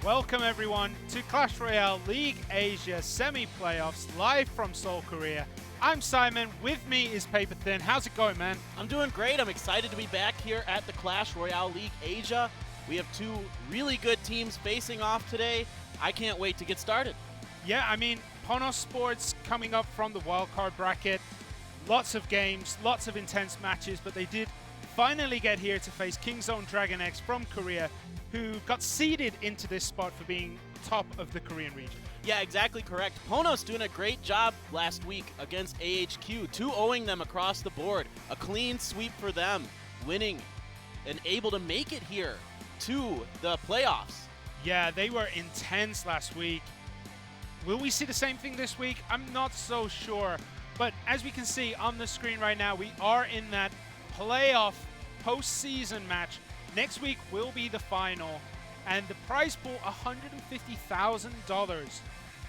Welcome everyone to Clash Royale League Asia semi-playoffs live from Seoul, Korea. I'm Simon, with me is Paper Thin. How's it going, man? I'm doing great. I'm excited to be back here at the Clash Royale League Asia. We have two really good teams facing off today. I can't wait to get started. Yeah, I mean, Ponos Sports coming up from the wildcard bracket. Lots of games, lots of intense matches, but they did finally get here to face Kingzone Dragon X from Korea, who got seeded into this spot for being top of the Korean region. Yeah, exactly correct. Ponos doing a great job last week against AHQ, 2-0ing them across the board. A clean sweep for them, winning and able to make it here to the playoffs. Yeah, they were intense last week. Will we see the same thing this week? I'm not so sure. But as we can see on the screen right now, we are in that playoff postseason match. Next week will be the final, and the prize pool, $150,000.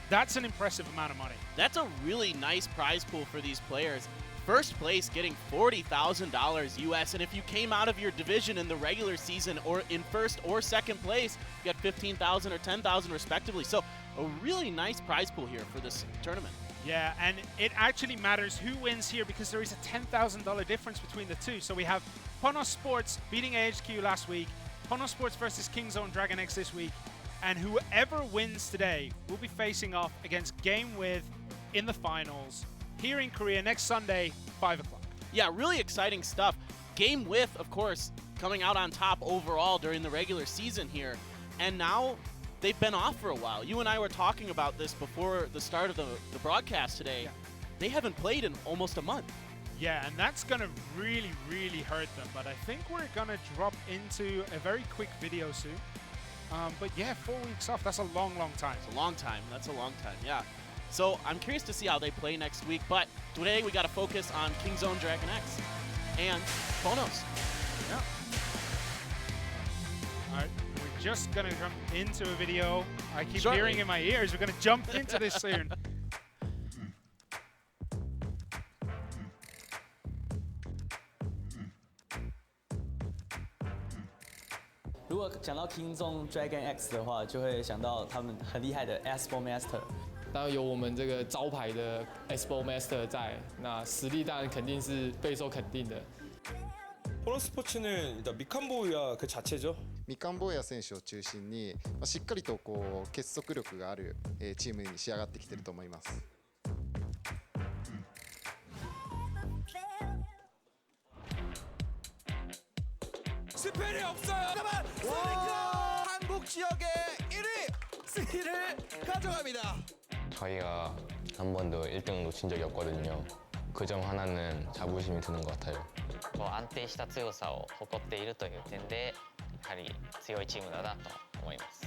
That's an impressive amount of money. That's a really nice prize pool for these players. First place getting $40,000 US, and if you came out of your division in the regular season or in first or second place, you got $15,000 or $10,000 respectively. So a really nice prize pool here for this tournament. Yeah, and it actually matters who wins here because there is a $10,000 difference between the two. So we have Ponos Sports beating AHQ last week, Ponos Sports versus Kingzone Dragon X this week, and whoever wins today will be facing off against Game With in the finals here in Korea next Sunday, 5 o'clock. Yeah, really exciting stuff. Game With, of course, coming out on top overall during the regular season here, and now they've been off for a while. You and I were talking about this before the start of the broadcast today. Yeah. They haven't played in almost a month. Yeah, and that's going to really, really hurt them. But I think we're going to drop into a very quick video soon. But yeah, 4 weeks off, that's a long, long time. It's a long time. That's a long time, yeah. So I'm curious to see how they play next week. But today we got to focus on Kingzone Dragon X and Ponos. Yeah. All right, we're just going to jump into a video. I keep hearing in my ears, we're going to jump into this soon. If 如果讲到 Kingzone Dragon X 的话，就会想到他们很厉害的 Expo Master。当然有我们这个招牌的 Expo Master 在，那实力当然肯定是备受肯定的。 포너스 스포츠는 일단 미칸보이아 그 자체죠. みかん坊や選手を中心に、しっかりとこう結束力があるチームに仕上がってきていると思います。 스펠이 없어요. 한국 지역의 1위 승리를 가져갑니다. 저희가 한 번도 1등 놓친 적이 없거든요. 그 점 하나는 자부심이 드는 것 같아요. 安定した強さを誇っているという点でやはり強いチームだなと思います。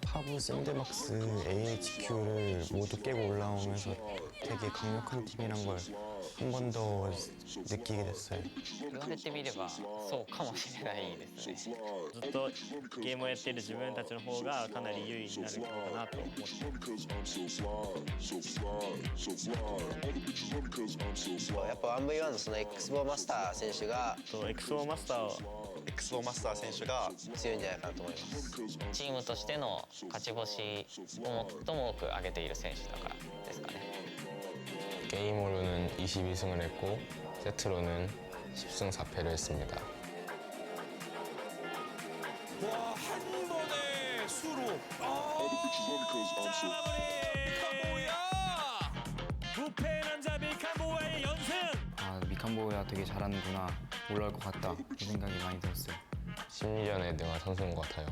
파브, 샌드박스, AHQ를 모두 깨고 올라오면서 되게 강력한 팀이란 걸 한 번 더 느끼게 됐어요. 言われてみればそうかもしれないですね。ずっとゲームをやっている自分たちの方がかなり優位になるのかなと思ってます。やっぱ 1v1 のそのエクスボマスター選手がエクスボマスター選手が強いんじゃないかなと思います。チームとしての勝ち星を最も多く上げている選手だからですかね。 게임으로는 22승을 했고 세트로는 10승 4패를 했습니다. 와, 한 번의 수로. 미칸보이아! 부패 남자 미칸보이아의 연승! 아, 미칸보이아 되게 잘하는구나. 올라올 것 같다. 그 생각이 많이 들었어요. 심리전에 능한 선수인 것 같아요.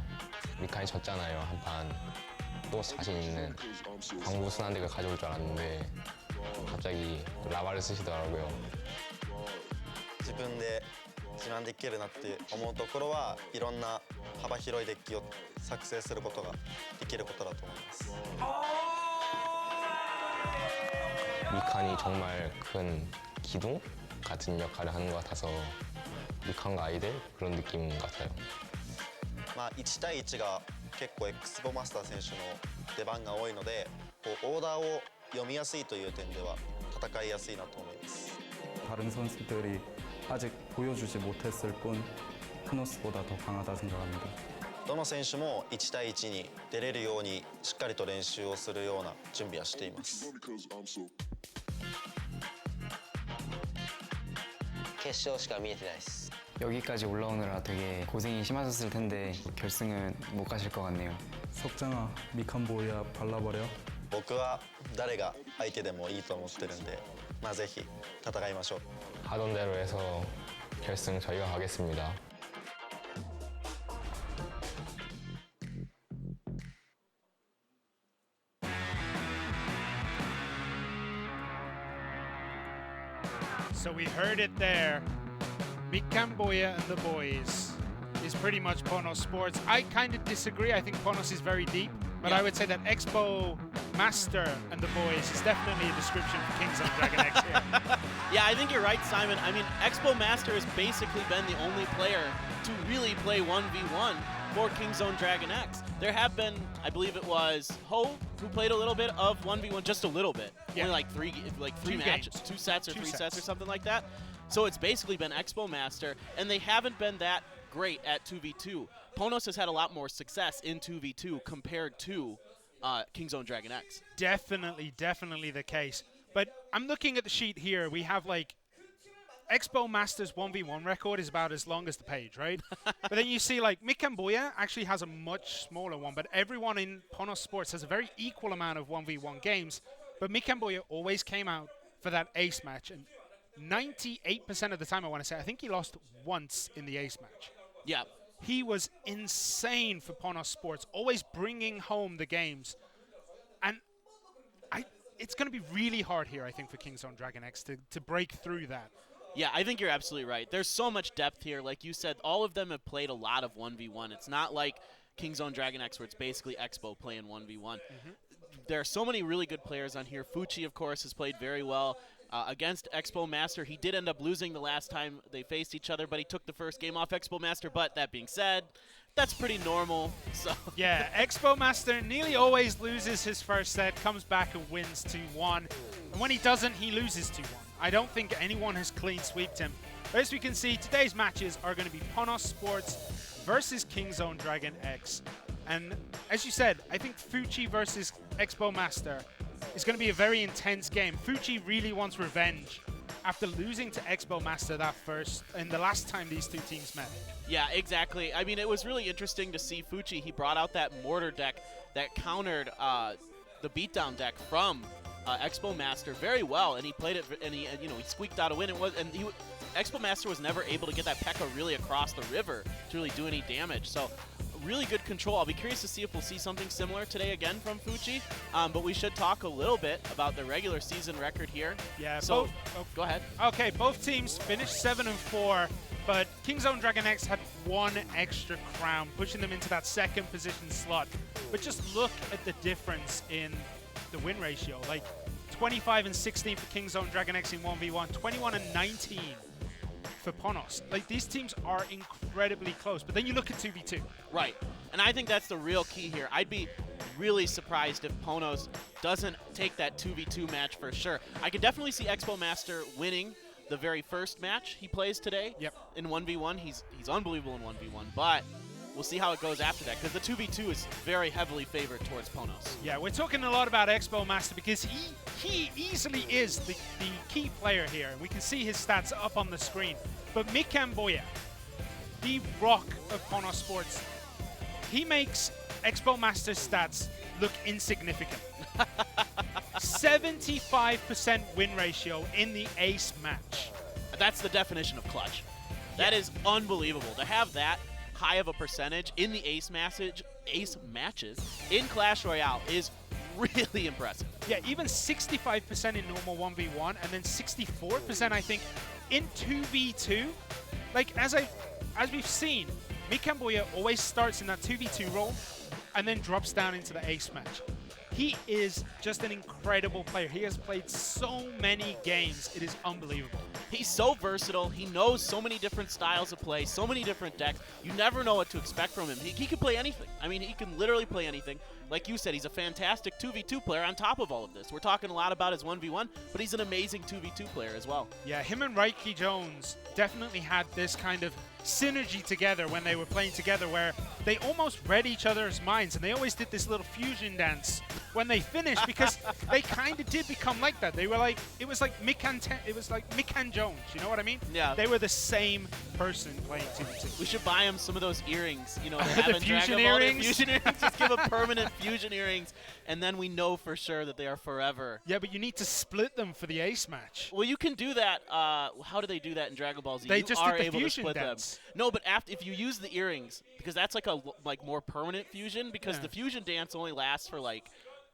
미칸이 졌잖아요, 한 판. 또 자신 있는 광부 순환덱을 가져올 줄 알았는데 갑자기 라바를 쓰시더라고요. 分で自慢できるなって思うところはいろんな幅広いデッキを作成することができることだと思います。 미칸이 정말 큰 기둥 같은 역할을 하는 것 같아서 미칸과 아이들 그런 느낌 같아요. 1対1が結構エクスポマスター選手の出番が多いのでオーダーを読みやすいという点では戦いやすいなと思います。 다른 선수들이 아직 보여주지 못했을 뿐 크노스보다 더 강하다 생각합니다. どの選手も1対1に出れるようにしっかりと練習をするような準備はしています。 決勝しか見えてないです。 여기까지 올라오느라 되게 고생이 심하셨을 텐데 결승은 못 가실 것 같네요. 석장아, 미칸보이야 발라버려. 僕は誰が相手でもいいと思ってるんで、ぜひ戦いましょう。 하던 대로 해서 결승 저희가 가겠습니다. So we heard it there. Mick Camboya and the boys is pretty much Ponos Sports. I kind of disagree. I think Ponos is very deep, but I would say that Expo Master and the boys is definitely a description for Kings on Dragon X here. Yeah, I think you're right, Simon. I mean, Expo Master has basically been the only player to really play 1v1 for King's Own Dragon X. There have been, I believe it was Ho who played a little bit of 1v1, just a little bit. Yeah. Only like three matches, games. 2 sets or Two 3 sets. sets or something like that. So it's basically been Expo Master, and they haven't been that great at 2v2. Ponos has had a lot more success in 2v2 compared to King's Own Dragon X. Definitely the case. But I'm looking at the sheet here. We have like Expo Masters 1v1 record is about as long as the page, right? But then you see like Mick Camboya actually has a much smaller one, but everyone in Ponos Sports has a very equal amount of 1v1 games. But Mick Camboya always came out for that ace match, and 98% of the time, I want to say, I think he lost once in the ace match. Yeah. He was insane for Ponos Sports, always bringing home the games. And it's going to be really hard here, I think, for King's Own Dragon X to break through that. Yeah, I think you're absolutely right. There's so much depth here. Like you said, all of them have played a lot of 1v1. It's not like King's Own Dragon X where it's basically Expo playing 1v1. There are so many really good players on here. Fuchi, of course, has played very well. Against Expo Master, he did end up losing the last time they faced each other, but he took the first game off Expo Master. But that being said, that's pretty normal. So yeah, Expo Master nearly always loses his first set, comes back and wins 2-1. And when he doesn't, he loses 2-1. I don't think anyone has clean sweeped him. But as we can see, today's matches are going to be Ponos Sports versus King's Own Dragon X. And as you said, I think Fuchi versus Expo Master is going to be a very intense game. Fuchi really wants revenge after losing to Expo Master the last time these two teams met. Yeah, exactly. I mean, it was really interesting to see Fuchi. He brought out that mortar deck that countered the beatdown deck from Expo Master very well, and he played it, and he squeaked out a win. Expo Master was never able to get that P.E.K.K.A really across the river to really do any damage. So really good control. I'll be curious to see if we'll see something similar today again from Fuchi. But we should talk a little bit about the regular season record here. Yeah. So go ahead. Okay, both teams finished 7-4, but King's Own Dragon X had one extra crown, pushing them into that second position slot. But just look at the difference in the win ratio. Like 25-16 for King's Own Dragon X in 1v1, 21-19 for Ponos. Like, these teams are incredibly close, but then you look at 2v2. Right, and I think that's the real key here. I'd be really surprised if Ponos doesn't take that 2v2 match for sure. I could definitely see Expo Master winning the very first match he plays today. Yep. In 1v1. He's unbelievable in 1v1, but we'll see how it goes after that, because the 2v2 is very heavily favored towards Ponos. Yeah, we're talking a lot about Expo Master because he easily is the key player here, and we can see his stats up on the screen. But Mick Camboya, the rock of Ponos Sports, he makes Expo Master's stats look insignificant. 75% win ratio in the ace match. That's the definition of clutch. That is unbelievable. To have that high of a percentage in the ace matches in Clash Royale is really impressive. Yeah, even 65% in normal 1v1, and then 64%, I think, in 2v2, like as we've seen, Mikamboya always starts in that 2v2 role and then drops down into the ace match. He is just an incredible player. He has played so many games. It is unbelievable. He's so versatile. He knows so many different styles of play, so many different decks. You never know what to expect from him. He can play anything. I mean, he can literally play anything. Like you said, he's a fantastic 2v2 player on top of all of this. We're talking a lot about his 1v1, but he's an amazing 2v2 player as well. Yeah, him and Raiki Jones definitely had this kind of synergy together when they were playing together, where they almost read each other's minds, and they always did this little fusion dance when they finished, because they kind of did become like that. They were like, it was like Mick and Jones, you know what I mean? Yeah. They were the same person playing 2v2. We should buy him some of those earrings, you know, The fusion earrings? Fusion earrings. Just give him permanent fusion earrings, and then we know for sure that they are forever. Yeah, but you need to split them for the ace match. Well, you can do that. How do they do that in Dragon Ball Z? They you just are did the able fusion to split dance. them. No, but if you use the earrings, because that's like a more permanent fusion, because Yeah. the fusion dance only lasts for like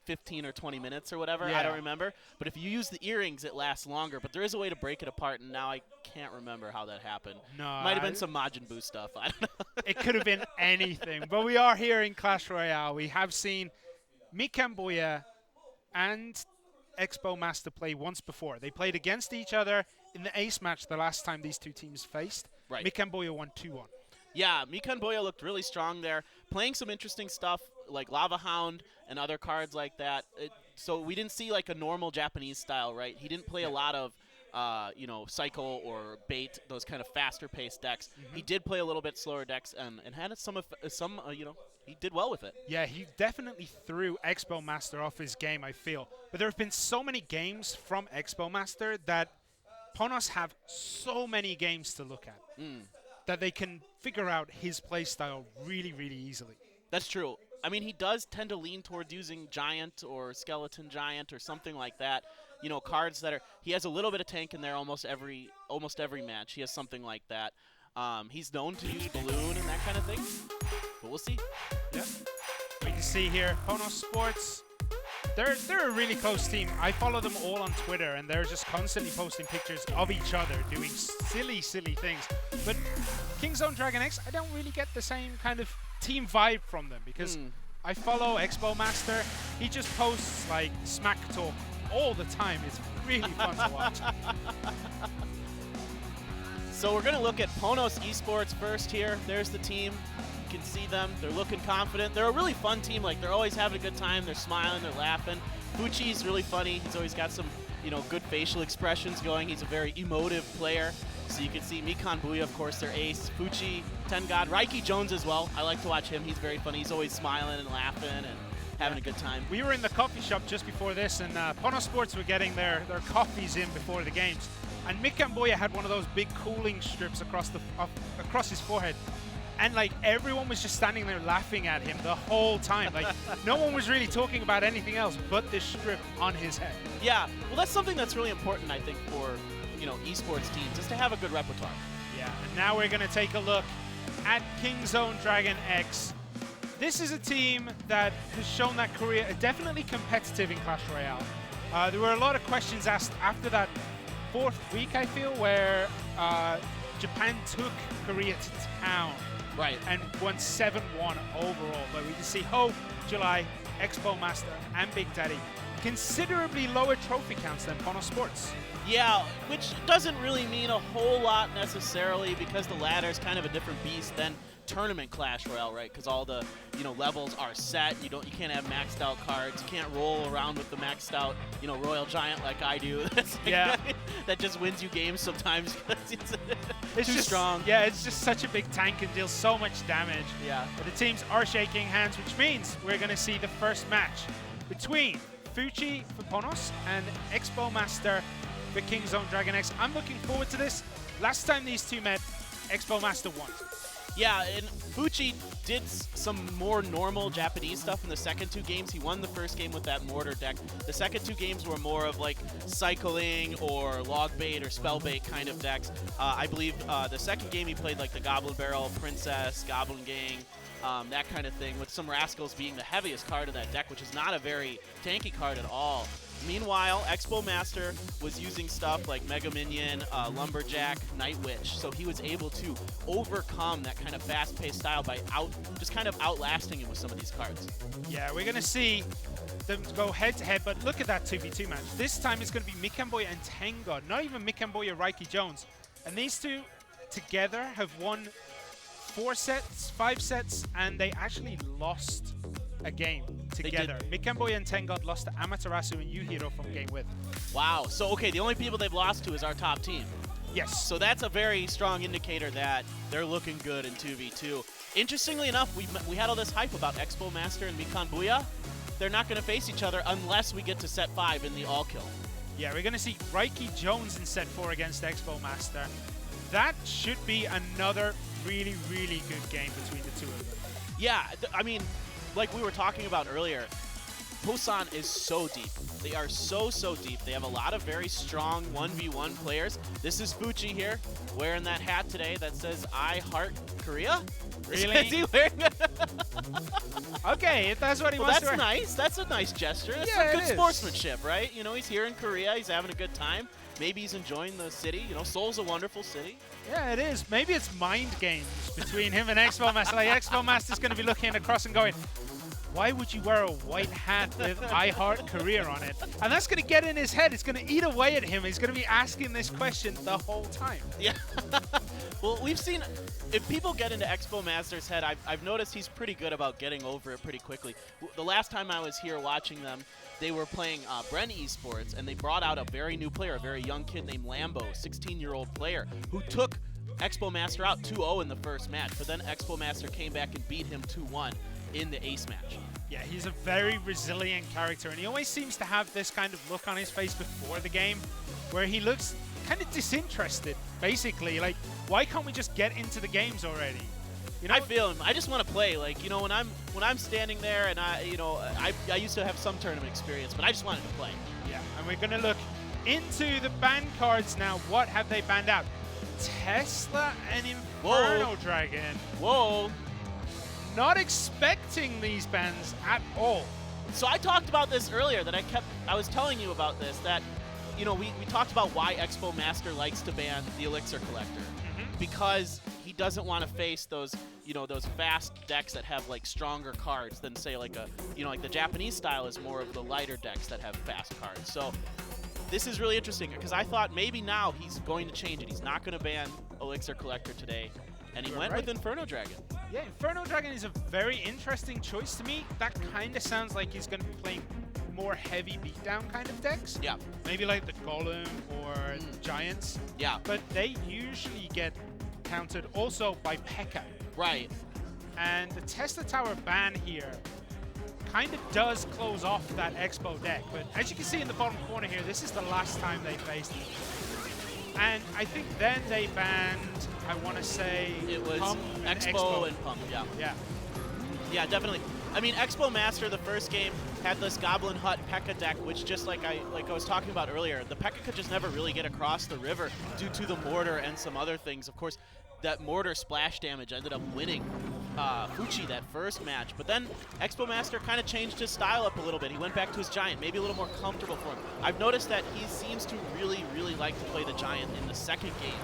15 or 20 minutes or whatever. Yeah. I don't remember. But if you use the earrings, it lasts longer. But there is a way to break it apart, and now I can't remember how that happened. No, Might have been some Majin Buu stuff. I don't know. It could have been anything. But we are here in Clash Royale. We have seen Mikamboya and Expo Master play once before. They played against each other in the ace match the last time these two teams faced. Right. Mikamboya won 2-1. Yeah, Mikan Boya looked really strong there, playing some interesting stuff like Lava Hound and other cards like that. So we didn't see like a normal Japanese style, right? He didn't play a lot of, Cycle or Bait, those kind of faster-paced decks. He did play a little bit slower decks and had some, he did well with it. Yeah, he definitely threw Expo Master off his game, I feel. But there have been so many games from Expo Master that Ponos have so many games to look at that they can figure out his play style really, really easily. That's true. I mean, he does tend to lean towards using Giant or Skeleton Giant or something like that. You know, cards that are he has a little bit of tank in there almost every match. He has something like that. He's known to use Balloon and that kind of thing, but we'll see. Yeah. We can see here, Ponos Sports. They're a really close team. I follow them all on Twitter, and they're just constantly posting pictures of each other doing silly, silly things. But Kingzone Dragon X, I don't really get the same kind of team vibe from them, because I follow Expo Master. He just posts like smack talk all the time. It's really fun to watch. So we're going to look at Ponos Esports first here. There's the team. You can see them. They're looking confident. They're a really fun team. Like, they're always having a good time. They're smiling. They're laughing. Fuchi's really funny. He's always got some, good facial expressions going. He's a very emotive player. So you can see Mikan Booya, of course, their ace. Fuchi, Ten God. Raiki Jones as well. I like to watch him. He's very funny. He's always smiling and laughing and having a good time. We were in the coffee shop just before this, and Ponos Sports were getting their coffees in before the games. And Mikamboya had one of those big cooling strips across his forehead. And like everyone was just standing there laughing at him the whole time. Like no one was really talking about anything else but this strip on his head. Yeah, well, that's something that's really important, I think, for esports teams, is to have a good repertoire. Yeah, and now we're going to take a look at Kingzone Dragon X. This is a team that has shown that Korea are definitely competitive in Clash Royale. There were a lot of questions asked after that fourth week, I feel, where Japan took Korea to town. Right. And won 7-1 overall. But we can see Ho, July, Expo Master, and Big Daddy considerably lower trophy counts than Ponos Sports. Yeah, which doesn't really mean a whole lot necessarily, because the ladder is kind of a different beast than tournament Clash Royale, right? Because all the levels are set. You can't have maxed out cards. You can't roll around with the maxed out Royal Giant like I do. Yeah, that just wins you games sometimes because it's too just strong. Yeah, it's just such a big tank and deals so much damage. Yeah, but the teams are shaking hands, which means we're going to see the first match between Fuchi for Ponos and Expo Master for Kingzone Dragon X. I'm looking forward to this. Last time these two met, Expo Master won. Yeah, and Fuchi did some more normal Japanese stuff in the second two games. He won the first game with that mortar deck. The second two games were more of like cycling or log bait or spell bait kind of decks. I believe the second game he played like the Goblin Barrel, Princess, Goblin Gang, that kind of thing, with some Rascals being the heaviest card in that deck, which is not a very tanky card at all. Meanwhile, Expo Master was using stuff like Mega Minion, Lumberjack, Night Witch, so he was able to overcome that kind of fast-paced style by just kind of outlasting him with some of these cards. Yeah, we're going to see them go head-to-head, but look at that 2v2 match. This time it's going to be Mikanboya and Tenga, not even Mikanboya, Raiki Jones. And these two together have won 4 sets, 5 sets, and they actually lost a game together. Mikanboya and Tenga lost to Amaterasu and Yuhiro from Game With. Wow. So, okay, the only people they've lost to is our top team. Yes. So that's a very strong indicator that they're looking good in 2v2. Interestingly enough, we had all this hype about Expo Master and Mikanboya. They're not going to face each other unless we get to set 5 in the all-kill. Yeah, we're going to see Raiki Jones in set 4 against Expo Master. That should be another really, really good game between the two of them. Yeah, I mean, like we were talking about earlier, Busan is so deep. They are so deep. They have a lot of very strong 1v1 players. This is Fuchi here, wearing that hat today that says, I heart Korea? Really? Is he wearing Okay, if that's what he wants to wear. That's nice. That's a nice gesture. That's Yeah, some good it is. Sportsmanship, right? You know, he's here in Korea. He's having a good time. Maybe he's enjoying the city. You know, Seoul's a wonderful city. Yeah, it is. Maybe it's mind games between him and Expo Master. Like, Expo Master's going to be looking across and going, why would you wear a white hat with I Heart Korea on it? And that's going to get in his head. It's going to eat away at him. He's going to be asking this question the whole time. Yeah. Well, we've seen, if people get into Expo Master's head, I've noticed he's pretty good about getting over it pretty quickly. The last time I was here watching them, they were playing Bren Esports, and they brought out a very new player, a very young kid named Lambo, 16-year-old player, who took Expo Master out 2-0 in the first match, but then Expo Master came back and beat him 2-1 in the ace match. Yeah, he's a very resilient character, and he always seems to have this kind of look on his face before the game, where he looks kind of disinterested, basically. Like, why can't we just get into the games already? You know? I feel him. I just want to play. Like, you know, when I'm standing there, and I used to have some tournament experience, but I just wanted to play. Yeah, and we're gonna look into the ban cards now. What have they banned out? Tesla and Inferno Dragon. Whoa. Not expecting these bans at all. So I talked about this earlier, that I was telling you about this, that, you know, we talked about why Expo Master likes to ban the Elixir Collector. Because he doesn't want to face those, you know, those fast decks that have like stronger cards than, say, like a, you know, like the Japanese style is more of the lighter decks that have fast cards. So this is really interesting, because I thought maybe now he's going to change it. He's not going to ban Elixir Collector today, and he went with Inferno Dragon. Yeah, Inferno Dragon is a very interesting choice to me. That kind of sounds like he's going to be playing more heavy beatdown kind of decks. Yeah. Maybe like the Golem or Giants. Yeah. But they usually get countered also by P.E.K.K.A. Right. And the Tesla Tower ban here kind of does close off that Expo deck. But as you can see in the bottom corner here, this is the last time they faced it. And I think then they banned, I want to say, it was Pump Expo and Pump, yeah. Yeah. Yeah, definitely. I mean, Expo Master, the first game, had this Goblin Hut P.E.K.K.A. deck, which, just like I was talking about earlier, the P.E.K.K.A. could just never really get across the river due to the mortar and some other things. Of course, that mortar splash damage ended up winning Fuchi that first match. But then Expo Master kind of changed his style up a little bit. He went back to his Giant, maybe a little more comfortable for him. I've noticed that he seems to really, really like to play the Giant in the second game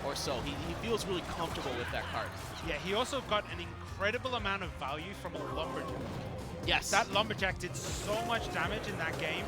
or so. He feels really comfortable with that card. Yeah, he also got an incredible amount of value from a Lumberjack. Yes. That Lumberjack did so much damage in that game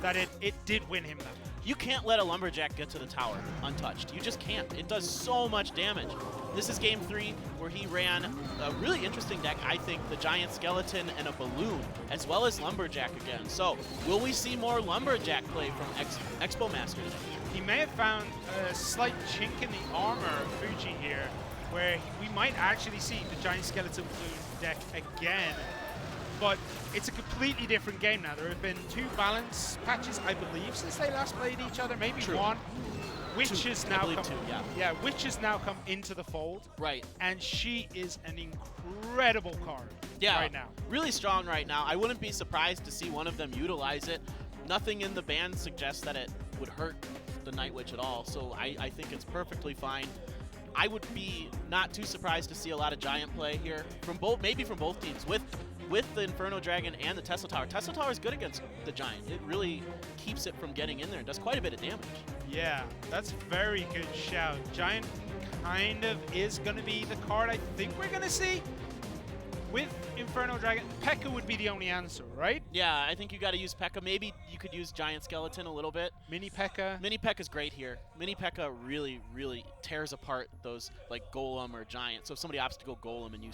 that it did win him that. You can't let a Lumberjack get to the tower untouched. You just can't. It does so much damage. This is game 3, where he ran a really interesting deck, I think, the Giant Skeleton and a Balloon, as well as Lumberjack again. So, will we see more Lumberjack play from Expo Master today? He may have found a slight chink in the armor of Fuji here, where we might actually see the Giant Skeleton Balloon deck again. But it's a completely different game now. There have been 2 balance patches, I believe, since they last played each other. Maybe True. 1. Witch has now come. 2, yeah. Yeah, Witch has now come into the fold. Right. And she is an incredible card right now. Really strong right now. I wouldn't be surprised to see one of them utilize it. Nothing in the ban suggests that it would hurt the Night Witch at all, so I think it's perfectly fine. I would be not too surprised to see a lot of Giant play here from both, maybe from both teams. With with the Inferno Dragon and the Tesla Tower. Tesla Tower is good against the Giant. It really keeps it from getting in there and does quite a bit of damage. Yeah, that's very good shout. Giant kind of is going to be the card I think we're going to see. With Inferno Dragon, P.E.K.K.A would be the only answer, right? Yeah, I think you got to use P.E.K.K.A. Maybe you could use Giant Skeleton a little bit. Mini P.E.K.K.A. Mini P.E.K.K.A is great here. Mini P.E.K.K.A really, really tears apart those like Golem or Giant. So if somebody opts to go Golem and you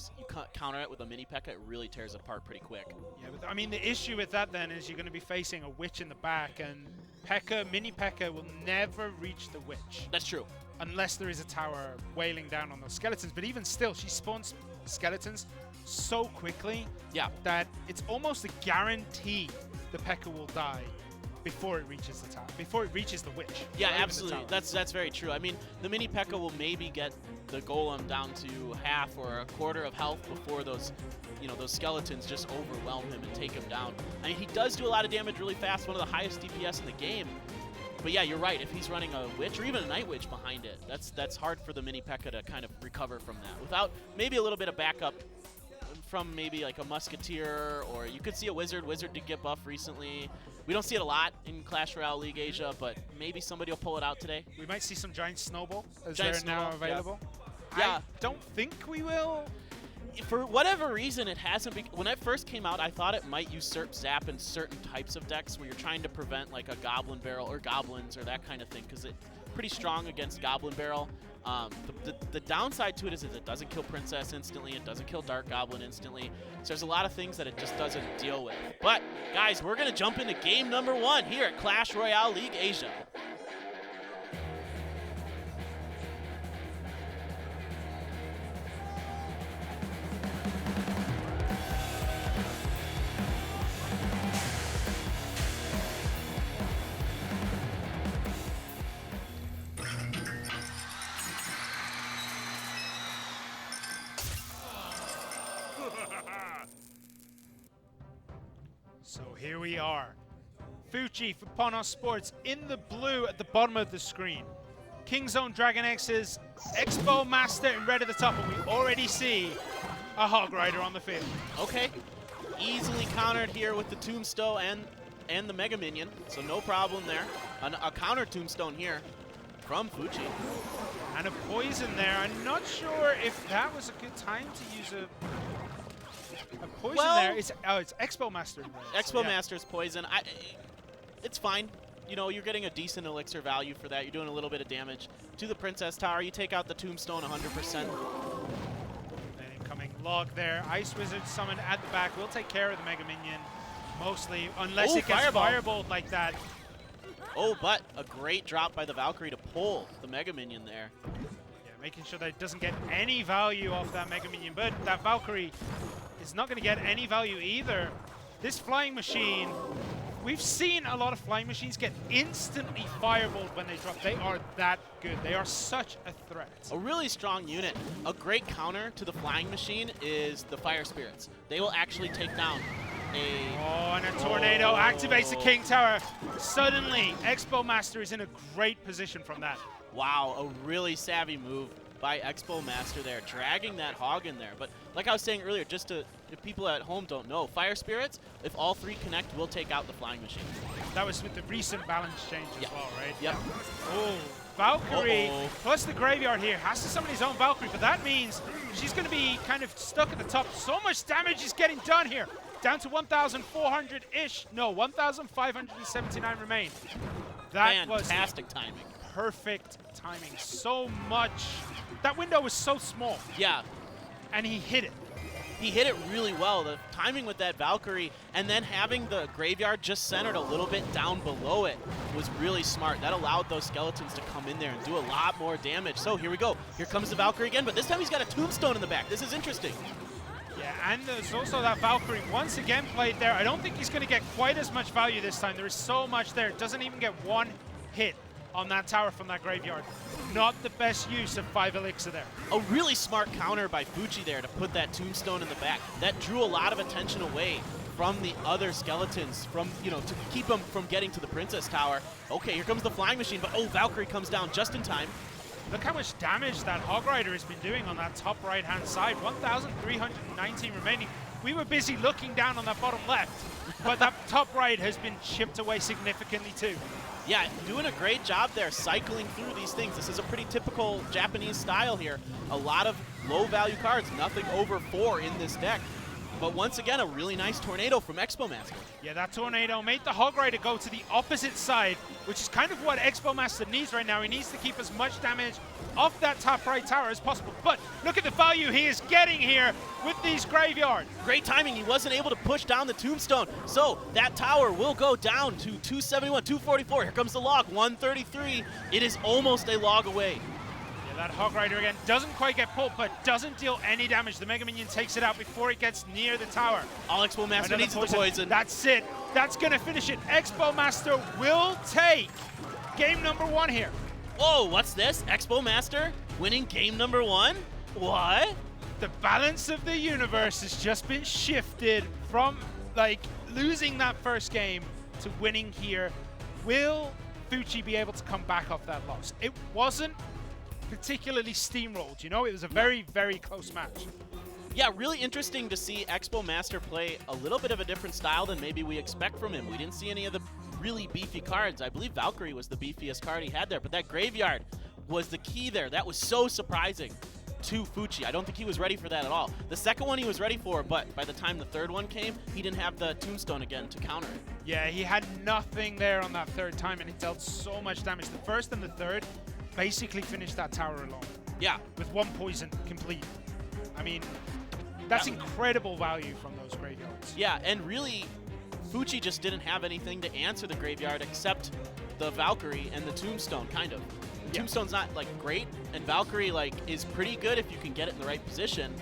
counter it with a Mini P.E.K.K.A, it really tears apart pretty quick. Yeah, but I mean the issue with that then is you're going to be facing a Witch in the back, and P.E.K.K.A, Mini P.E.K.K.A will never reach the Witch. That's true. Unless there is a tower wailing down on those skeletons. But even still, she spawns skeletons so quickly that it's almost a guarantee the P.E.K.K.A will die before it reaches the tower, before it reaches the Witch. Yeah, absolutely. That's very true. I mean, the Mini P.E.K.K.A will maybe get the Golem down to half or a quarter of health before those, those skeletons just overwhelm him and take him down. I mean, he does do a lot of damage really fast, one of the highest DPS in the game. But yeah, you're right. If he's running a Witch or even a Night Witch behind it, that's hard for the Mini P.E.K.K.A to kind of recover from that. Without maybe a little bit of backup from maybe like a Musketeer, or you could see a Wizard. Wizard did get buffed recently. We don't see it a lot in Clash Royale League Asia, but maybe somebody will pull it out today. We might see some Giant Snowball as Giant they're Snowball, now available. Yeah. I don't think we will. For whatever reason, it hasn't been. When it first came out, I thought it might usurp Zap in certain types of decks where you're trying to prevent like a Goblin Barrel or Goblins or that kind of thing, because it's pretty strong against Goblin Barrel. The downside to it is it doesn't kill Princess instantly, it doesn't kill Dark Goblin instantly, so there's a lot of things that it just doesn't deal with. But, guys, we're going to jump into game number 1 here at Clash Royale League Asia. So here we are. Fuji for Ponos Sports in the blue at the bottom of the screen. Kingzone Dragon X's Expo Master in red at the top, and we already see a Hog Rider on the field. Okay. Easily countered here with the Tombstone and the Mega Minion, so no problem there. A counter Tombstone here from Fuji. And a poison there. I'm not sure if that was a good time to use a poison there. It's Expo Master. Expo Master's poison. It's fine. You're getting a decent elixir value for that. You're doing a little bit of damage to the Princess Tower. You take out the Tombstone 100%. An incoming log there. Ice Wizard summoned at the back. We'll take care of the Mega Minion mostly, unless it gets fireballed like that. Oh, but a great drop by the Valkyrie to pull the Mega Minion there. Yeah, making sure that it doesn't get any value off that Mega Minion, but that Valkyrie is not going to get any value either. This flying machine, we've seen a lot of flying machines get instantly fireballed when they drop. They are that good. They are such a threat. A really strong unit. A great counter to the flying machine is the Fire Spirits. They will actually take down and a tornado activates the King Tower. Suddenly, Expo Master is in a great position from that. Wow, a really savvy move by Expo Master there, dragging that hog in there. But like I was saying earlier, just if people at home don't know, Fire Spirits, if all 3 connect, will take out the flying machine. That was with the recent balance change as well, right? Yep. Oh, Valkyrie plus the graveyard here has to summon his own Valkyrie, but that means she's going to be kind of stuck at the top. So much damage is getting done here. Down to 1,400-ish. No, 1,579 remain. That was fantastic timing. Perfect timing. So much. That window was so small. Yeah. And he hit it. He hit it really well. The timing with that Valkyrie and then having the graveyard just centered a little bit down below it was really smart. That allowed those skeletons to come in there and do a lot more damage. So here we go. Here comes the Valkyrie again, but this time he's got a Tombstone in the back. This is interesting. Yeah, and there's also that Valkyrie once again played there. I don't think he's going to get quite as much value this time. There is so much there. It doesn't even get one hit on that tower from that graveyard. Not the best use of 5 elixir there. A really smart counter by Fuji there to put that Tombstone in the back. That drew a lot of attention away from the other skeletons, from to keep them from getting to the Princess Tower. Okay, here comes the flying machine, but Valkyrie comes down just in time. Look how much damage that Hog Rider has been doing on that top right-hand side. 1,319 remaining. we were busy looking down on that bottom left, but that top right has been chipped away significantly too. Yeah, doing a great job there, cycling through these things. This is a pretty typical Japanese style here. A lot of low-value cards, nothing over 4 in this deck. But once again, a really nice tornado from Expo Master. Yeah, that tornado made the Hog Rider go to the opposite side, which is kind of what Expo Master needs right now. He needs to keep as much damage off that top right tower as possible. But look at the value he is getting here with these graveyards. Great timing. He wasn't able to push down the tombstone. So that tower will go down to 271, 244. Here comes the log, 133. It is almost a log away. That Hog Rider again doesn't quite get pulled, but doesn't deal any damage. The Mega Minion takes it out before it gets near the tower. All Expo Master needs the poison. That's it. That's going to finish it. Expo Master will take game number 1 here. Whoa, what's this? Expo Master winning game number 1? What? The balance of the universe has just been shifted from, like, losing that first game to winning here. Will Fuchi be able to come back off that loss? It wasn't particularly steamrolled, you know? It was a very, very close match. Yeah, really interesting to see Expo Master play a little bit of a different style than maybe we expect from him. We didn't see any of the really beefy cards. I believe Valkyrie was the beefiest card he had there, but that graveyard was the key there. That was so surprising to Fuchi. I don't think he was ready for that at all. The second one he was ready for, but by the time the third one came, he didn't have the tombstone again to counter it. Yeah, he had nothing there on that third time, and it dealt so much damage. The first and the third basically finished that tower alone. Yeah. With 1 poison complete. I mean, that's incredible value from those graveyards. Yeah, and really, Fuchi just didn't have anything to answer the graveyard except the Valkyrie and the tombstone, kind of. Tombstone's not, like, great, and Valkyrie, like, is pretty good if you can get it in the right position,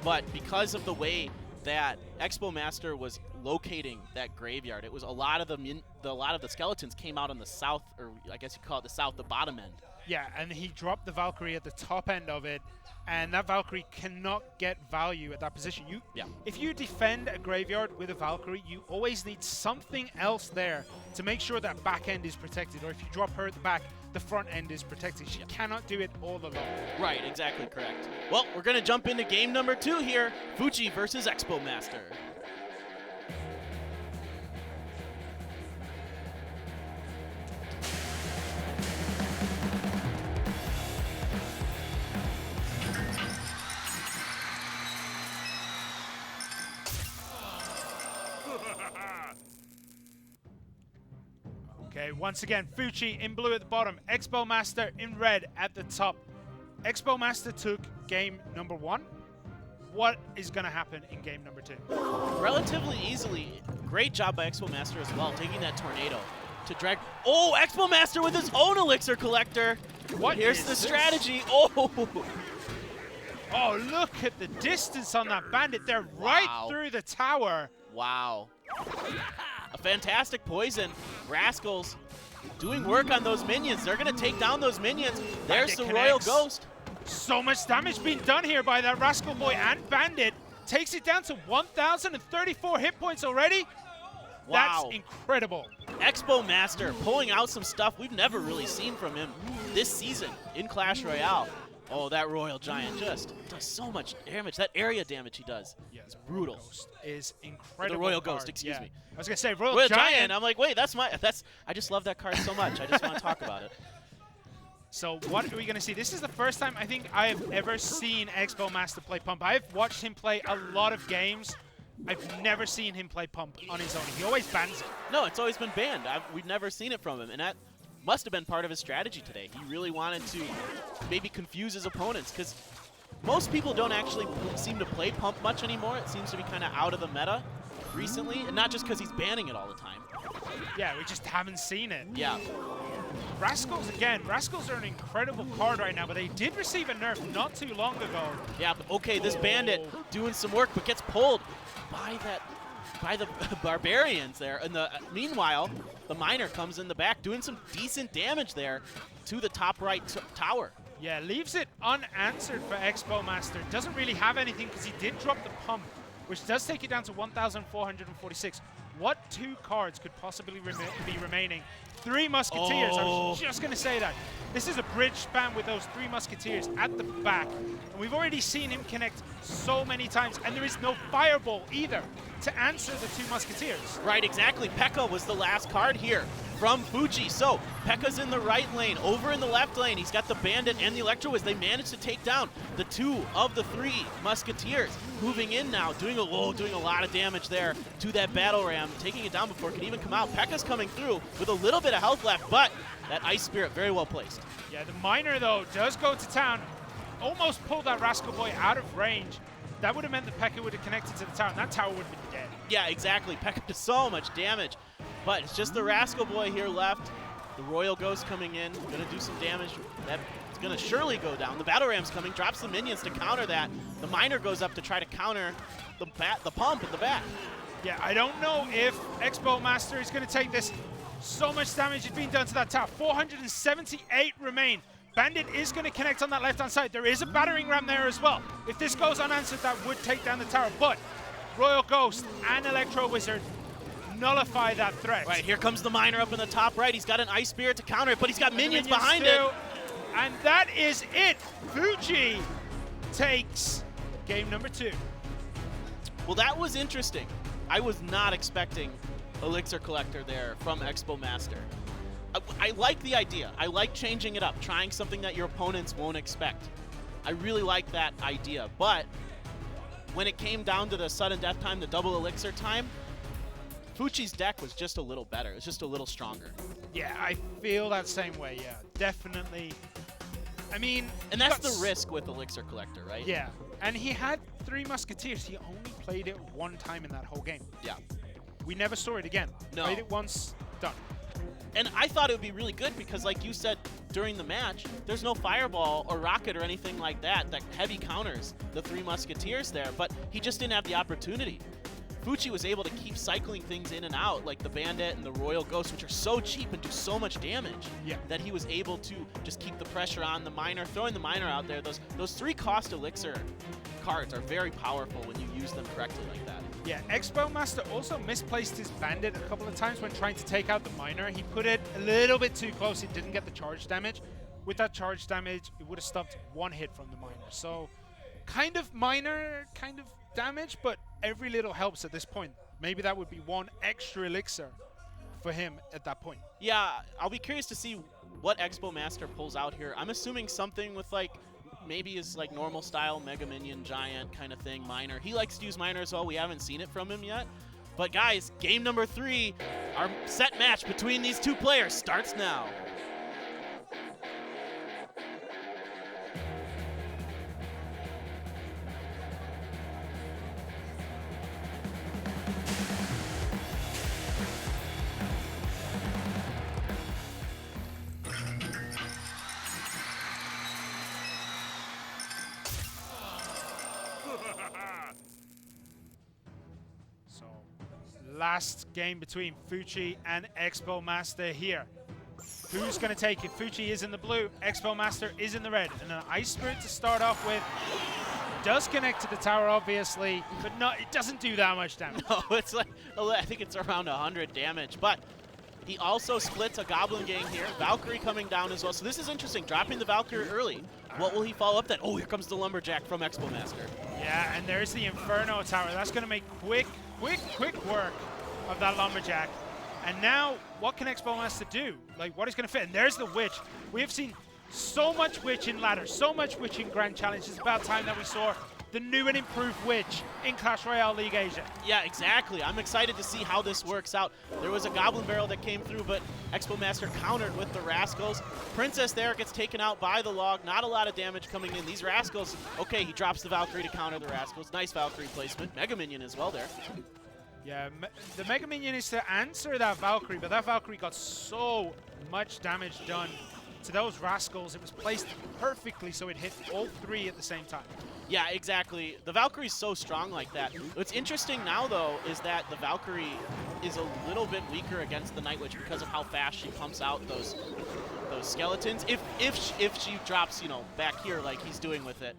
but because of the way that Expo Master was locating that graveyard, it was a lot of the skeletons came out on the south, or I guess you call it the bottom end. Yeah, and he dropped the Valkyrie at the top end of it, and that Valkyrie cannot get value at that position. If you defend a graveyard with a Valkyrie, you always need something else there to make sure that back end is protected, or if you drop her at the back, the front end is protected. She cannot do it all alone. Right, exactly correct. Well, we're going to jump into game number 2 here, Fuchi versus Expo Master. Okay, once again, Fuchi in blue at the bottom, Expo Master in red at the top. Expo Master took game number 1. What is going to happen in game number 2? Relatively easily. Great job by Expo Master as well, taking that tornado to drag. Oh, Expo Master with his own elixir collector. Here's the strategy. Oh. Oh, look at the distance on that bandit. They're right through the tower. Wow. A fantastic poison. Rascals doing work on those minions. They're going to take down those minions. There's the Royal Ghost. So much damage being done here by that Rascal Boy and Bandit. Takes it down to 1,034 hit points already. Wow. That's incredible. Expo Master pulling out some stuff we've never really seen from him this season in Clash Royale. Oh, that Royal Giant just does so much damage. That area damage he does is brutal. Ghost is incredible. The Royal Ghost, excuse me. I was going to say, Royal Giant. I'm like, wait, I just love that card so much. I just want to talk about it. So what are we going to see? This is the first time I think I have ever seen Expo Master play Pump. I've watched him play a lot of games. I've never seen him play Pump on his own. He always bans it. No, it's always been banned. We've never seen it from him, and that must have been part of his strategy today. He really wanted to maybe confuse his opponents, because most people don't actually seem to play Pump much anymore. It seems to be kind of out of the meta recently, and not just because he's banning it all the time. Yeah, we just haven't seen it. Yeah. Rascals, again, Rascals are an incredible card right now, but they did receive a nerf not too long ago. Yeah, but okay, this Bandit doing some work, but gets pulled by the Barbarians there. And meanwhile, the Miner comes in the back, doing some decent damage there to the top right tower. Yeah, leaves it unanswered for Expo Master. Doesn't really have anything because he did drop the Pump, which does take it down to 1,446. what 2 cards could possibly be remaining? 3 Musketeers. I was just going to say that. This is a bridge spam with those 3 Musketeers at the back. And we've already seen him connect so many times. And there is no Fireball either to answer the 2 Musketeers. Right, exactly. P.E.K.K.A was the last card here from Fuji. So P.E.K.K.A's in the right lane. Over in the left lane, he's got the Bandit and the Electro as they manage to take down the 2 of the 3 Musketeers. Moving in now, doing a lot of damage there to that Battle Ram, taking it down before it can even come out. P.E.K.K.A's coming through with a little bit of health left, but that Ice Spirit very well placed. Yeah, the Miner, though, does go to town. Almost pulled that Rascal Boy out of range. That would have meant that P.E.K.K.A would have connected to the tower, and that tower would have been dead. Yeah, exactly. P.E.K.K.A does so much damage, but it's just the Rascal Boy here left. The Royal Ghost coming in, gonna do some damage. That's gonna surely go down. The Battle Ram's coming, drops the minions to counter that. The Miner goes up to try to counter the pump in the back. Yeah, I don't know if Expo Master is gonna take this. So much damage is being done to that tower. 478 remain. Bandit is going to connect on that left-hand side. There is a battering ram there as well. If this goes unanswered, that would take down the tower. But Royal Ghost and Electro Wizard nullify that threat. Right, here comes the Miner up in the top right. He's got an Ice Spirit to counter it, but he's got minions behind it. And that is it. Fuji takes game number 2. Well, that was interesting. I was not expecting Elixir Collector there from Expo Master. I like the idea. I like changing it up, trying something that your opponents won't expect. I really like that idea, but when it came down to the sudden death time, the double elixir time, Fuji's deck was just a little better. It was just a little stronger. Yeah, I feel that same way, yeah. Definitely. I mean... And that's the risk with Elixir Collector, right? Yeah, and he had 3 Musketeers. He only played it 1 time in that whole game. Yeah. We never saw it again. No. Played it once, done. And I thought it would be really good because, like you said during the match, there's no Fireball or Rocket or anything like that heavy counters the 3 Musketeers there, but he just didn't have the opportunity. Fuji was able to keep cycling things in and out, like the Bandit and the Royal Ghost, which are so cheap and do so much damage, that he was able to just keep the pressure on the Miner, throwing the Miner out there. Those 3 cost Elixir cards are very powerful when you use them correctly like that. Yeah, Expo Master also misplaced his Bandit a couple of times when trying to take out the Miner. He put it a little bit too close. He didn't get the charge damage. With that charge damage, it would have stopped 1 hit from the Miner. So kind of minor, kind of damage, but every little helps at this point. Maybe that would be 1 extra Elixir for him at that point. Yeah, I'll be curious to see what Expo Master pulls out here. I'm assuming something with like maybe his like normal style Mega Minion Giant kind of thing, Miner. He likes to use Miner as well. We haven't seen it from him yet. But guys, game number 3, our set match between these 2 players starts now. Last game between Fuji and Expo Master here. Who's going to take it? Fuji is in the blue, Expo Master is in the red. And an Ice Spirit to start off with. Does connect to the tower, obviously, but it doesn't do that much damage. No, it's like, I think it's around 100 damage, but he also splits a Goblin Gang here. Valkyrie coming down as well. So this is interesting, dropping the Valkyrie early. What will he follow up then? Oh, here comes the Lumberjack from Expo Master. Yeah, and there's the Inferno Tower. That's going to make quick work of that Lumberjack. And now, what can Expo Master do? Like, what is going to fit? And there's the Witch. We have seen so much Witch in Ladder, so much Witch in Grand Challenge. It's about time that we saw the new and improved Witch in Clash Royale League Asia. Yeah, exactly. I'm excited to see how this works out. There was a Goblin Barrel that came through, but Expo Master countered with the Rascals. Princess there gets taken out by the Log. Not a lot of damage coming in. These Rascals, okay, he drops the Valkyrie to counter the Rascals. Nice Valkyrie placement. Mega Minion as well there. Yeah, the Mega Minion is to answer that Valkyrie, but that Valkyrie got so much damage done to those Rascals. It was placed perfectly so it hit all 3 at the same time. Yeah, exactly. The Valkyrie's so strong like that. What's interesting now, though, is that the Valkyrie is a little bit weaker against the Night Witch because of how fast she pumps out those skeletons. If she drops, you know, back here like he's doing with it.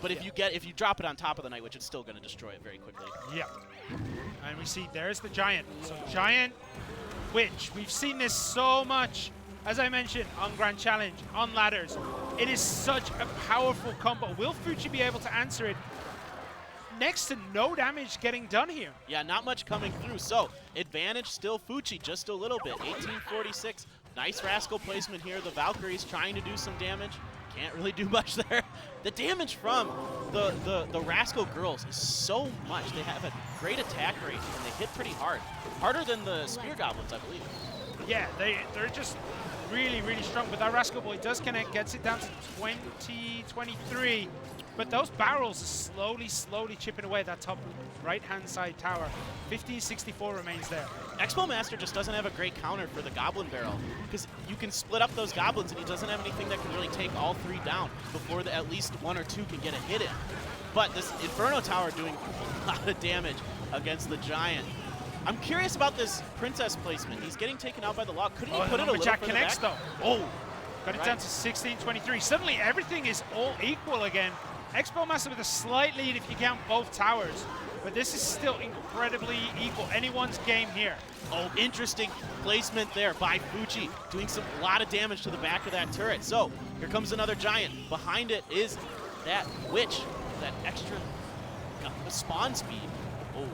But if you drop it on top of the Night Witch, it's still going to destroy it very quickly. Yeah. And we see there's the Giant. So Giant Witch. We've seen this so much, as I mentioned, on Grand Challenge, on ladders. It is such a powerful combo. Will Fuchi be able to answer it? Next to no damage getting done here. Yeah, not much coming through. So advantage still Fuchi, just a little bit. 1846. Nice Rascal placement here. The Valkyrie's trying to do some damage. Can't really do much there. The damage from the Rascal girls is so much. They have a great attack rate and they hit pretty hard. Harder than the Spear Goblins, I believe. Yeah, they're just really, really strong. But that Rascal Boy does connect, gets it down to 20, 23. But those barrels are slowly chipping away at that top right-hand side tower. 1564 remains there. Expo Master just doesn't have a great counter for the Goblin Barrel because you can split up those Goblins and he doesn't have anything that can really take all three down before at least one or two can get a hit in. But this Inferno Tower doing a lot of damage against the Giant. I'm curious about this Princess placement. He's getting taken out by the log. Couldn't he put it a little Jack further connects back? though. Oh, got it down to 1623. Suddenly everything is all equal again. Expo Master with a slight lead if you count both towers, but this is still incredibly equal. Anyone's game here. Oh, interesting placement there by Fuchi, doing a lot of damage to the back of that turret. So here comes another Giant. Behind it is that Witch, that extra spawn speed. Oh.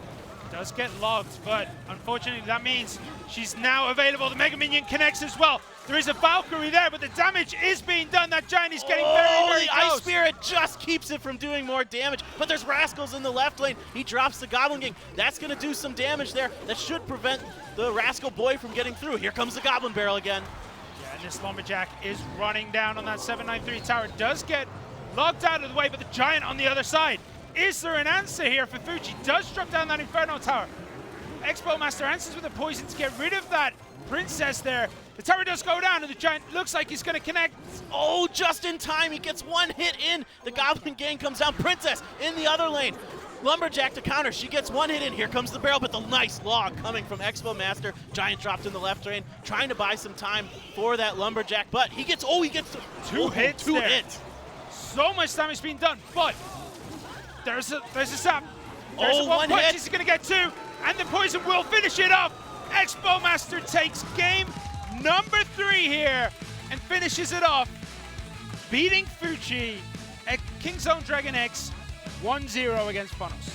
Does get logged, but unfortunately that means she's now available. The Mega Minion connects as well. There is a Valkyrie there, but the damage is being done. That Giant is getting very the close. Ice Spirit just keeps it from doing more damage, but there's Rascals in the left lane. He drops the Goblin Gang. That's going to do some damage there. That should prevent the Rascal Boy from getting through. Here comes the Goblin Barrel again. Yeah, and this Lumberjack is running down on that 793 tower. Does get logged out of the way, but the Giant on the other side. Is there an answer here for Fuchi? Does drop down that Inferno Tower. Expo Master answers with a poison to get rid of that Princess there. The tower does go down, and the Giant looks like he's going to connect. Oh, just in time. He gets one hit in. The Goblin Gang comes down. Princess in the other lane. Lumberjack to counter. She gets one hit in. Here comes the barrel, but the nice log coming from Expo Master. Giant dropped in the left lane, trying to buy some time for that Lumberjack, but he gets two hits. Two hits. So much damage being done, but there's a zap. There's a one punch. hit. He's going to get two, and the poison will finish it off. Expo Master takes game number 3 here and finishes it off, beating Fuchi at Kingzone Dragon X 1-0 against Panos.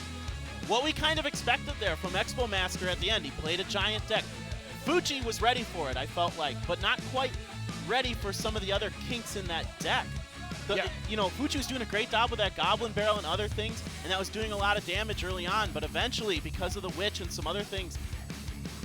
What we kind of expected there from Expo Master at the end. He played a Giant deck. Fuchi was ready for it, I felt like, but not quite ready for some of the other kinks in that deck. You know, Fuchi was doing a great job with that Goblin Barrel and other things, and that was doing a lot of damage early on, but eventually, because of the Witch and some other things,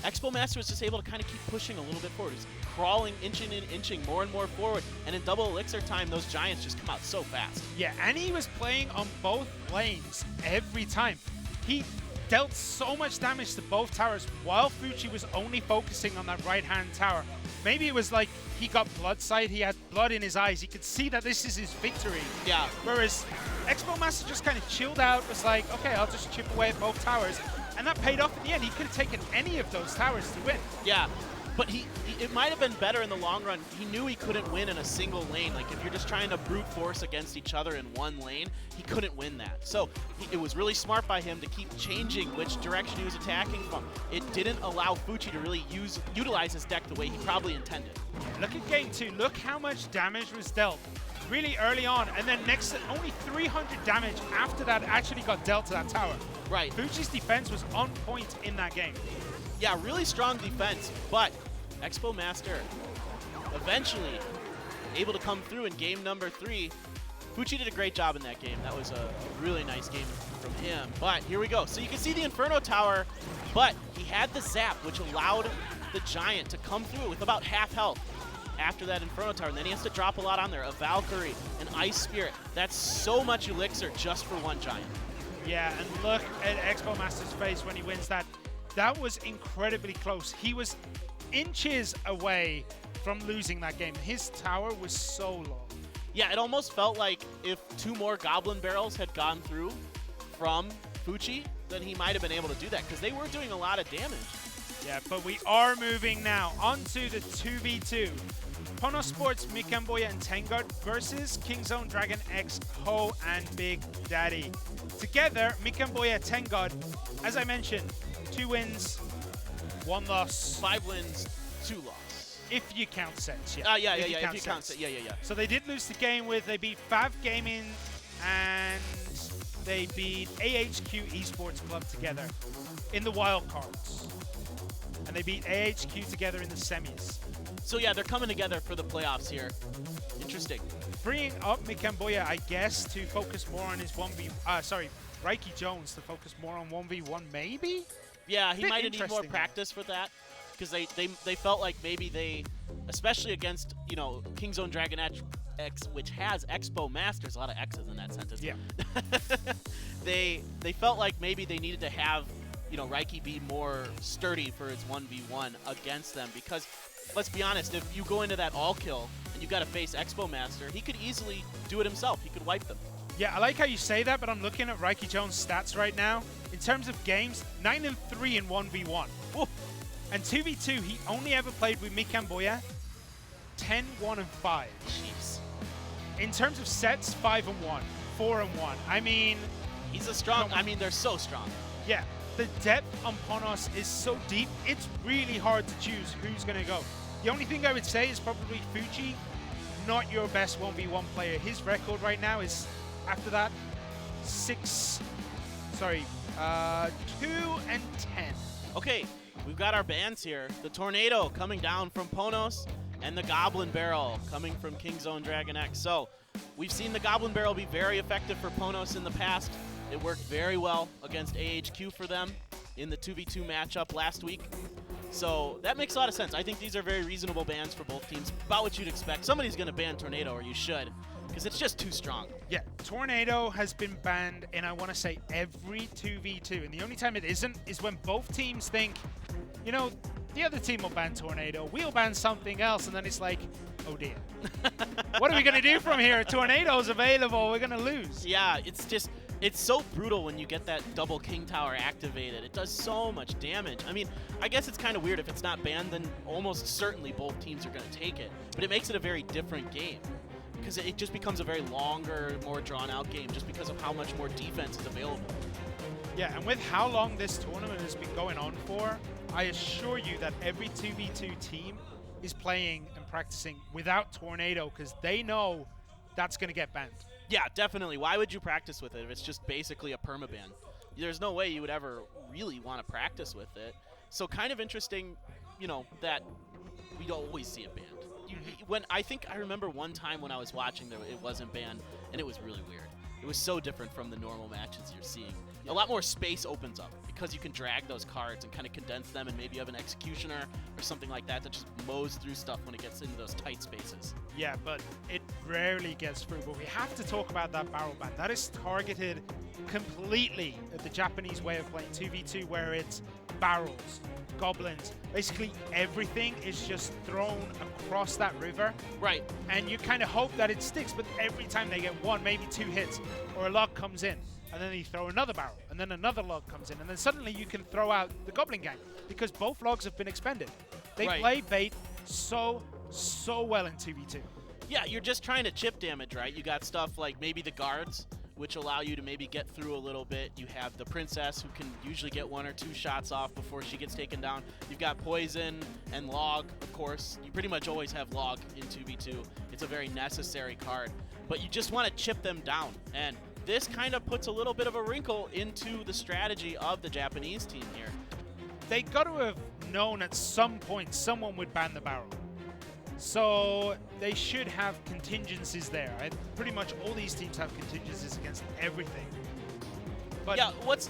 Expo Master was just able to kind of keep pushing a little bit forward. He's crawling, inching in, inching more and more forward, and in double elixir time, those Giants just come out so fast. Yeah, and he was playing on both lanes every time. He dealt so much damage to both towers while Fuchi was only focusing on that right-hand tower. Maybe it was like he got blood sight, he had blood in his eyes. He could see that this is his victory. Yeah. Whereas Expo Master just kind of chilled out, was like, okay, I'll just chip away at both towers. And that paid off in the end. He could have taken any of those towers to win. Yeah, but it might have been better in the long run. He knew he couldn't win in a single lane. Like, if you're just trying to brute force against each other in one lane, he couldn't win that. So it was really smart by him to keep changing which direction he was attacking from. It didn't allow Fuchi to really utilize his deck the way he probably intended. Look at game 2. Look how much damage was dealt really early on, and then next only 300 damage after that actually got dealt to that tower. Right. Fuchi's defense was on point in that game. Yeah, really strong defense, but Expo Master eventually able to come through in game number 3. Fuchi did a great job in that game. That was a really nice game from him. But here we go. So you can see the Inferno Tower, but he had the zap, which allowed the Giant to come through with about half health after that Inferno Tower. And then he has to drop a lot on there. A Valkyrie, an Ice Spirit. That's so much elixir just for one Giant. Yeah, and look at Expo Master's face when he wins that. That was incredibly close. He was inches away from losing that game. His tower was so low. Yeah, it almost felt like if 2 more Goblin Barrels had gone through from Fuchi, then he might have been able to do that, because they were doing a lot of damage. Yeah, but we are moving now onto the 2v2. Ponos Sports, Mikamboya and Tengard versus Kingzone Dragon X, Ho and Big Daddy. Together, Mikamboya, Tengard, as I mentioned, 2 wins, 1 loss. 5 wins, 2 losses. If you count sets, yeah. If you count sets. Yeah. So they did lose the game with, they beat Fav Gaming and they beat AHQ Esports Club together in the wild cards. And they beat AHQ together in the semis. So yeah, they're coming together for the playoffs here. Interesting. Freeing up Mikamboya, I guess, to focus more on his Reiki Jones to focus more on 1v1, maybe? Yeah, he might need more practice for that. Because they felt like maybe they, especially against, you know, Kingzone Dragon X, which has Expo Masters, a lot of X's in that sentence. Yeah. they felt like maybe they needed to have, you know, Reiki be more sturdy for his 1v1 against them, because let's be honest, if you go into that all kill and you got to face Expo Master, he could easily do it himself. He could wipe them. Yeah, I like how you say that, but I'm looking at Reiki Jones' stats right now. In terms of games, 9-3 in 1v1. Ooh. And 2v2, he only ever played with Mikamboya 10-1-5. Jeez. In terms of sets, 5-1, 4-1. I mean, he's a strong. I mean, they're so strong. Yeah. The depth on Ponos is so deep, it's really hard to choose who's going to go. The only thing I would say is probably Fuji, not your best 1v1 player. His record right now is, after that, 2-10. Okay, we've got our bands here. The Tornado coming down from Ponos, and the Goblin Barrel coming from Kingzone Dragon X. So, we've seen the Goblin Barrel be very effective for Ponos in the past. It worked very well against AHQ for them in the 2v2 matchup last week. So that makes a lot of sense. I think these are very reasonable bans for both teams. About what you'd expect. Somebody's going to ban Tornado, or you should, because it's just too strong. Yeah, Tornado has been banned in, I want to say, every 2v2. And the only time it isn't is when both teams think, you know, the other team will ban Tornado, we'll ban something else, and then it's like, oh dear. What are we going to do from here? Tornado's available, we're going to lose. Yeah, it's just... It's so brutal when you get that double King Tower activated. It does so much damage. I mean, I guess it's kind of weird if it's not banned, then almost certainly both teams are going to take it. But it makes it a very different game, because it just becomes a very longer, more drawn-out game just because of how much more defense is available. Yeah, and with how long this tournament has been going on for, I assure you that every 2v2 team is playing and practicing without Tornado, because they know that's going to get banned. Yeah, definitely. Why would you practice with it if it's just basically a permaban? There's no way you would ever really want to practice with it. So kind of interesting, you know, that we don't always see it banned. When I remember one time when I was watching that it wasn't banned, and it was really weird. It was so different from the normal matches you're seeing. A lot more space opens up because you can drag those cards and kind of condense them, and maybe you have an Executioner or something like that that just mows through stuff when it gets into those tight spaces. Yeah, but it rarely gets through. But we have to talk about that barrel ban. That is targeted completely at the Japanese way of playing 2v2, where it's barrels, goblins. Basically, everything is just thrown across that river. Right. And you kind of hope that it sticks, but every time they get 1, maybe 2 hits, or a log comes in, and then you throw another barrel, and then another log comes in, and then suddenly you can throw out the Goblin Gang, because both logs have been expended. They play bait so well in 2v2. Yeah, you're just trying to chip damage, right? You got stuff like maybe the guards, which allow you to maybe get through a little bit. You have the princess, who can usually get 1 or 2 shots off before she gets taken down. You've got poison and log, of course. You pretty much always have log in 2v2. It's a very necessary card, but you just want to chip them down. And this kind of puts a little bit of a wrinkle into the strategy of the Japanese team here. They got to have known at some point someone would ban the barrel. So they should have contingencies there. Pretty much all these teams have contingencies against everything. But yeah, what's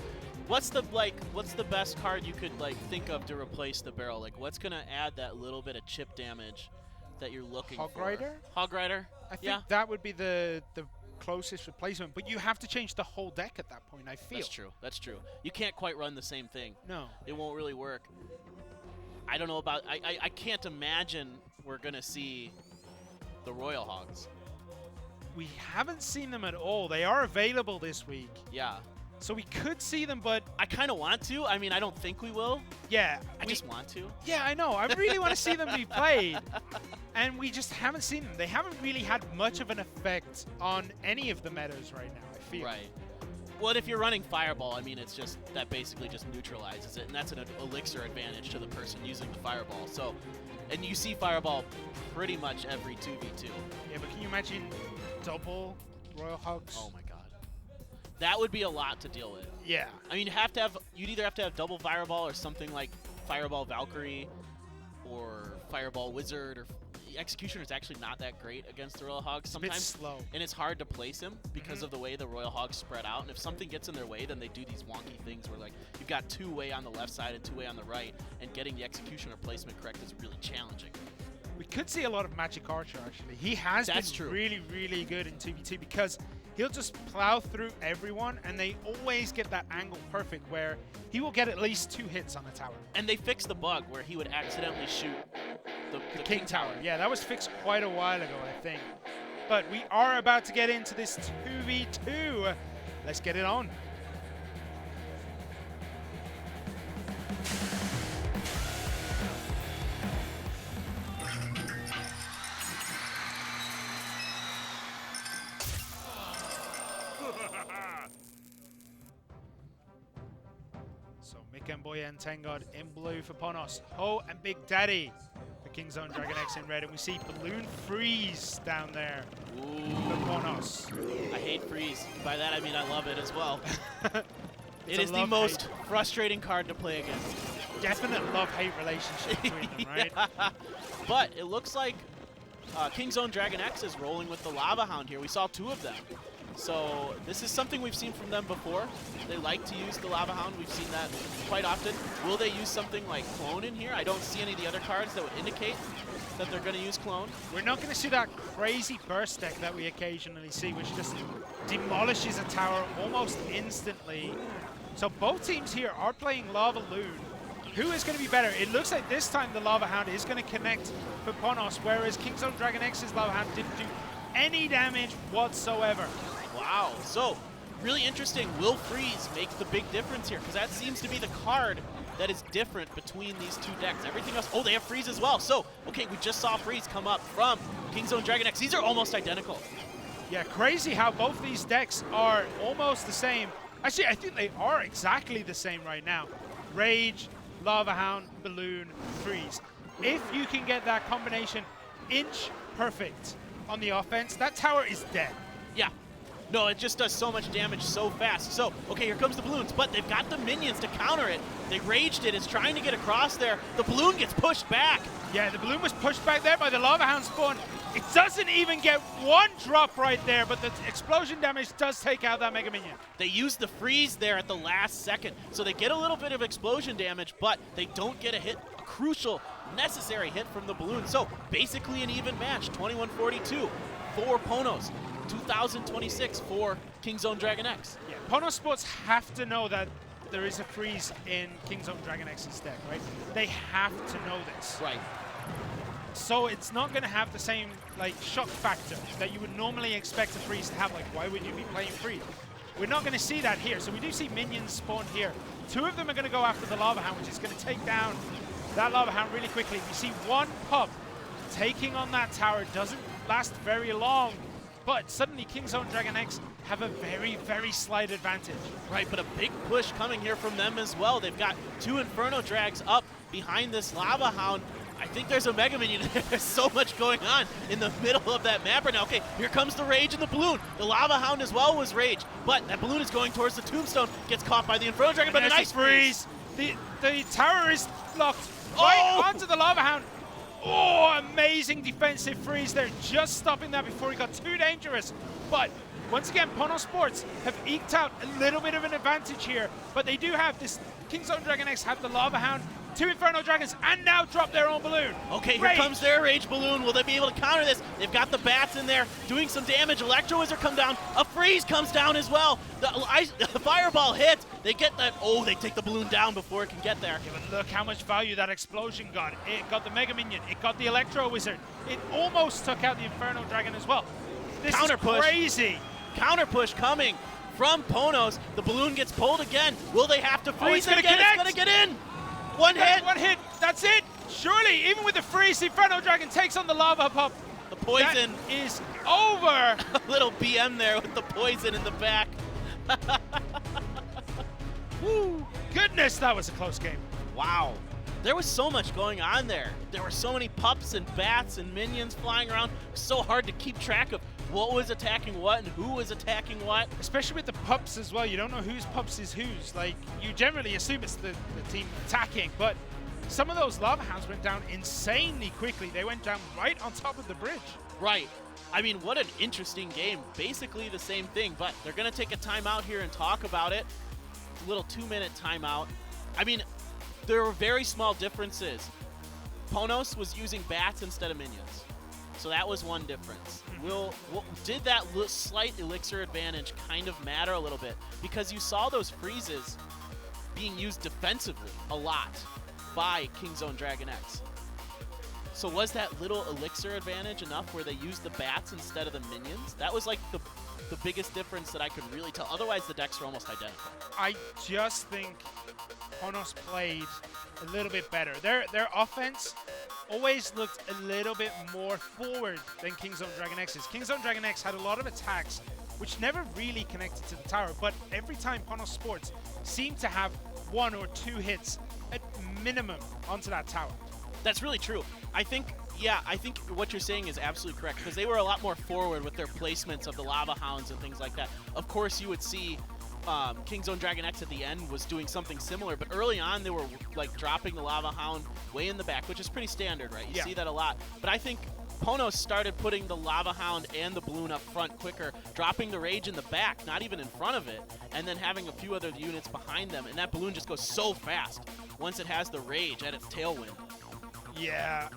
the best card you could think of to replace the barrel? Like, what's gonna add that little bit of chip damage that you're looking for? Hog Rider? Hog Rider? I think that would be the closest replacement, but you have to change the whole deck at that point, I feel. That's true. That's true. You can't quite run the same thing. No. It won't really work. I don't know about... I can't imagine we're going to see the Royal Hogs. We haven't seen them at all. They are available this week. Yeah. So we could see them, but I kind of want to. I mean, I don't think we will. yeah. I just want to. Yeah, I know. I really want to see them be played. And we just haven't seen them. They haven't really had much of an effect on any of the metas right now, I feel. Right. Well, if you're running Fireball, I mean, it's just, that basically just neutralizes it, and that's an elixir advantage to the person using the Fireball. So, and you see Fireball pretty much every 2v2. Yeah, but can you imagine double Royal Hogs? Oh my god. That would be a lot to deal with. Yeah. I mean, you'd either have to have double Fireball or something like Fireball Valkyrie or Fireball Wizard, or Executioner is actually not that great against the Royal Hogs sometimes. It's a bit slow. And it's hard to place him because of the way the Royal Hogs spread out. And if something gets in their way, then they do these wonky things where, like, you've got two-way on the left side and two-way on the right, and getting the Executioner placement correct is really challenging. We could see a lot of Magic Archer, actually. He has been really, really good in 2v2 because he'll just plow through everyone, and they always get that angle perfect where he will get at least 2 hits on the tower. And they fixed the bug where he would accidentally shoot the King Tower. Yeah, that was fixed quite a while ago, I think. But we are about to get into this 2v2. Let's get it on. So Mick and Boya and Tengod in blue for Ponos. Ho and Big Daddy for Kingzone Dragon X in red. And we see Balloon Freeze down there for Ponos. I hate Freeze. By that I mean I love it as well. It is the love-hate. most frustrating card to play against. Definite love-hate relationship between them, right? Yeah. But it looks like Kingzone Dragon X is rolling with the Lava Hound here. We saw 2 of them. So this is something we've seen from them before. They like to use the Lava Hound. We've seen that quite often. Will they use something like Clone in here? I don't see any of the other cards that would indicate that they're going to use Clone. We're not going to see that crazy burst deck that we occasionally see, which just demolishes a tower almost instantly. So both teams here are playing Lava Loon. Who is going to be better? It looks like this time the Lava Hound is going to connect for Ponos, whereas Kingzone Dragon X's Lava Hound didn't do any damage whatsoever. Wow. So really interesting. Will Freeze make the big difference here? Because that seems to be the card that is different between these 2 decks. Everything else, oh, they have Freeze as well. So, okay, we just saw Freeze come up from Kingzone Dragon X. These are almost identical. Yeah, crazy how both these decks are almost the same. Actually, I think they are exactly the same right now. Rage, Lava Hound, Balloon, Freeze. If you can get that combination inch perfect on the offense, that tower is dead. Yeah. No, it just does so much damage so fast. So, okay, here comes the balloons, but they've got the minions to counter it. They raged it. It's trying to get across there. The balloon gets pushed back. Yeah, the balloon was pushed back there by the Lava Hound spawn. It doesn't even get 1 drop right there, but the explosion damage does take out that Mega Minion. They use the freeze there at the last second, so they get a little bit of explosion damage, but they don't get a hit, a crucial, necessary hit from the balloon. So basically an even match, 21-42 for Ponos, 2026 for Kingzone Dragon X. Yeah, Ponos Sports have to know that there is a freeze in Kingzone Dragon X's deck, right? They have to know this. Right. So it's not going to have the same like shock factor that you would normally expect a freeze to have. Like, why would you be playing freeze? We're not going to see that here. So we do see minions spawned here. 2 of them are going to go after the Lava Hound, which is going to take down that Lava Hound really quickly. We see 1 pop taking on that tower. Doesn't last very long, but suddenly Kingzone Dragon X have a very, very slight advantage. Right, but a big push coming here from them as well. They've got 2 Inferno Drags up behind this Lava Hound. I think there's a Mega Minion. There's so much going on in the middle of that map right now. Okay, here comes the Rage and the Balloon. The Lava Hound as well was Rage, but that Balloon is going towards the Tombstone. Gets caught by the Inferno Dragon, but a nice freeze. The tower is locked right onto the Lava Hound. Oh, amazing defensive freeze there, just stopping that before he got too dangerous. But once again, Ponos Sports have eked out a little bit of an advantage here, but they do have this. Kingzone Dragon X have the Lava Hound, 2 Inferno Dragons, and now drop their own balloon. Okay, here comes their Rage Balloon. Will they be able to counter this? They've got the bats in there doing some damage. Electro Wizard come down. A freeze comes down as well. The Fireball hits. They get that. Oh, they take the balloon down before it can get there. Yeah, but look how much value that explosion got. It got the Mega Minion. It got the Electro Wizard. It almost took out the Inferno Dragon as well. This Counter is push. crazy. Counter push coming from Ponos. The balloon gets pulled again. Will they have to freeze it again? Connect. It's going to get in. One hit. One hit. That's it. Surely, even with the freeze, the Inferno Dragon takes on the Lava Pup. The poison that is over. A little BM there with the poison in the back. Woo. Goodness, that was a close game. Wow. There was so much going on there. There were so many pups and bats and minions flying around. So hard to keep track of what was attacking what and who was attacking what. Especially with the pups as well. You don't know whose pups is whose. Like, you generally assume it's the team attacking, but some of those Lava Hounds went down insanely quickly. They went down right on top of the bridge. Right. I mean, what an interesting game. Basically the same thing, but they're going to take a timeout here and talk about it. A little 2-minute timeout. I mean, there were very small differences. Ponos was using bats instead of minions. So that was one difference. Did that slight elixir advantage kind of matter a little bit? Because you saw those freezes being used defensively a lot by Kingzone Dragon X. So was that little elixir advantage enough where they used the bats instead of the minions? That was like the biggest difference that I could really tell. Otherwise, the decks were almost identical. I just think Ponos played a little bit better. Their offense always looked a little bit more forward than Kingzone Dragon X's. Kingzone Dragon X had a lot of attacks which never really connected to the tower, but every time Ponos Sports seemed to have 1 or 2 hits at minimum onto that tower. That's really true. I think what you're saying is absolutely correct, because they were a lot more forward with their placements of the Lava Hounds and things like that. Of course, you would see Kingzone Dragon X at the end was doing something similar, but early on they were like dropping the Lava Hound way in the back, which is pretty standard, right? You see that a lot. But I think Ponos started putting the Lava Hound and the balloon up front quicker, dropping the Rage in the back, not even in front of it, and then having a few other units behind them, and that balloon just goes so fast once it has the Rage at its tailwind. Yeah.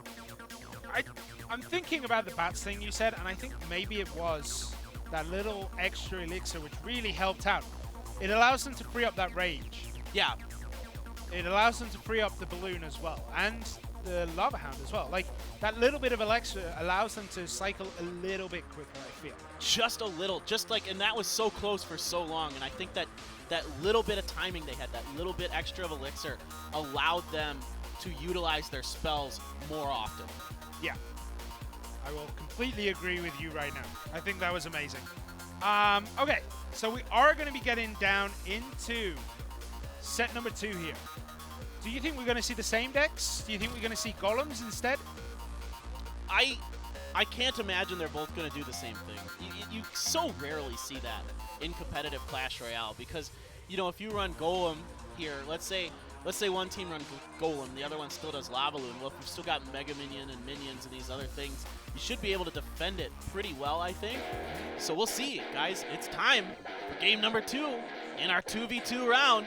I'm thinking about the bats thing you said, and I think maybe it was that little extra elixir which really helped out. It allows them to free up that Rage. Yeah. It allows them to free up the balloon as well, and the Lava Hound as well. Like, that little bit of elixir allows them to cycle a little bit quicker, I feel. Just a little, and that was so close for so long, and I think that little bit of timing they had, that little bit extra of elixir, allowed them to utilize their spells more often. Yeah. I will completely agree with you right now. I think that was amazing. Okay, so we are going to be getting down into set number 2 here. Do you think we're going to see the same decks? Do you think we're going to see golems instead? I can't imagine they're both going to do the same thing. You so rarely see that in competitive Clash Royale, because, you know, if you run golem here, let's say one team runs golem, the other one still does Lava Loon. Well, if you've still got Mega Minion and minions and these other things, you should be able to defend it pretty well, I think. So we'll see, guys. It's time for game number 2 in our 2v2 round.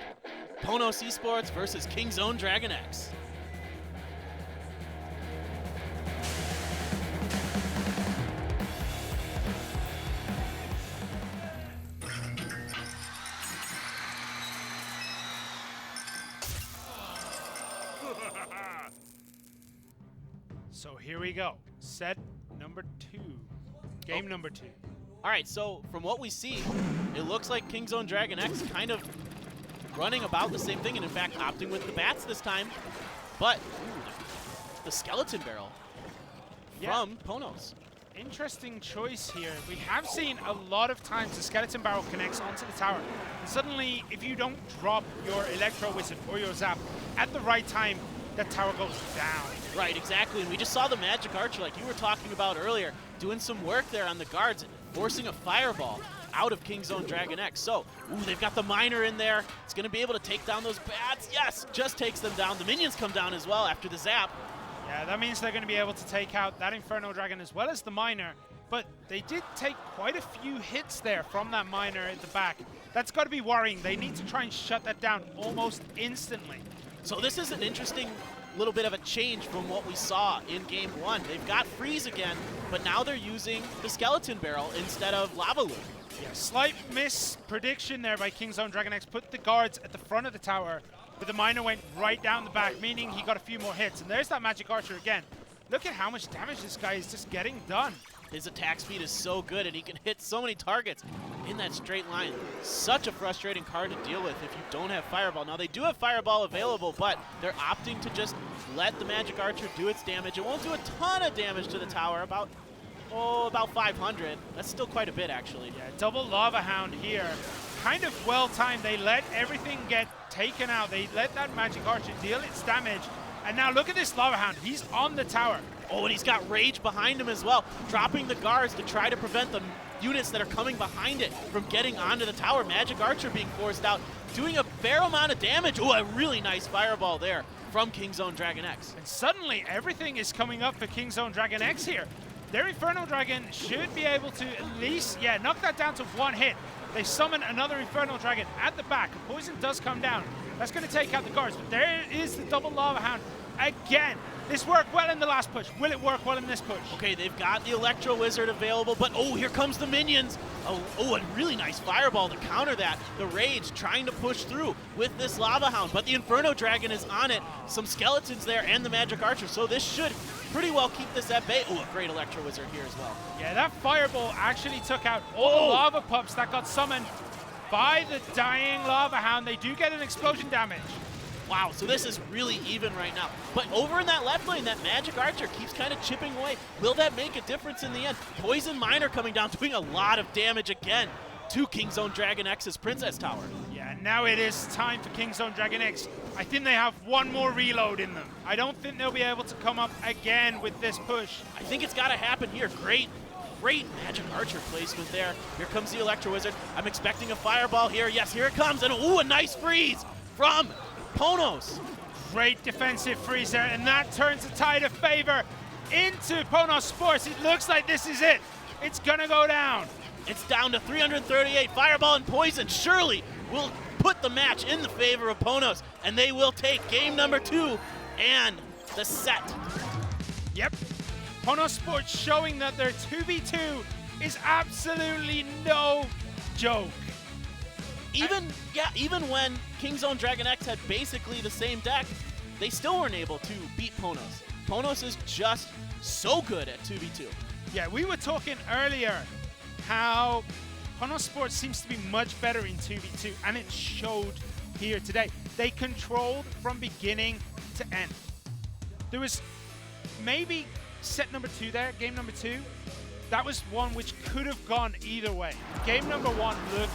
Ponos Esports versus Kingzone Dragon X. So here we go. Set number 2. Game number 2. All right, so from what we see, it looks like Kingzone Dragon X kind of running about the same thing, and in fact opting with the bats this time. But the skeleton barrel from Ponos. Interesting choice here. We have seen a lot of times the skeleton barrel connects onto the tower. And suddenly, if you don't drop your Electro Wizard or your Zap at the right time, that tower goes down. Right, exactly. And we just saw the Magic Archer, like you were talking about earlier, doing some work there on the guards, forcing a fireball out of Kingzone Dragon X. So, they've got the miner in there. It's going to be able to take down those bats. Yes, just takes them down. The minions come down as well after the zap. Yeah, that means they're going to be able to take out that Inferno Dragon as well as the miner. But they did take quite a few hits there from that miner at the back. That's got to be worrying. They need to try and shut that down almost instantly. So this is an interesting little bit of a change from what we saw in game 1. They've got freeze again, but now they're using the skeleton barrel instead of Lava Loon. Yeah, slight misprediction there by Kingzone Dragon X. Put the guards at the front of the tower, but the miner went right down the back, meaning he got a few more hits. And there's that Magic Archer again. Look at how much damage this guy is just getting done. His attack speed is so good, and he can hit so many targets. in that straight line. Such a frustrating card to deal with if you don't have Fireball. Now, they do have Fireball available, but they're opting to just let the Magic Archer do its damage. It won't do a ton of damage to the tower, about 500. That's still quite a bit, actually. Yeah, double Lava Hound here. Kind of well timed. They let everything get taken out. They let that Magic Archer deal its damage. And now look at this Lava Hound. He's on the tower. Oh, and he's got Rage behind him as well, dropping the guards to try to prevent the units that are coming behind it from getting onto the tower. Magic Archer being forced out, doing a fair amount of damage. Oh, a really nice Fireball there from Kingzone Dragon X. And suddenly everything is coming up for Kingzone Dragon X here. Their Inferno Dragon should be able to at least, knock that down to one hit. They summon another Inferno Dragon at the back. Poison does come down. That's going to take out the guards, but there is the double Lava Hound again. This worked well in the last push. Will it work well in this push? Okay, they've got the Electro Wizard available, but oh, here comes the minions. Oh, a really nice Fireball to counter that. The Rage trying to push through with this Lava Hound, but the Inferno Dragon is on it. Some skeletons there and the Magic Archer, so this should pretty well keep this at bay. Oh, a great Electro Wizard here as well. Yeah, that Fireball actually took out all the Lava Pups that got summoned by the dying Lava Hound. They do get an explosion damage. Wow, so this is really even right now. But over in that left lane, that Magic Archer keeps kind of chipping away. Will that make a difference in the end? Poison Miner coming down, doing a lot of damage again to Kingzone Dragon X's Princess Tower. Yeah, now it is time for Kingzone Dragon X. I think they have one more reload in them. I don't think they'll be able to come up again with this push. I think it's got to happen here. Great Magic Archer placement there. Here comes the Electro Wizard. I'm expecting a Fireball here. Yes, here it comes. And ooh, a nice freeze from Ponos. Great defensive freeze there, and that turns the tide of favor into Ponos Sports. It looks like this is it. It's gonna go down. It's down to 338. Fireball and Poison surely will put the match in the favor of Ponos, and they will take game number 2 and the set. Yep. Ponos Sports showing that their 2v2 is absolutely no joke. Even when Kingzone Dragon X had basically the same deck, they still weren't able to beat Ponos. Ponos is just so good at 2v2. Yeah, we were talking earlier how Ponos Sports seems to be much better in 2v2, and it showed here today. They controlled from beginning to end. There was maybe set number 2 there, game number 2. That was one which could have gone either way. Game number 1 looked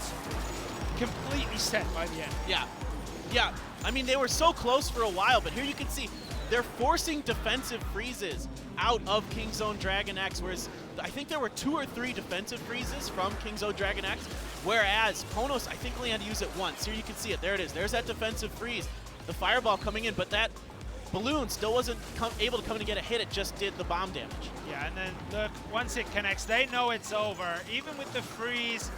completely set by the end. Yeah. I mean, they were so close for a while, but here you can see they're forcing defensive freezes out of Kingzone Dragon X, whereas I think there were 2 or 3 defensive freezes from Kingzone Dragon X, whereas Ponos, I think, only had to use it once. Here you can see it. There it is. There's that defensive freeze. The Fireball coming in, but that balloon still wasn't able to come in to get a hit. It just did the bomb damage. Yeah, and then look, once it connects, they know it's over. Even with the freeze,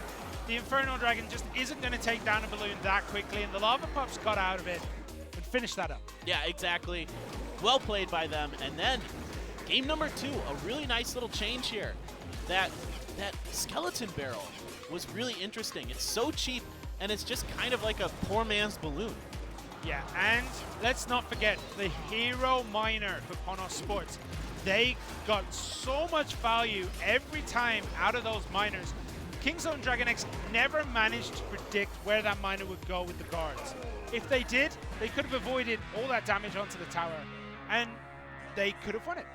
the Inferno Dragon just isn't going to take down a balloon that quickly, and the Lava Pups got out of it and finished that up. Yeah, exactly. Well played by them. And then game number 2, a really nice little change here. That skeleton barrel was really interesting. It's so cheap, and it's just kind of like a poor man's balloon. Yeah, and let's not forget the Hero Miner for Ponos Sports. They got so much value every time out of those miners. Kingzone Dragon X never managed to predict where that miner would go with the guards. If they did, they could have avoided all that damage onto the tower, and they could have won it.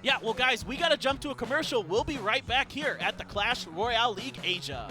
Yeah, well, guys, we got to jump to a commercial. We'll be right back here at the Clash Royale League Asia.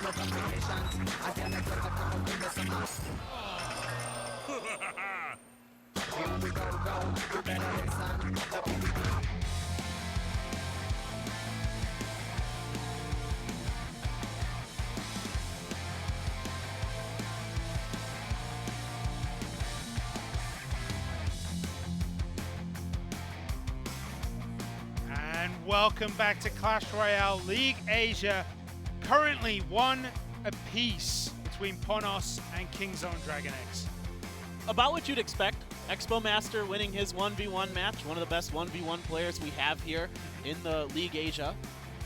And welcome back to Clash Royale League Asia. Currently 1 apiece between Ponos and Kingzone Dragon X. About what you'd expect. Expo Master winning his 1v1 match, one of the best 1v1 players we have here in the League Asia.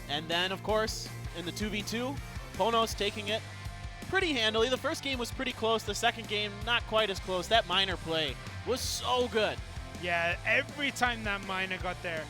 And then, of course, in the 2v2, Ponos taking it pretty handily. The first game was pretty close. The second game, not quite as close. That minor play was so good. Yeah, every time that miner got there,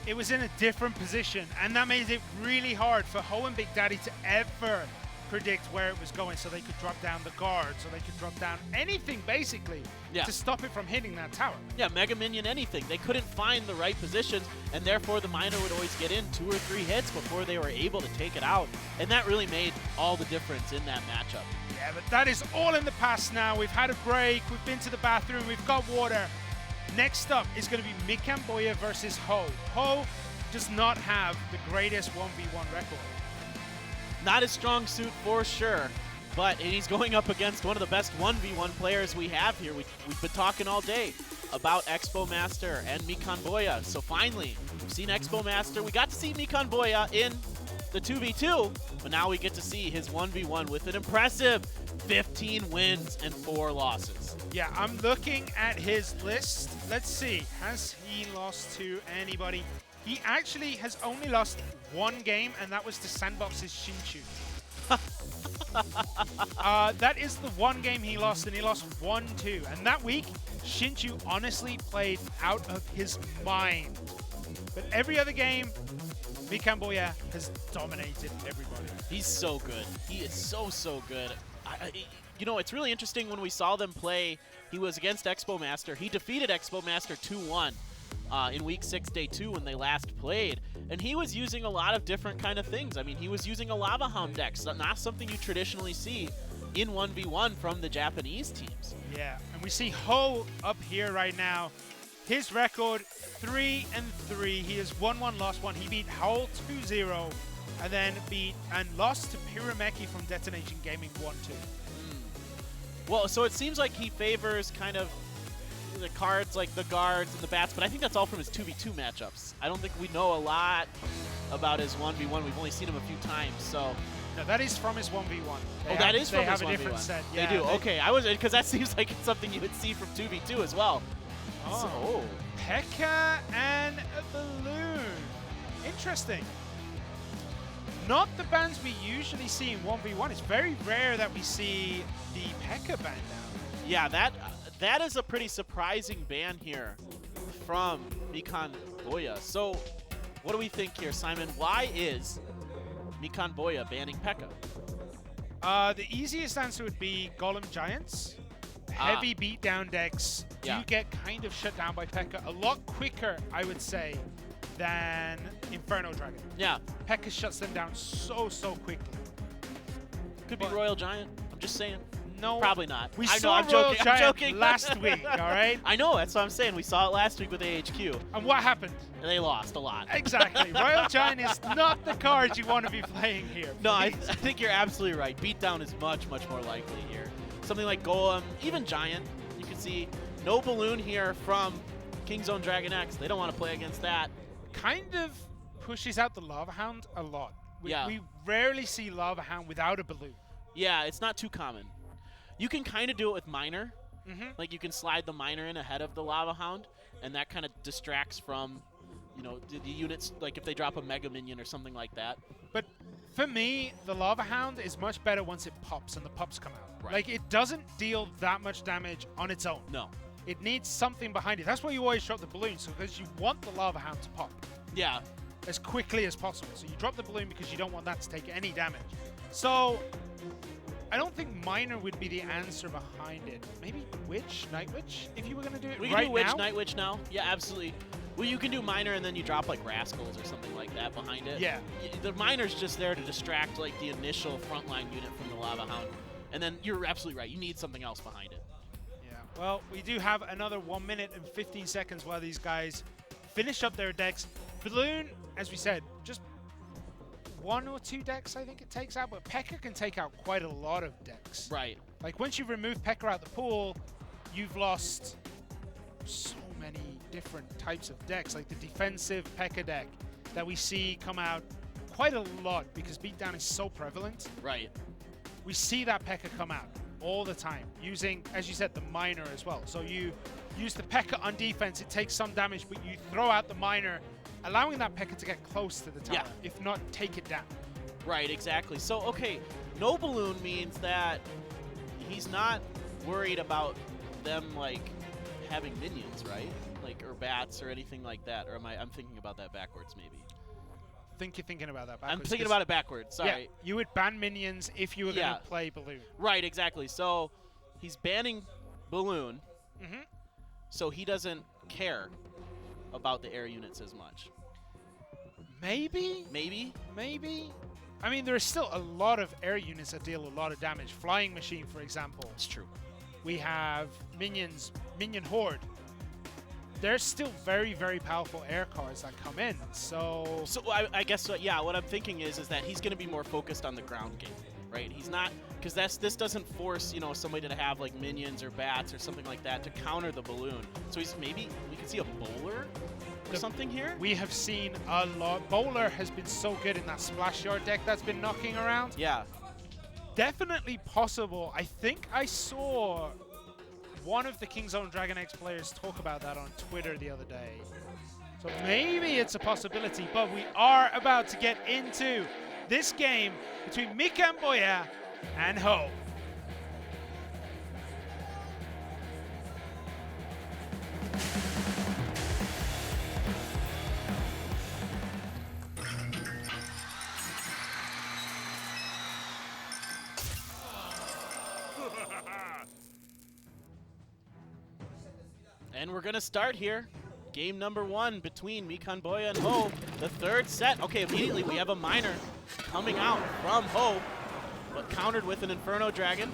it was in a different position, and that made it really hard for Ho and Big Daddy to ever predict where it was going, so they could drop down the guard, so they could drop down anything, basically, to stop it from hitting that tower. Yeah, Mega Minion, anything. They couldn't find the right positions, and therefore the miner would always get in 2 or 3 hits before they were able to take it out, and that really made all the difference in that matchup. Yeah, but that is all in the past now. We've had a break, we've been to the bathroom, we've got water. Next up is going to be Mikamboya versus Ho. Ho does not have the greatest 1v1 record. Not his strong suit for sure, but he's going up against one of the best 1v1 players we have here. We've been talking all day about Expo Master and Mikamboya. So finally, we've seen Expo Master. We got to see Mikamboya in the 2v2, but now we get to see his 1v1 with an impressive 15 wins and 4 losses. Yeah, I'm looking at his list. Let's see, has he lost to anybody? He actually has only lost 1 game, and that was to Sandbox's Shinchu. That is the 1 game he lost, and he lost 1-2. And that week, Shinchu honestly played out of his mind. But every other game, Mikamboya has dominated everybody. He's so good. He is so good. You know, it's really interesting when we saw them play. He was against Expo Master. He defeated Expo Master 2-1 in Week 6, Day 2 when they last played. And he was using a lot of different kind of things. I mean, he was using a Lava Hound deck, so not something you traditionally see in 1v1 from the Japanese teams. Yeah, and we see Ho up here right now. His record, 3-3. He is 1-1, lost 1. He beat Howl 2-0, and then lost to Pyrameki from Detonation Gaming 1-2. Well, so it seems like he favors kind of the cards like the guards and the bats, but I think that's all from his 2v2 matchups. I don't think we know a lot about his 1v1. We've only seen him a few times, so. No, that is from his 1v1. That is from his 1v1. They have a different set. Yeah, they do. Okay, because that seems like it's something you would see from 2v2 as well. Oh, P.E.K.K.A. and a balloon. Interesting. Not the bans we usually see in 1v1. It's very rare that we see the P.E.K.K.A. ban now. Yeah, that is a pretty surprising ban here from Mikamboya. So what do we think here, Simon? Why is Mikamboya banning P.E.K.K.A.? The easiest answer would be Golem Giants. Heavy beatdown decks do get kind of shut down by P.E.K.K.A. a lot quicker, I would say, than Inferno Dragon. Yeah. P.E.K.K.A. shuts them down so quickly. Could be Royal Giant. I'm just saying. No. Probably not. We saw Royal Giant last week, all right? I know, that's what I'm saying. We saw it last week with AHQ. And what happened? And they lost a lot. Exactly. Royal Giant is not the card you want to be playing here. No, I think you're absolutely right. Beatdown is much more likely here. Something like Golem, even Giant, you can see no balloon here from Kingzone Dragon X. They don't want to play against that. Kind of pushes out the Lava Hound a lot. We rarely see Lava Hound without a balloon. Yeah, it's not too common. You can kind of do it with Miner. Like you can slide the Miner in ahead of the Lava Hound, and that kind of distracts from, you know, the units, like if they drop a Mega Minion or something like that. But for me, the Lava Hound is much better once it pops and the pups come out. Right. Like, it doesn't deal that much damage on its own. No. It needs something behind it. That's why you always drop the balloons, because you want the Lava Hound to pop. Yeah. As quickly as possible. So you drop the balloon because you don't want that to take any damage. So I don't think Miner would be the answer behind it. Maybe Witch, Night Witch, if you were going to do it We right can do Witch, now? Night Witch now. Yeah, absolutely. Well, you can do Miner and then you drop like Rascals or something like that behind it. Yeah. The Miner's just there to distract like the initial frontline unit from the Lava Hound. And then you're absolutely right. You need something else behind it. Yeah. Well, we do have another 1 minute and 15 seconds while these guys finish up their decks. Balloon, as we said, just 1 or 2 decks I think it takes out, but P.E.K.K.A can take out quite a lot of decks. Right. Like once you remove P.E.K.K.A out the pool, you've lost so many different types of decks, like the defensive P.E.K.K.A deck that we see come out quite a lot because beatdown is so prevalent. Right. We see that P.E.K.K.A come out all the time using, as you said, the Miner as well. So you use the P.E.K.K.A on defense, it takes some damage, but you throw out the Miner, allowing that P.E.K.K.A to get close to the tower, if not take it down. Right, exactly. So, okay, no Balloon means that he's not worried about them, like, having minions, right? Like, or bats or anything like that. Or I'm thinking about that backwards, maybe. I think you're thinking about that backwards. I'm thinking about it backwards, sorry. Yeah, you would ban minions if you were going to play Balloon. Right, exactly. So, he's banning Balloon, so he doesn't care about the air units as much. Maybe? Maybe? Maybe? I mean, there are still a lot of air units that deal a lot of damage. Flying Machine, for example. It's true. We have minions, Minion Horde. There's still very, very powerful air cards that come in, so... So I guess, yeah, what I'm thinking is that he's going to be more focused on the ground game, right? He's not... Because this doesn't force, you know, somebody to have, like, minions or bats or something like that to counter the Balloon. So he's maybe... We could see a Bowler or something here? We have seen a lot. Bowler has been so good in that Splash Yard deck that's been knocking around. Yeah. Definitely possible. I think I saw one of the Kingzone Dragon X players talk about that on Twitter the other day. So maybe it's a possibility, but we are about to get into this game between Mikamboya and Ho. And we're going to start here. Game number 1 between Mikamboya and Ho. The third set. Okay, immediately we have a Miner coming out from Ho, but countered with an Inferno Dragon.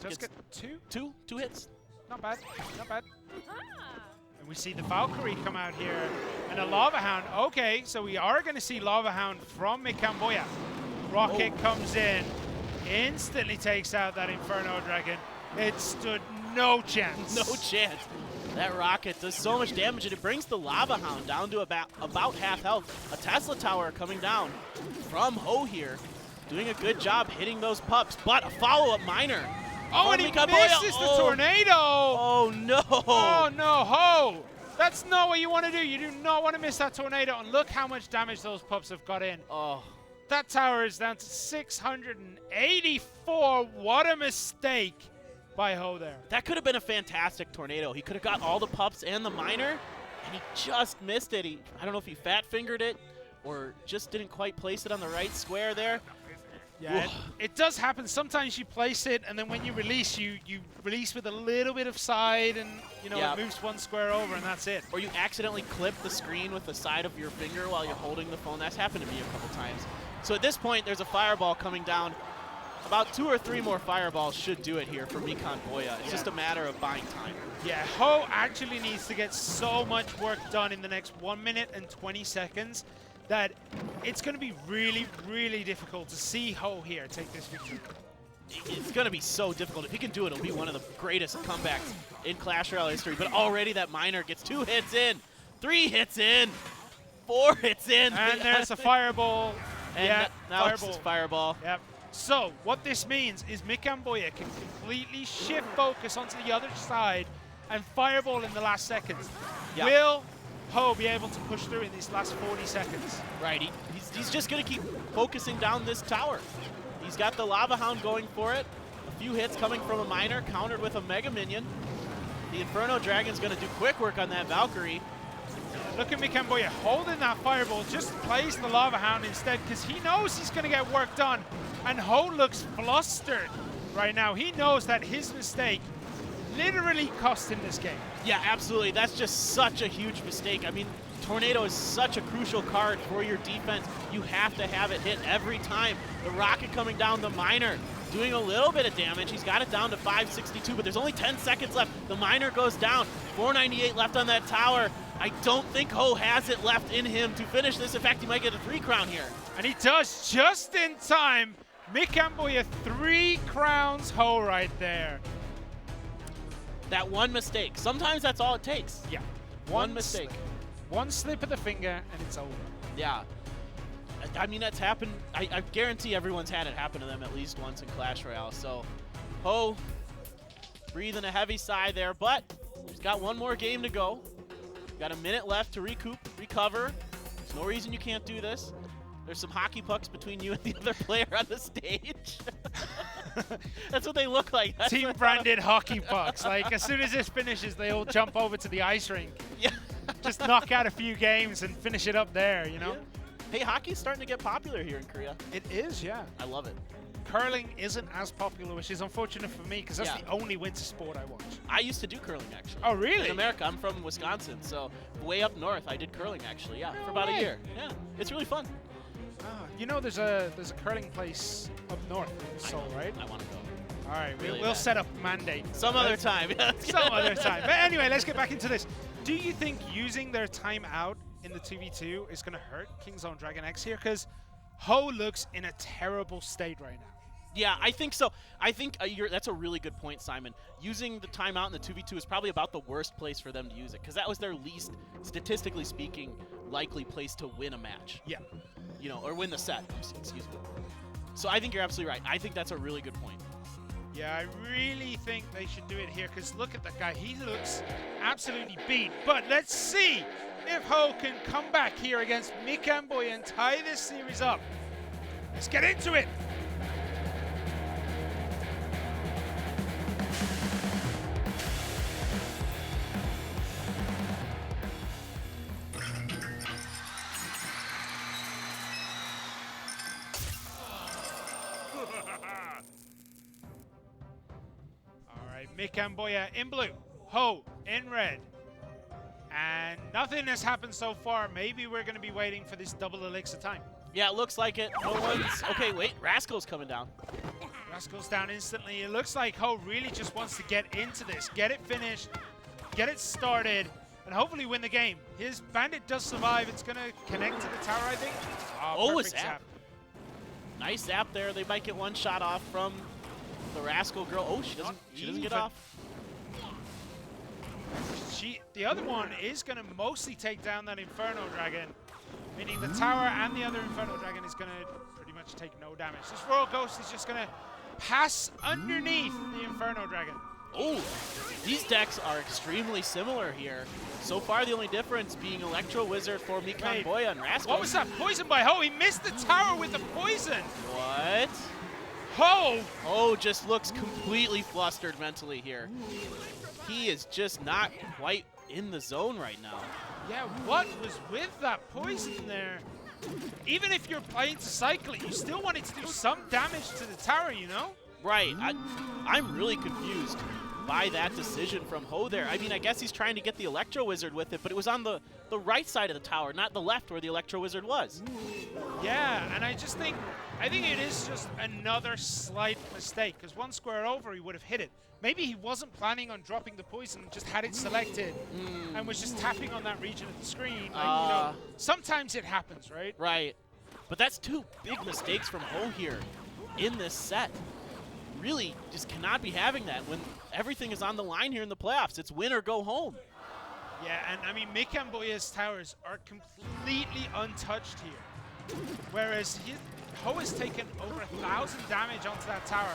Just get two hits. Not bad, not bad. And we see the Valkyrie come out here and a Lava Hound. Okay, so we are going to see Lava Hound from Mikamboya. Rocket comes in, instantly takes out that Inferno Dragon. It stood no chance. No chance. That rocket does so much damage, and it brings the Lava Hound down to about half health. A Tesla Tower coming down from Ho here, doing a good job hitting those pups, but a follow-up Miner. Oh, and he misses the tornado! Oh, no! Oh, no, Ho! That's not what you want to do. You do not want to miss that tornado, and look how much damage those pups have got in. Oh. That tower is down to 684. What a mistake by Ho there. That could have been a fantastic tornado. He could have got all the pups and the Miner, and he just missed it. I don't know if he fat-fingered it or just didn't quite place it on the right square there. Yeah, it does happen. Sometimes you place it, and then when you release, you release with a little bit of side, and you know it moves one square over, and that's it. Or you accidentally clip the screen with the side of your finger while you're holding the phone. That's happened to me a couple times. So at this point, there's a fireball coming down. About 2 or 3 more fireballs should do it here for Mikamboya. It's just a matter of buying time. Yeah, Ho actually needs to get so much work done in the next 1 minute and 20 seconds that it's going to be really, really difficult to see Ho here take this victory. It's going to be so difficult. If he can do it, it'll be one of the greatest comebacks in Clash Royale history. But already that Miner gets 2 hits in, 3 hits in, 4 hits in. And there's a fireball. And yeah, now it's just fireball. Yep. So what this means is Mikamboya can completely shift focus onto the other side and fireball in the last seconds. Yep. Will Ho be able to push through in these last 40 seconds? Right, he's just going to keep focusing down this tower. He's got the Lava Hound going for it. A few hits coming from a Miner, countered with a Mega Minion. The Inferno Dragon's going to do quick work on that Valkyrie. Look at Mikamboya holding that fireball, just plays the Lava Hound instead because he knows he's going to get work done. And Ho looks flustered right now. He knows that his mistake literally cost him this game. Yeah, absolutely. That's just such a huge mistake. I mean, Tornado is such a crucial card for your defense. You have to have it hit every time. The rocket coming down, the miner doing a little bit of damage. He's got it down to 562, but there's only 10 seconds left. The miner goes down. 498 left on that tower. I don't think Ho has it left in him to finish this. In fact, he might get a 3 crown here. And he does just in time. Mick Amboya 3 crowns Ho right there. That one mistake. Sometimes that's all it takes. Yeah. One mistake. One slip of the finger and it's over. Yeah. I mean, that's happened. I guarantee everyone's had it happen to them at least once in Clash Royale. So, Ho breathing a heavy sigh there, but he's got one more game to go. Got a minute left to recoup, recover. There's no reason you can't do this. There's some hockey pucks between you and the other player on the stage. That's what they look like. Team-branded hockey pucks. Like, as soon as this finishes, they all jump over to the ice rink. Yeah. Just knock out a few games and finish it up there, you know? Yeah. Hey, hockey's starting to get popular here in Korea. It is, yeah. I love it. Curling isn't as popular, which is unfortunate for me because that's the only winter sport I watch. I used to do curling, actually. Oh, really? In America. I'm from Wisconsin, so way up north, I did curling, actually, yeah, for about a year. Yeah, it's really fun. You know there's a curling place up north in Seoul, right? I want to go. All right, Really we'll bad. set up mandate. Some other time. Some other time. But anyway, let's get back into this. Do you think using their timeout in the 2v2 is going to hurt Kingzone Dragon X here? Because Ho looks in a terrible state right now. Yeah, I think so. I think that's a really good point, Simon. Using the timeout in the 2v2 is probably about the worst place for them to use it, because that was their least, statistically speaking, likely place to win a match. Yeah. You know, or win the set, excuse me. So I think you're absolutely right. I think that's a really good point. Yeah, I really think they should do it here, because look at that guy. He looks absolutely beat. But let's see if Ho can come back here against Mick Amboy and tie this series up. Let's get into it. Mick Amboya in blue, Ho in red. And nothing has happened so far. Maybe we're going to be waiting for this double elixir time. Yeah, it looks like it. No one's... Okay, wait. Rascal's coming down. Rascal's down instantly. It looks like Ho really just wants to get into this, get it finished, get it started, and hopefully win the game. His bandit does survive. It's going to connect to the tower, I think. Oh, a zap. Nice zap there. They might get one shot off from the Rascal girl. Oh, she doesn't get off. The other one is going to mostly take down that Inferno Dragon, meaning the tower and the other Inferno Dragon is going to pretty much take no damage. This Royal Ghost is just going to pass underneath the Inferno Dragon. Oh, these decks are extremely similar here. So far, the only difference being Electro Wizard for Mick Amboya and Rascal. What was that poison by Ho? He missed the tower with the poison. What? Ho! Ho just looks completely flustered mentally here. He is just not quite in the zone right now. Yeah, what was with that poison there? Even if you're playing to cycle it, you still want it to do some damage to the tower, you know? Right. I'm really confused by that decision from Ho there. I mean, I guess he's trying to get the Electro Wizard with it, but it was on the right side of the tower, not the left where the Electro Wizard was. Yeah, and I think it is just another slight mistake, because one square over, he would have hit it. Maybe he wasn't planning on dropping the poison, just had it selected, and was just tapping on that region of the screen. Like, you know, sometimes it happens, right? Right. But that's two big mistakes from Ho here in this set. Really just cannot be having that when everything is on the line here in the playoffs. It's win or go home. Yeah, and I mean, Mick Amboya's towers are completely untouched here. Whereas Ho has taken over 1,000 damage onto that tower.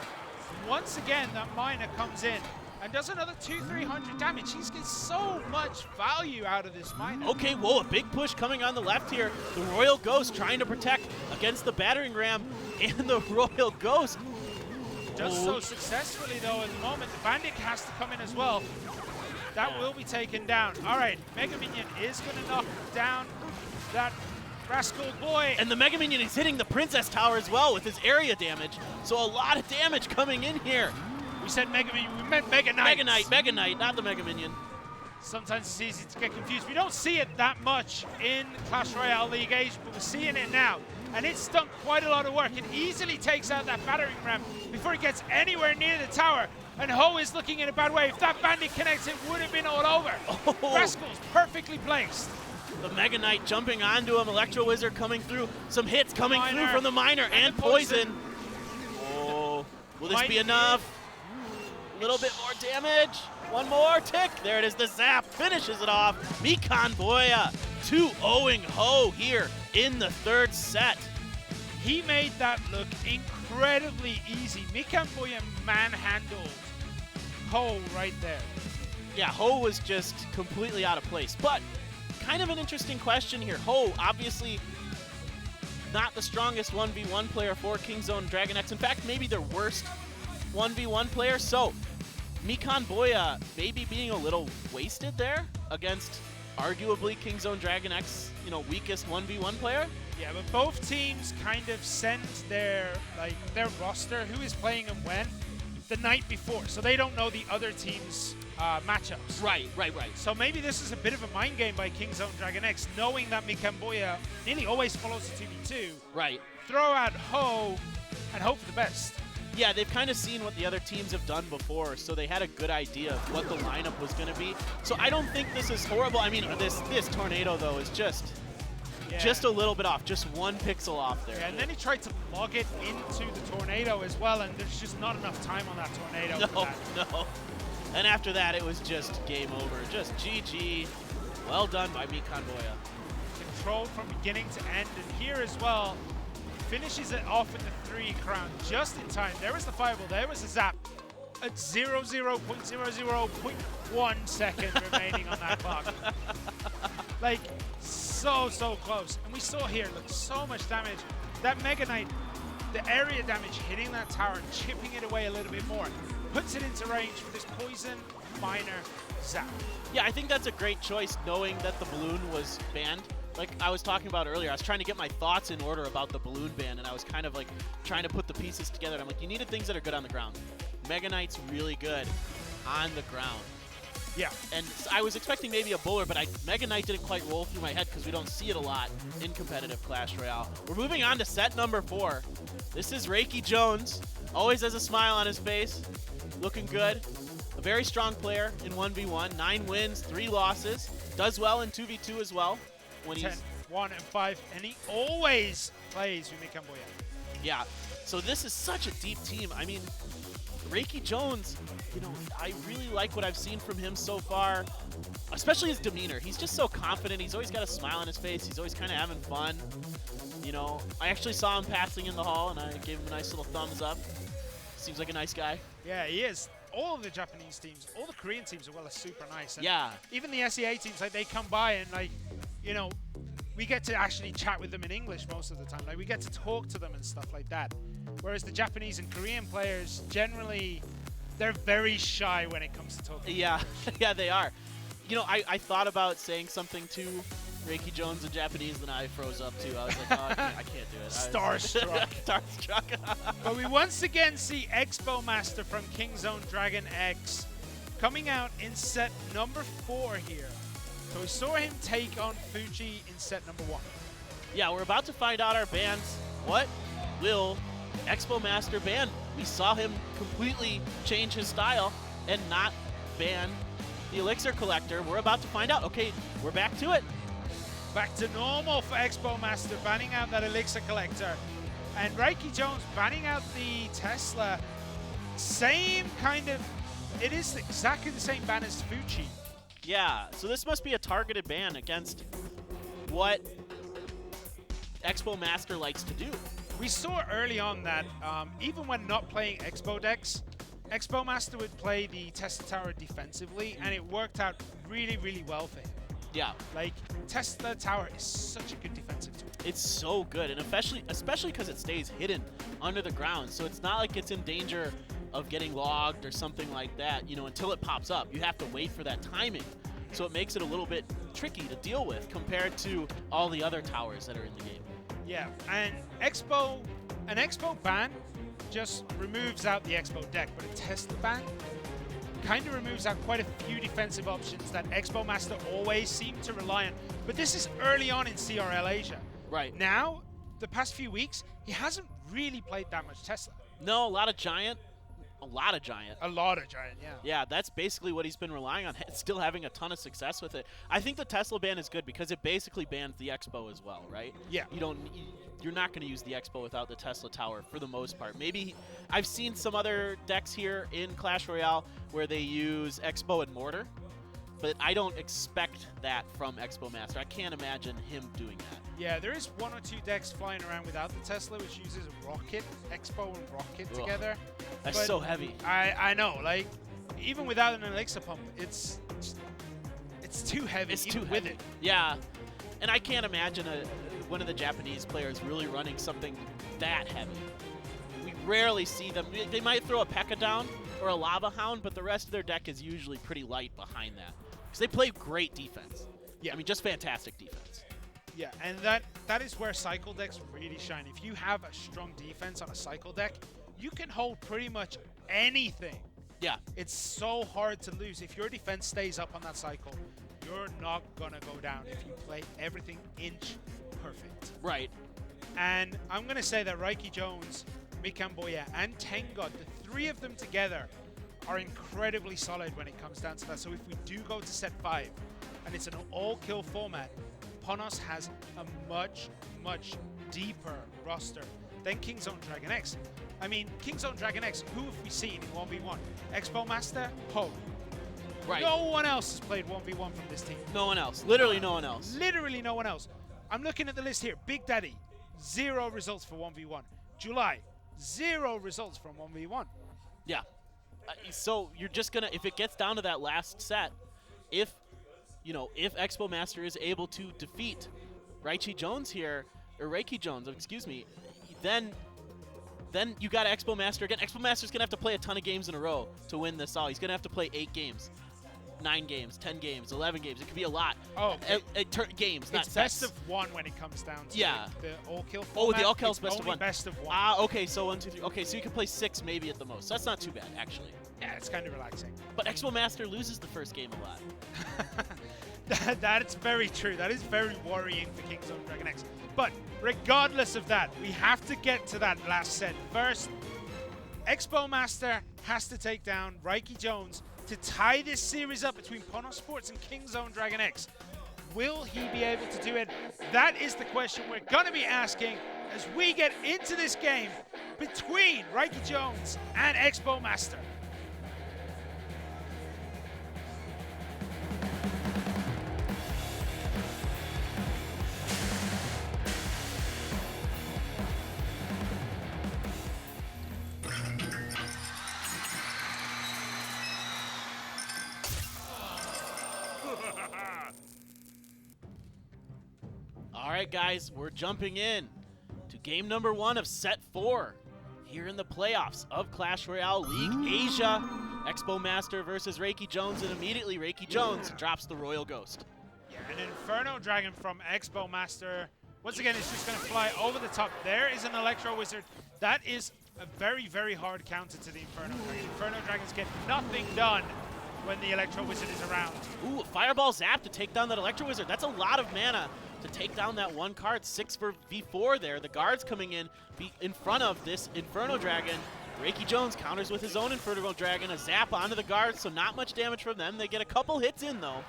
Once again, that miner comes in and does another 200-300 damage. He's getting so much value out of this miner. Okay, whoa, a big push coming on the left here. The Royal Ghost trying to protect against the battering ram and the Royal Ghost. Does so successfully, though, at the moment. The Bandit has to come in as well. That will be taken down. All right, Mega Minion is going to knock down that Rascal boy. And the Mega Minion is hitting the Princess Tower as well with his area damage. So a lot of damage coming in here. We said Mega Minion, we meant Mega Knight. Mega Knight, not the Mega Minion. Sometimes it's easy to get confused. We don't see it that much in Clash Royale League Asia, but we're seeing it now. And it's done quite a lot of work. It easily takes out that battering ram before it gets anywhere near the tower. And Ho is looking in a bad way. If that bandit connects, it would have been all over. Rascal's perfectly placed. The Mega Knight jumping onto him. Electro Wizard coming through. Some hits coming through from the Miner and Poison. Oh, will this be enough? A little bit more damage. One more tick. There it is. The zap finishes it off. Mikan Boya 2-0ing Ho here in the third set. He made that look incredibly easy. Mikan Boya manhandled Ho right there. Yeah, Ho was just completely out of place. But kind of an interesting question here. Ho, obviously not the strongest 1v1 player for Kingzone Dragon X. In fact, maybe their worst 1v1 player. So Mikan Boya maybe being a little wasted there against arguably Kingzone Dragon X, weakest 1v1 player. Yeah, but both teams kind of send their roster, who is playing them when, the night before, so they don't know the other team's matchups. Right. So maybe this is a bit of a mind game by Kingzone Dragon X, knowing that Mikan Boya nearly always follows the 2v2. Right. Throw out Ho and hope for the best. Yeah, they've kind of seen what the other teams have done before, so they had a good idea of what the lineup was going to be. So I don't think this is horrible. I mean, this tornado, though, is just a little bit off, just 1 pixel off there. Yeah, and then he tried to log it into the tornado as well, and there's just not enough time on that tornado. No. And after that, it was just game over. Just GG. Well done by Mikan Boya. Controlled from beginning to end, and here as well, finishes it off with the 3 crown just in time. There was the fireball, there was the zap at 0.1 second remaining on that clock. Like, so close. And we saw here, look, so much damage. That Mega Knight, the area damage hitting that tower and chipping it away a little bit more, puts it into range for this Poison, Miner, zap. Yeah, I think that's a great choice, knowing that the balloon was banned. Like I was talking about earlier, I was trying to get my thoughts in order about the balloon ban, and I was kind of like trying to put the pieces together. And I'm like, you needed things that are good on the ground. Mega Knight's really good on the ground. Yeah. And I was expecting maybe a bowler, but Mega Knight didn't quite roll through my head because we don't see it a lot in competitive Clash Royale. We're moving on to set number 4. This is Reiki Jones, always has a smile on his face, looking good. A very strong player in 1v1, 9 wins, 3 losses, does well in 2v2 as well. When 10, he's 1, and 5, and he always plays with Mikan Boya. Yeah, so this is such a deep team. I mean, Reiki Jones, I really like what I've seen from him so far, especially his demeanor. He's just so confident. He's always got a smile on his face. He's always kind of having fun. I actually saw him passing in the hall, and I gave him a nice little thumbs up. Seems like a nice guy. Yeah, he is. All of the Japanese teams, all the Korean teams are super nice. And yeah. Even the SEA teams, they come by and we get to actually chat with them in English most of the time. We get to talk to them and stuff like that. Whereas the Japanese and Korean players, generally, they're very shy when it comes to talking. Yeah, yeah, they are. I thought about saying something to Reiki Jones in Japanese, then I froze up too. I was like, oh, I can't do it. Starstruck. Starstruck. But we once again see Expo Master from Kingzone Dragon X coming out in set number 4 here. So we saw him take on Fuji in set number 1. Yeah, we're about to find out our bans. What will Expo Master ban? We saw him completely change his style and not ban the Elixir Collector. We're about to find out. Okay, we're back to it. Back to normal for Expo Master, banning out that Elixir Collector. And Reiki Jones banning out the Tesla. Same kind of, it is exactly the same ban as Fuji. Yeah, so this must be a targeted ban against what Expo Master likes to do. We saw early on that even when not playing Expo decks, Expo Master would play the Tesla Tower defensively, and it worked out really, really well for him. Yeah. Tesla Tower is such a good defensive tool. It's so good, and especially because it stays hidden under the ground, so it's not like it's in danger of getting logged or something like that, until it pops up. You have to wait for that timing. So it makes it a little bit tricky to deal with compared to all the other towers that are in the game. Yeah, and an Expo ban just removes out the Expo deck, but a Tesla ban kind of removes out quite a few defensive options that Expo Master always seemed to rely on. But this is early on in CRL Asia. Right. Now, the past few weeks, he hasn't really played that much Tesla. No, a lot of Giant. A lot of Giant, yeah. Yeah, that's basically what he's been relying on, still having a ton of success with it. I think the Tesla ban is good because it basically bans the Expo as well, right? Yeah. You're not going to use the Expo without the Tesla Tower for the most part. Maybe I've seen some other decks here in Clash Royale where they use Expo and Mortar, but I don't expect that from Expo Master. I can't imagine him doing that. Yeah, there is one or two decks flying around without the Tesla, which uses Rocket, Expo and Rocket together. That's but so heavy. I know, like, even without an Elixir Pump, it's too heavy. It's even too with heavy. it. Yeah, and I can't imagine one of the Japanese players really running something that heavy. We rarely see them. They might throw a P.E.K.K.A down or a Lava Hound, but the rest of their deck is usually pretty light behind that. Because they play great defense. Yeah. I mean, just fantastic defense. Yeah, and that is where cycle decks really shine. If you have a strong defense on a cycle deck, you can hold pretty much anything. Yeah. It's so hard to lose. If your defense stays up on that cycle, you're not going to go down if you play everything inch perfect. Right. And I'm going to say that Raiki Jones, Mikamboya, and Tengod, the three of them together, are incredibly solid when it comes down to that. So if we do go to set 5, and it's an all-kill format, Ponos has a much, much deeper roster than Kingzone Dragon X. I mean, Kingzone Dragon X, who have we seen in 1v1? Expo Master, Ho. Right. No one else has played 1v1 from this team. No one else. Literally no one else. Literally no one else. I'm looking at the list here. Big Daddy, 0 results for 1v1. July, 0 results from 1v1. Yeah. So you're just going to, if it gets down to that last set, if Expo Master is able to defeat Raiki Jones here, or Reiki Jones, excuse me, then you got Expo Master again. Expo Master's going to have to play a ton of games in a row to win this all. He's going to have to play 8 games, 9 games, 10 games, 11 games. It could be a lot. Oh, games, not it's sets. best of 1 when it comes down to the all-kill format. Oh, the all-kill's it's best of 1. Best of 1. Ah, okay, so 1, 2, 3. Okay, so you can play 6 maybe at the most. So that's not too bad, actually. Yeah, it's kind of relaxing. But Expo Master loses the first game a lot. That's very true. That is very worrying for Kingzone Dragon X. But regardless of that, we have to get to that last set. First, Expo Master has to take down Raiki Jones to tie this series up between Ponos Sports and Kingzone Dragon X. Will he be able to do it? That is the question we're going to be asking as we get into this game between Raiki Jones and Expo Master. All right, guys, we're jumping in to game number 1 of set 4 here in the playoffs of Clash Royale League Asia. Expo Master versus Raiki Jones, and immediately Raiki Jones drops the Royal Ghost. Yeah, an Inferno Dragon from Expo Master. Once again, it's just going to fly over the top. There is an Electro Wizard. That is a very, very hard counter to the Inferno Dragon. Inferno Dragons get nothing done when the Electro Wizard is around. Ooh, Fireball Zap to take down that Electro Wizard. That's a lot of mana to take down that one card. 6 for V4 there. The guards coming in front of this Inferno Dragon. Raiki Jones counters with his own Inferno Dragon. A zap onto the guards, so not much damage from them. They get a couple hits in, though.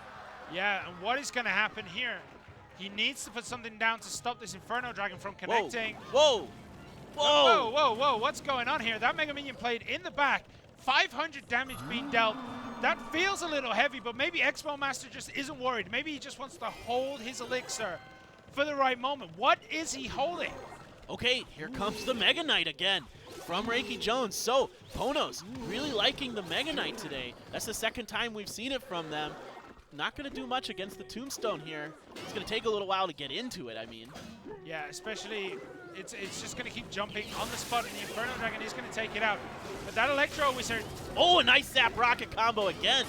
Yeah, and what is going to happen here? He needs to put something down to stop this Inferno Dragon from connecting. Whoa! Whoa! Whoa, whoa, whoa, what's going on here? That Mega Minion played in the back. 500 damage being dealt. That feels a little heavy, but maybe Expo Master just isn't worried. Maybe he just wants to hold his Elixir for the right moment. What is he holding? Okay, here comes the Mega Knight again from Raiki Jones. So, Ponos really liking the Mega Knight today. That's the second time we've seen it from them. Not going to do much against the Tombstone here. It's going to take a little while to get into it, I mean. Yeah, especially, it's just going to keep jumping on the spot, and the Inferno Dragon is going to take it out. But that Electro Wizard... Oh, a nice Zap Rocket combo again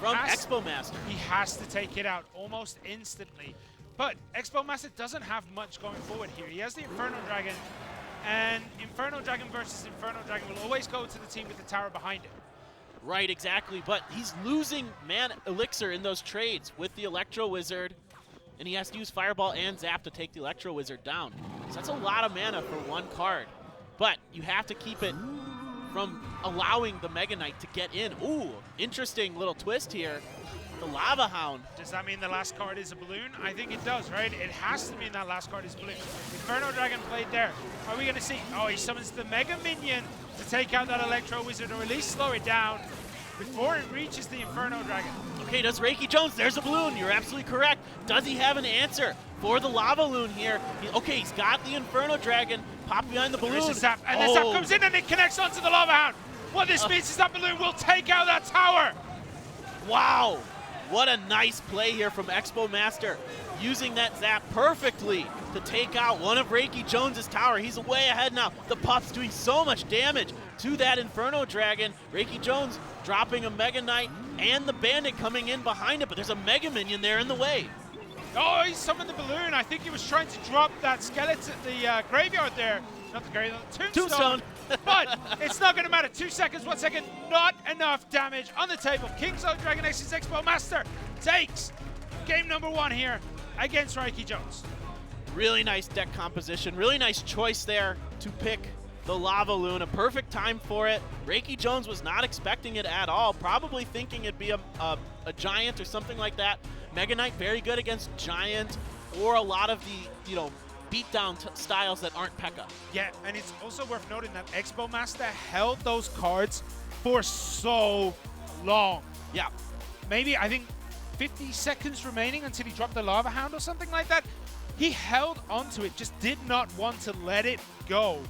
from Expo Master. He has to take it out almost instantly. But Expo Master doesn't have much going forward here. He has the Inferno Dragon. And Inferno Dragon versus Inferno Dragon will always go to the team with the tower behind it. Right, exactly. But he's losing mana elixir in those trades with the Electro Wizard, and he has to use Fireball and Zap to take the Electro Wizard down. So that's a lot of mana for one card. But you have to keep it from allowing the Mega Knight to get in. Ooh, interesting little twist here. The Lava Hound. Does that mean the last card is a balloon? I think it does, right? It has to mean that last card is a balloon. Inferno Dragon played there. Are we going to see? Oh, he summons the Mega Minion to take out that Electro Wizard, or at least slow it down before it reaches the Inferno Dragon. Okay, does Reiki Jones? There's a balloon. You're absolutely correct. Does he have an answer for the Lava Loon here? Okay, he's got the Inferno Dragon. Pop behind the balloon. There's a Zap, and the Zap comes in and it connects onto the Lava Hound. What this means is that balloon will take out that tower. Wow. What a nice play here from Expo Master, using that Zap perfectly to take out one of Reiki Jones's tower. He's way ahead now. The Puff's doing so much damage to that Inferno Dragon. Reiki Jones dropping a Mega Knight and the Bandit coming in behind it, but there's a Mega Minion there in the way. Oh, he summoned the balloon. I think he was trying to drop that skeleton, the graveyard there. Not the graveyard, the tombstone. But it's not going to matter. 2 seconds, 1 second, not enough damage on the table. Kingzone Dragon X's Expo Master takes game number 1 here against Reiki Jones. Really nice deck composition. Really nice choice there to pick the Lava Loon. A perfect time for it. Reiki Jones was not expecting it at all. Probably thinking it'd be a Giant or something like that. Mega Knight very good against Giant or a lot of the, you know, beatdown styles that aren't P.E.K.K.A. Yeah, and it's also worth noting that Expo Master held those cards for so long. Yeah. Maybe, I think, 50 seconds remaining until he dropped the Lava Hound or something like that. He held onto it, just did not want to let it go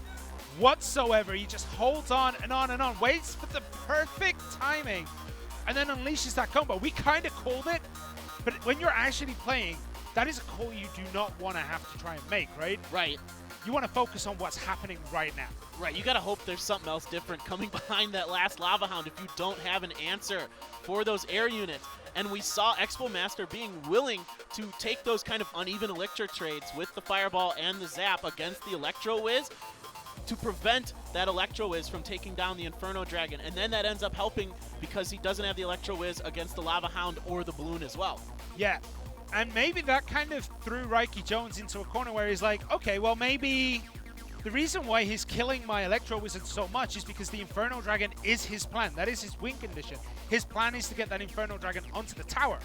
whatsoever. He just holds on and on and on, waits for the perfect timing, and then unleashes that combo. We kind of called it, but when you're actually playing, that is a call you do not want to have to try and make, right? Right. You want to focus on what's happening right now. Right, you got to hope there's something else different coming behind that last Lava Hound if you don't have an answer for those air units. And we saw Expo Master being willing to take those kind of uneven elixir trades with the Fireball and the Zap against the Electro Wiz to prevent that Electro Wiz from taking down the Inferno Dragon. And then that ends up helping because he doesn't have the Electro Wiz against the Lava Hound or the Balloon as well. Yeah. And maybe that kind of threw Reiki Jones into a corner where he's like, okay, well, maybe the reason why he's killing my Electro Wizard so much is because the Inferno Dragon is his plan. That is his win condition. His plan is to get that Inferno Dragon onto the tower.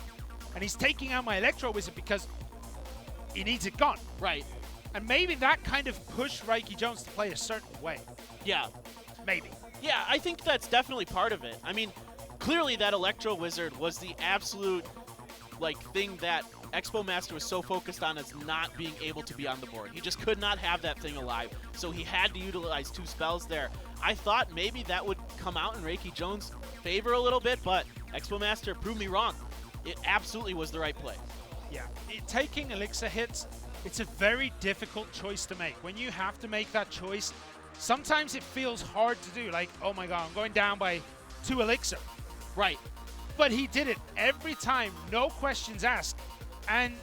And he's taking out my Electro Wizard because he needs it gone. Right. And maybe that kind of pushed Reiki Jones to play a certain way. Yeah. Maybe. Yeah, I think that's definitely part of it. I mean, clearly that Electro Wizard was the absolute thing that Expo Master was so focused on as not being able to be on the board. He just could not have that thing alive, so he had to utilize 2 spells there. I thought maybe that would come out in Reiki Jones' favor a little bit, but Expo Master proved me wrong. It absolutely was the right play. Yeah, taking elixir hits, it's a very difficult choice to make. When you have to make that choice, sometimes it feels hard to do, like, oh my god, I'm going down by 2 elixir. Right. But he did it every time, no questions asked, and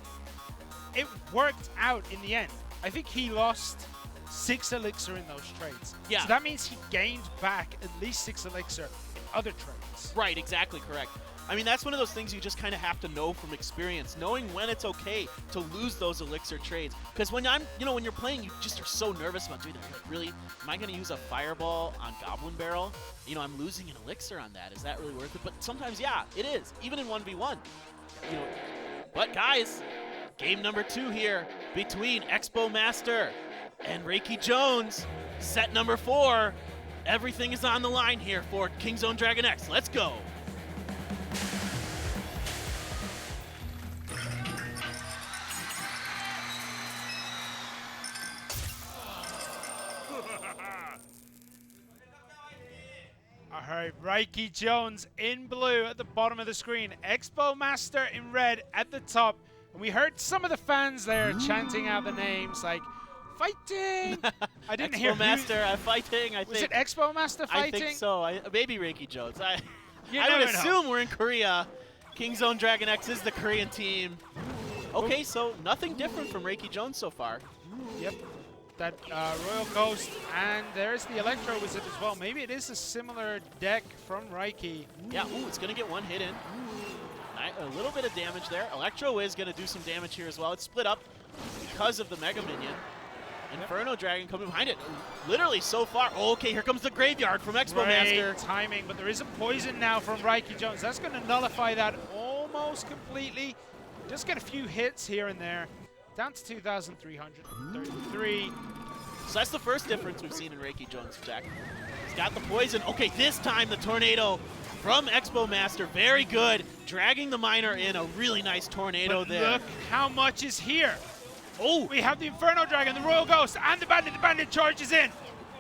it worked out in the end. I think he lost 6 elixir in those trades. Yeah. So that means he gained back at least 6 elixir in other trades. Right, exactly correct. I mean, that's one of those things you just kind of have to know from experience, knowing when it's okay to lose those elixir trades. Because when when you're playing, you just are so nervous about doing it. Like, really, am I going to use a Fireball on Goblin Barrel? I'm losing an elixir on that. Is that really worth it? But sometimes, yeah, it is, even in 1v1. But guys, game number 2 here between Expo Master and Reiki Jones. Set number 4. Everything is on the line here for Kingzone Dragon X. Let's go. All right, Reiki Jones in blue at the bottom of the screen. Expo Master in red at the top. And we heard some of the fans there chanting out the names like, fighting! I didn't hear Expo Master fighting, I think. Was it Expo Master fighting? I think so. Maybe Reiki Jones. I would would assume we're in Korea. Kingzone Dragon X is the Korean team. Okay, so nothing different from Reiki Jones so far. Yep. that Royal Ghost, and there's the Electro Wizard as well. Maybe it is a similar deck from Reiki. Yeah, ooh, it's going to get one hit in. A little bit of damage there. Electro is going to do some damage here as well. It's split up because of the Mega Minion. Inferno Dragon coming behind it. Literally so far. Oh, okay, here comes the Graveyard from Expo Master. Great timing, but there is a poison now from Reiki Jones. That's going to nullify that almost completely. Just get a few hits here and there. Down to 2,333. So that's the first difference we've seen in Reiki Jones' deck. He's got the poison. Okay, this time the Tornado from Expo Master. Very good. Dragging the Miner in. A really nice Tornado there. Look how much is here. Oh, we have the Inferno Dragon, the Royal Ghost, and the Bandit. The Bandit charges in.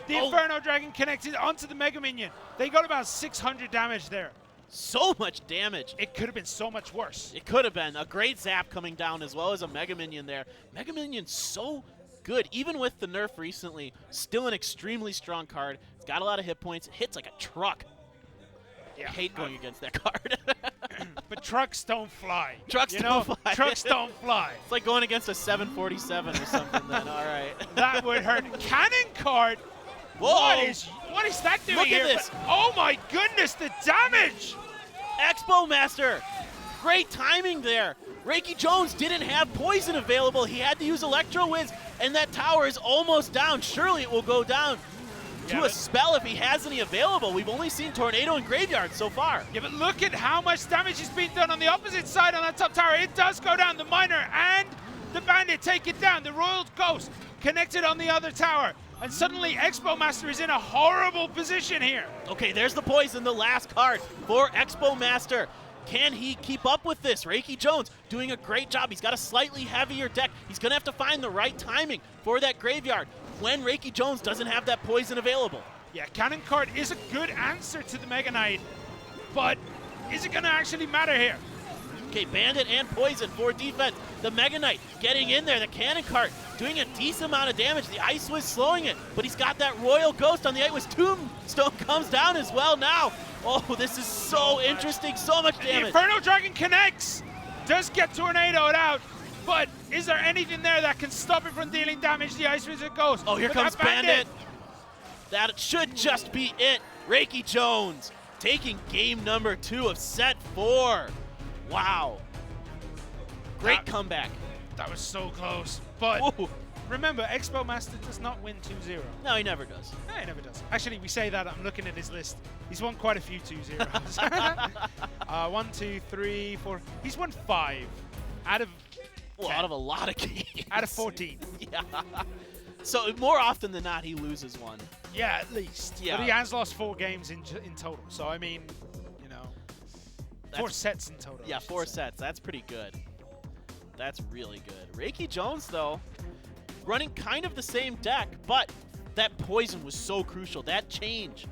The Inferno Dragon connected onto the Mega Minion. They got about 600 damage there. So much damage. It could have been so much worse. It could have been. A great zap coming down as well as a Mega Minion there. Mega Minion's so good. Even with the nerf recently, still an extremely strong card. It's got a lot of hit points. It hits like a truck. Yeah. I hate going against that card. But trucks don't fly. Trucks don't fly. Trucks don't fly. It's like going against a 747 or something then. All right. That would hurt. Cannon card. Whoa. What is that doing Look here? at this. Oh my goodness, the damage. Expo Master. Great timing there. Reiki Jones didn't have poison available. He had to use Electro Wiz, and that tower is almost down. Surely it will go down to a spell if he has any available. We've only seen Tornado and Graveyard so far. Yeah, but look at how much damage is being done on the opposite side on that top tower. It does go down. The Miner and the Bandit take it down. The Royal Ghost connected on the other tower. And suddenly Expo Master is in a horrible position here. Okay, there's the poison, the last card for Expo Master. Can he keep up with this? Reiki Jones doing a great job. He's got a slightly heavier deck. He's going to have to find the right timing for that Graveyard when Reiki Jones doesn't have that poison available. Yeah, Cannon card is a good answer to the Mega Knight, but is it going to actually matter here? Okay, Bandit and Poison for defense. The Mega Knight getting in there. The Cannon cart doing a decent amount of damage. The Ice Wiz slowing it, but he's got that Royal Ghost on the Ice Wiz. Tombstone comes down as well now. Oh, this is so interesting. So much damage. The Inferno Dragon connects. Does get tornadoed out, but is there anything there that can stop it from dealing damage? The Ice Wizard goes. Oh, here comes Bandit. That should just be it. Reiki Jones taking game number 2 of set 4. Wow. Great comeback. That was so close. But remember, Expo Master does not win 2-0. No, he never does. No, he never does. Actually, we say that. I'm looking at his list. He's won quite a few 2-0s. 1, 2, 3, 4. He's won 5 out of 10. Out of a lot of games. Out of 14. Yeah. So more often than not, he loses one. Yeah, at least. Yeah. But he has lost 4 games in total. So, I mean, you know, 4 sets in total. Yeah, 4 sets. That's pretty good. That's really good. Reiki Jones, though, running kind of the same deck, but that poison was so crucial. That change,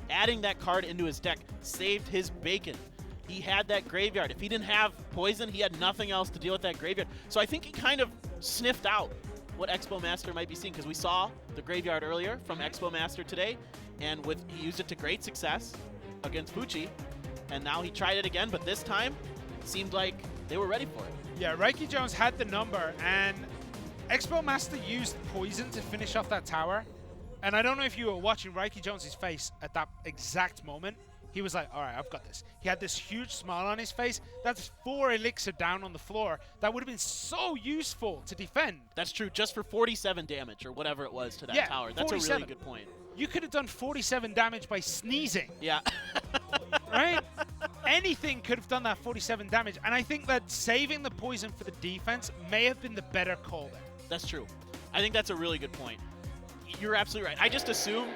adding that card into his deck, saved his bacon. He had that Graveyard. If he didn't have poison, he had nothing else to deal with that Graveyard. So I think he kind of sniffed out what Expo Master might be seeing, because we saw the Graveyard earlier from Expo Master today, and he used it to great success against Fuchi, and now he tried it again, but this time it seemed like they were ready for it. Yeah, Reiki Jones had the number, and Expo Master used poison to finish off that tower. And I don't know if you were watching Reiki Jones' face at that exact moment. He was like, all right, I've got this. He had this huge smile on his face. That's 4 elixir down on the floor. That would have been so useful to defend. That's true, just for 47 damage or whatever it was to that tower. That's 47. A really good point. You could have done 47 damage by sneezing. Yeah. Right? Anything could have done that 47 damage. And I think that saving the poison for the defense may have been the better call there. That's true. I think that's a really good point. You're absolutely right. I just assume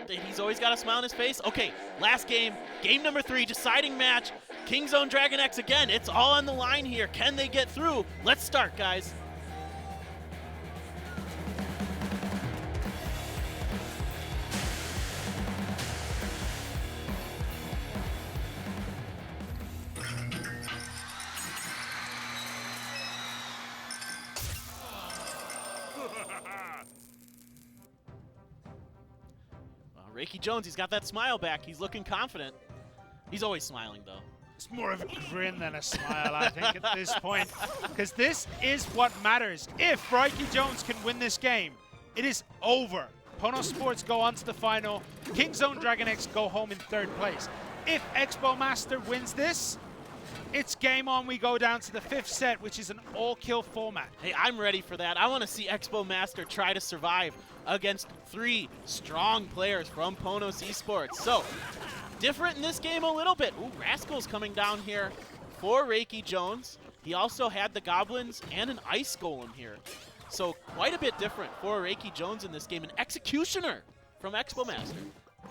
that he's always got a smile on his face. Okay, last game, game number 3, deciding match. Kingzone Dragon X again. It's all on the line here. Can they get through? Let's start, guys. Reiki Jones, he's got that smile back. He's looking confident. He's always smiling, though. It's more of a grin than a smile, I think, at this point. Because this is what matters. If Reiki Jones can win this game, it is over. Pono Sports go on to the final. Kingzone Dragon X go home in 3rd place. If Expo Master wins this, it's game on. We go down to the 5th set, which is an all-kill format. Hey, I'm ready for that. I want to see Expo Master try to survive against 3 strong players from Ponos Esports. So, different in this game a little bit. Ooh, Rascal's coming down here for Reiki Jones. He also had the Goblins and an Ice Golem here. So, quite a bit different for Reiki Jones in this game. An Executioner from Expo Master.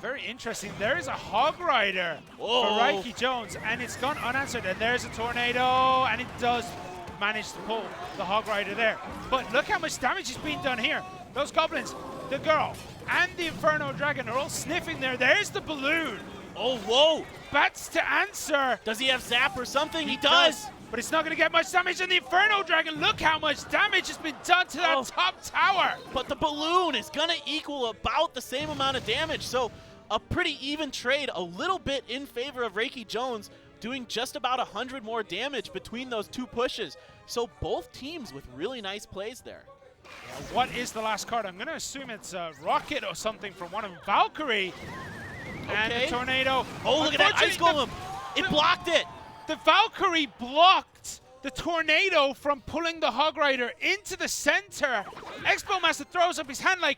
Very interesting. There is a Hog Rider for Reiki Jones, and it's gone unanswered. And there's a Tornado, and it does manage to pull the Hog Rider there. But look how much damage is being done here. Those Goblins, the girl, and the Inferno Dragon are all sniffing there. There's the balloon. Oh, whoa. Bats to answer. Does he have Zap or something? He does. But it's not going to get much damage. And the Inferno Dragon, look how much damage has been done to that top tower. But the balloon is going to equal about the same amount of damage. So a pretty even trade, a little bit in favor of Reiki Jones, doing just about 100 more damage between those 2 pushes. So both teams with really nice plays there. Yeah, what is the last card? I'm going to assume it's a Rocket or something from one of them. Valkyrie. And the Tornado. Oh, look at that Ice Golem. It blocked it. The Valkyrie blocked the Tornado from pulling the Hog Rider into the center. Expo Master throws up his hand like,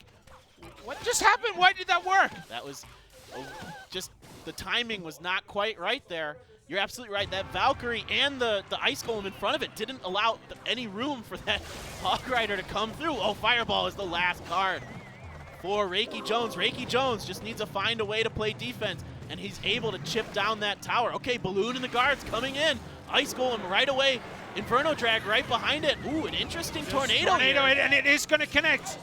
what just happened? Why did that work? That was just, the timing was not quite right there. You're absolutely right. That Valkyrie and the Ice Golem in front of it didn't allow any room for that Hog Rider to come through. Oh, Fireball is the last card for Reiki Jones. Reiki Jones just needs to find a way to play defense, and he's able to chip down that tower. Okay, Balloon and the guards coming in. Ice Golem right away. Inferno Drag right behind it. Ooh, an interesting Tornado here. And it is going to connect.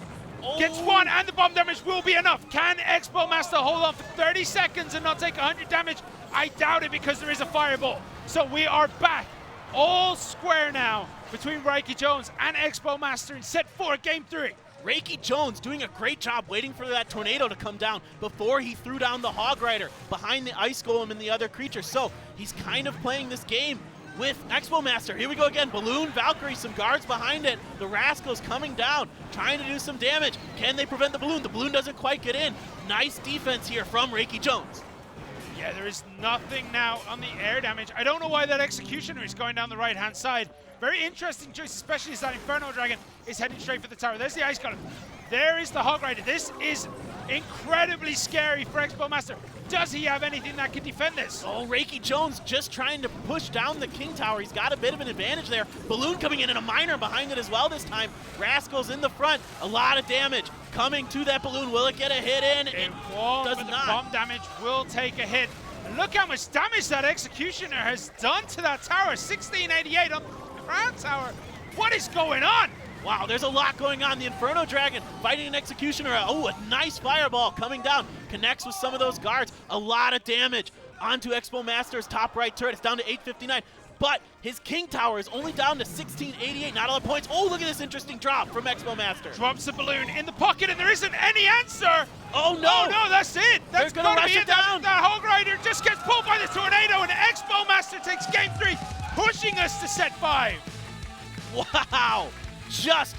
Gets one, and the bomb damage will be enough. Can Expo Master hold on for 30 seconds and not take 100 damage? I doubt it, because there is a Fireball. So we are back all square now between Reiki Jones and Expo Master in set 4, game 3. Reiki Jones doing a great job waiting for that Tornado to come down before he threw down the Hog Rider behind the Ice Golem and the other creature. So he's kind of playing this game with Expo Master. Here we go again. Balloon, Valkyrie, some guards behind it. The Rascals coming down, trying to do some damage. Can they prevent the Balloon? The Balloon doesn't quite get in. Nice defense here from Reiki Jones. Yeah, there is nothing now on the air damage. I don't know why that Executioner is going down the right-hand side. Very interesting choice, especially as that Inferno Dragon is heading straight for the tower. There's the Ice Golem. There is the Hog Rider. This is incredibly scary for Expo Master. Does he have anything that can defend this? Oh, Reiki Jones just trying to push down the King Tower. He's got a bit of an advantage there. Balloon coming in and a Miner behind it as well this time. Rascals in the front. A lot of damage coming to that Balloon. Will it get a hit in? It won't, does but not. The bomb damage will take a hit. And look how much damage that Executioner has done to that tower. 1688 on the crown tower. What is going on? Wow, there's a lot going on. The Inferno Dragon fighting an Executioner. Oh, a nice Fireball coming down. Connects with some of those guards. A lot of damage onto Expo Master's top right turret. It's down to 859. But his King Tower is only down to 1688. Not a lot of points. Oh, look at this interesting drop from Expo Master. Drops the Balloon in the pocket, and there isn't any answer. Oh, no. Oh, no, that's it. That's going to rush it down. That Hog Rider just gets pulled by the Tornado, and Expo Master takes game 3, pushing us to set 5. Wow. Just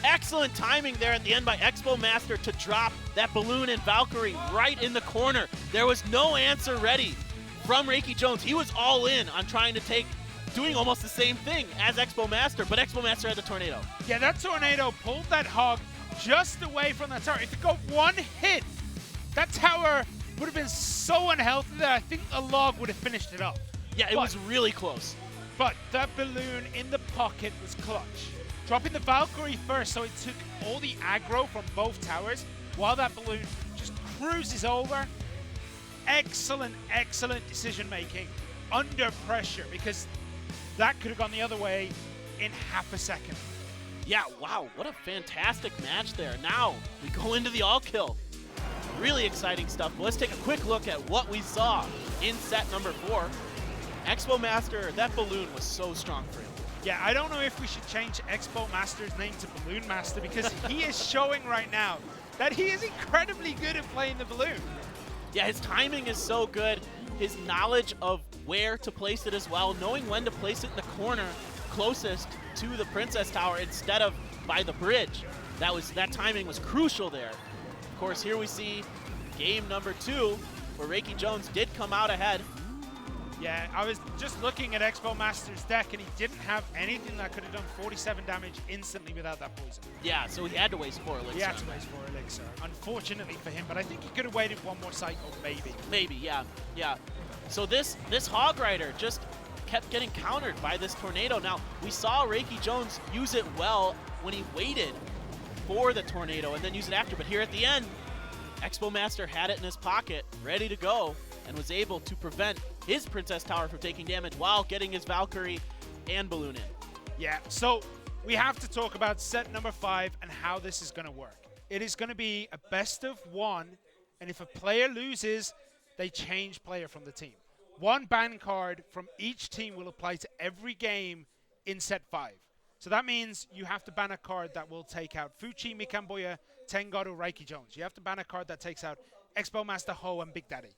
excellent timing there at the end by Expo Master to drop that Balloon and Valkyrie right in the corner. There was no answer ready from Reiki Jones. He was all in on trying to doing almost the same thing as Expo Master, but Expo Master had the Tornado. Yeah, that Tornado pulled that Hog just away from that tower. If it got one hit, that tower would have been so unhealthy that I think a log would have finished it up. Yeah, it was really close. But that Balloon in the pocket was clutch. Dropping the Valkyrie first, so it took all the aggro from both towers while that Balloon just cruises over. Excellent, excellent decision making under pressure, because that could have gone the other way in half a second. Yeah, wow, what a fantastic match there. Now we go into the all-kill. Really exciting stuff. But let's take a quick look at what we saw in set number 4. Expo Master, that Balloon was so strong for him. Yeah, I don't know if we should change Expo Master's name to Balloon Master, because he is showing right now that he is incredibly good at playing the Balloon. Yeah, his timing is so good. His knowledge of where to place it as well, knowing when to place it in the corner closest to the Princess Tower instead of by the bridge. That timing was crucial there. Of course, here we see game number 2, where Reiki Jones did come out ahead. Yeah, I was just looking at Expo Master's deck, and he didn't have anything that could have done 47 damage instantly without that poison. Yeah, so he had to waste 4 elixir. He had to waste 4 elixir, unfortunately for him, but I think he could have waited one more cycle, maybe. Maybe, yeah. So this Hog Rider just kept getting countered by this tornado. Now, we saw Reiki Jones use it well when he waited for the tornado and then use it after, but here at the end, Expo Master had it in his pocket, ready to go, and was able to prevent his Princess Tower from taking damage while getting his Valkyrie and Balloon in. Yeah, so we have to talk about set number 5 and how this is going to work. It is going to be a best of 1, and if a player loses, they change player from the team. 1 ban card from each team will apply to every game in set 5. So that means you have to ban a card that will take out Fuchi, Mikanboya, Tengod, or Reiki Jones. You have to ban a card that takes out Expo Master Ho and Big Daddy.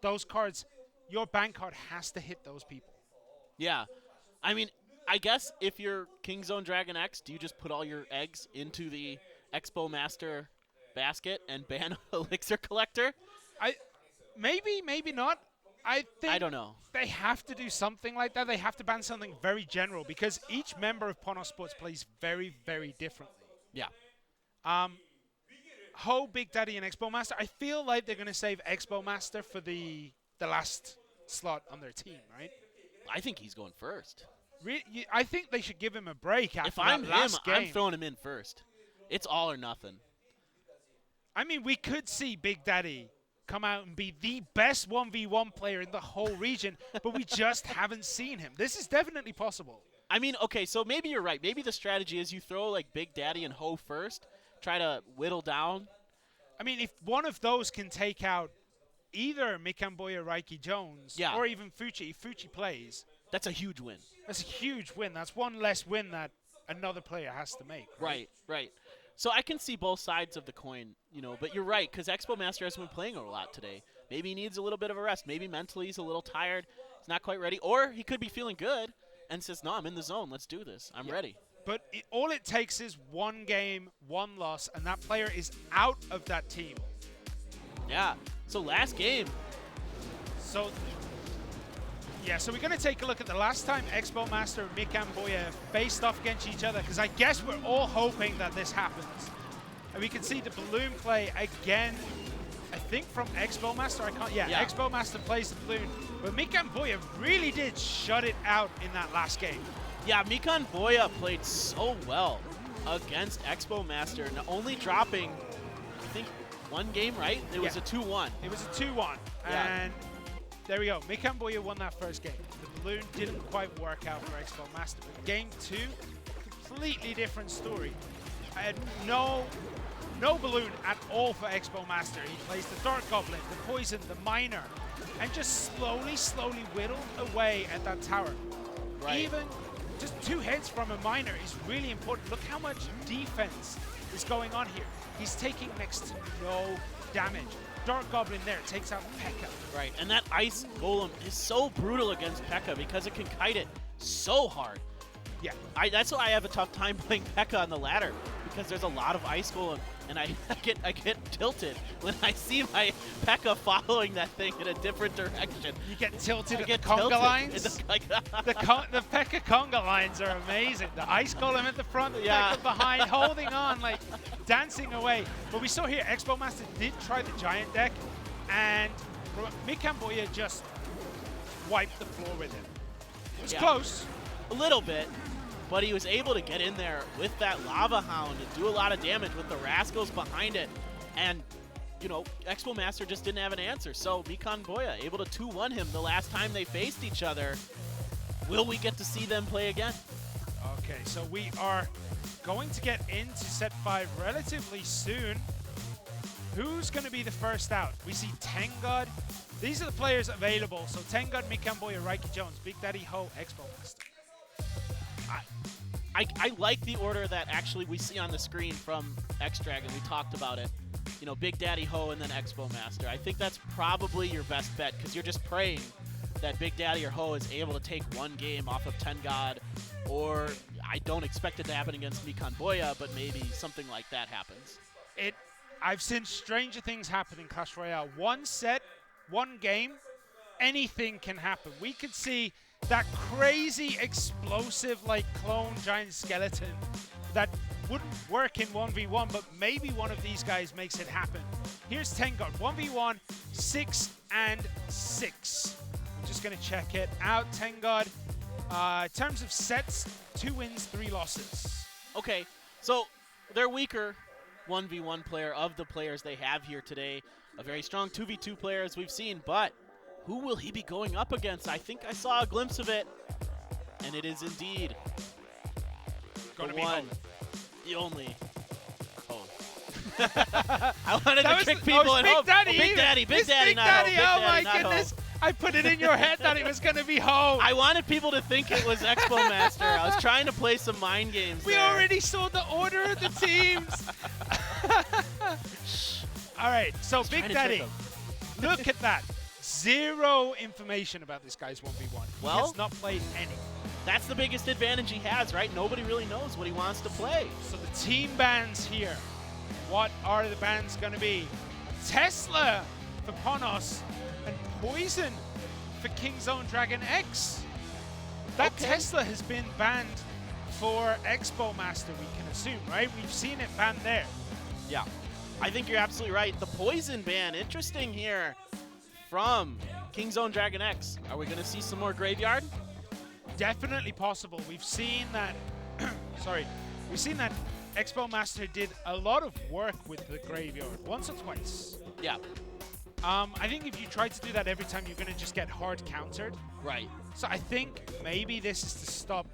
Those cards, your ban card has to hit those people. Yeah. I mean, I guess if you're King Zone Dragon X, do you just put all your eggs into the Expo Master basket and ban Elixir Collector? Maybe not. I don't know. They have to do something like that. They have to ban something very general because each member of Ponos Sports plays very, very differently. Yeah. Ho, Big Daddy, and Expo Master, I feel like they're going to save Expo Master for the last slot on their team, right? I think he's going first. I think they should give him a break after if I'm that last him, game. I'm throwing him in first. It's all or nothing. I mean, we could see Big Daddy come out and be the best 1v1 player in the whole region, but we just haven't seen him. This is definitely possible. I mean, okay, so maybe you're right. Maybe the strategy is you throw like Big Daddy and Ho first, try to whittle down. I mean, if one of those can take out either Mikanboya, Reiki Jones, or even Fuchi, if Fuchi plays, that's a huge win. That's a huge win. That's one less win that another player has to make. Right. So I can see both sides of the coin, but you're right, because Expo Master hasn't been playing a lot today. Maybe he needs a little bit of a rest. Maybe mentally he's a little tired. He's not quite ready. Or he could be feeling good and says, no, I'm in the zone. Let's do this. I'm ready. But all it takes is 1 game, 1 loss, and that player is out of that team. Yeah. So last game. So we're going to take a look at the last time Expo Master and Mikanboya faced off against each other, because I guess we're all hoping that this happens. And we can see the balloon play again, I think from Expo Master. Expo Master plays the balloon. But Mikanboya really did shut it out in that last game. Yeah, Mikanboya played so well against Expo Master, not only dropping, I think, 1 game, right? It was a 2-1. It was a 2-1. Yeah. And there we go. Mikanboya won that first game. The balloon didn't quite work out for Expo Master. But game 2, completely different story. I had no balloon at all for Expo Master. He plays the Dark Goblin, the Poison, the Miner, and just slowly whittled away at that tower. Right. Even just 2 hits from a Miner is really important. Look how much defense is going on here. He's taking next to no damage. Dark Goblin there takes out P.E.K.K.A. Right, and that Ice Golem is so brutal against P.E.K.K.A. because it can kite it so hard. Yeah. That's why I have a tough time playing P.E.K.K.A. on the ladder, because there's a lot of Ice Golem, and I get tilted when I see my P.E.K.K.A. following that thing in a different direction. You get tilted at the conga lines? the P.E.K.K.A. conga lines are amazing. The Ice Golem at the front, the P.E.K.K.A. behind, holding on, like dancing away. But we saw here, Expo Master did try the Giant deck, and Mikanboya just wiped the floor with him. It was close. A little bit. But he was able to get in there with that Lava Hound and do a lot of damage with the Rascals behind it. And, Expo Master just didn't have an answer. So Mikanboya able to 2-1 him the last time they faced each other. Will we get to see them play again? Okay, so we are going to get into set 5 relatively soon. Who's going to be the first out? We see Tengod. These are the players available. So Tengod, Mikanboya, Reiki Jones, Big Daddy, Ho, Expo Master. I like the order that actually we see on the screen from X-Dragon. We talked about it. Big Daddy Ho and then Expo Master. I think that's probably your best bet, because you're just praying that Big Daddy or Ho is able to take 1 game off of Tengod, or I don't expect it to happen against Mikan Boya, but maybe something like that happens. I've seen stranger things happen in Clash Royale. One set, one game, anything can happen. We could see that crazy explosive like clone giant skeleton that wouldn't work in 1v1, but maybe one of these guys makes it happen. Here's Tengod, 1v1, 6 and 6. I'm just gonna check it out, Tengod. In terms of sets, 2 wins, 3 losses. Okay, so they're weaker 1v1 player of the players they have here today. A very strong 2v2 player as we've seen, but who will he be going up against? I think I saw a glimpse of it, and it is indeed Gonna the be one, home. the only home. I wanted That to was trick the- people oh, at Big home. Daddy, Oh, Big even. Daddy, Big It's Daddy, Big not Daddy. home. Big Oh Daddy, my not goodness. home. I put it in your head that it was going to be home. I wanted people to think it was Expo Master. I was trying to play some mind games We there. already saw the order of the teams. All right, so Big trying to Daddy, trick look at that. 0 information about this guy's 1v1. He Well- has not played any. That's the biggest advantage he has, right? Nobody really knows what he wants to play. So the team bans here. What are the bans going to be? Tesla for Ponos and Poison for Kingzone Dragon X. That Okay. Tesla has been banned for Expo Master, we can assume, right? We've seen it banned there. Yeah, I think you're absolutely right. The poison ban, interesting here from Kingzone Dragon X. Are we going to see some more Graveyard? Definitely possible. We've seen that, we've seen that Expo Master did a lot of work with the Graveyard, once or twice. Yeah. I think if you try to do that every time, you're going to just get hard countered. Right. So I think maybe this is to stop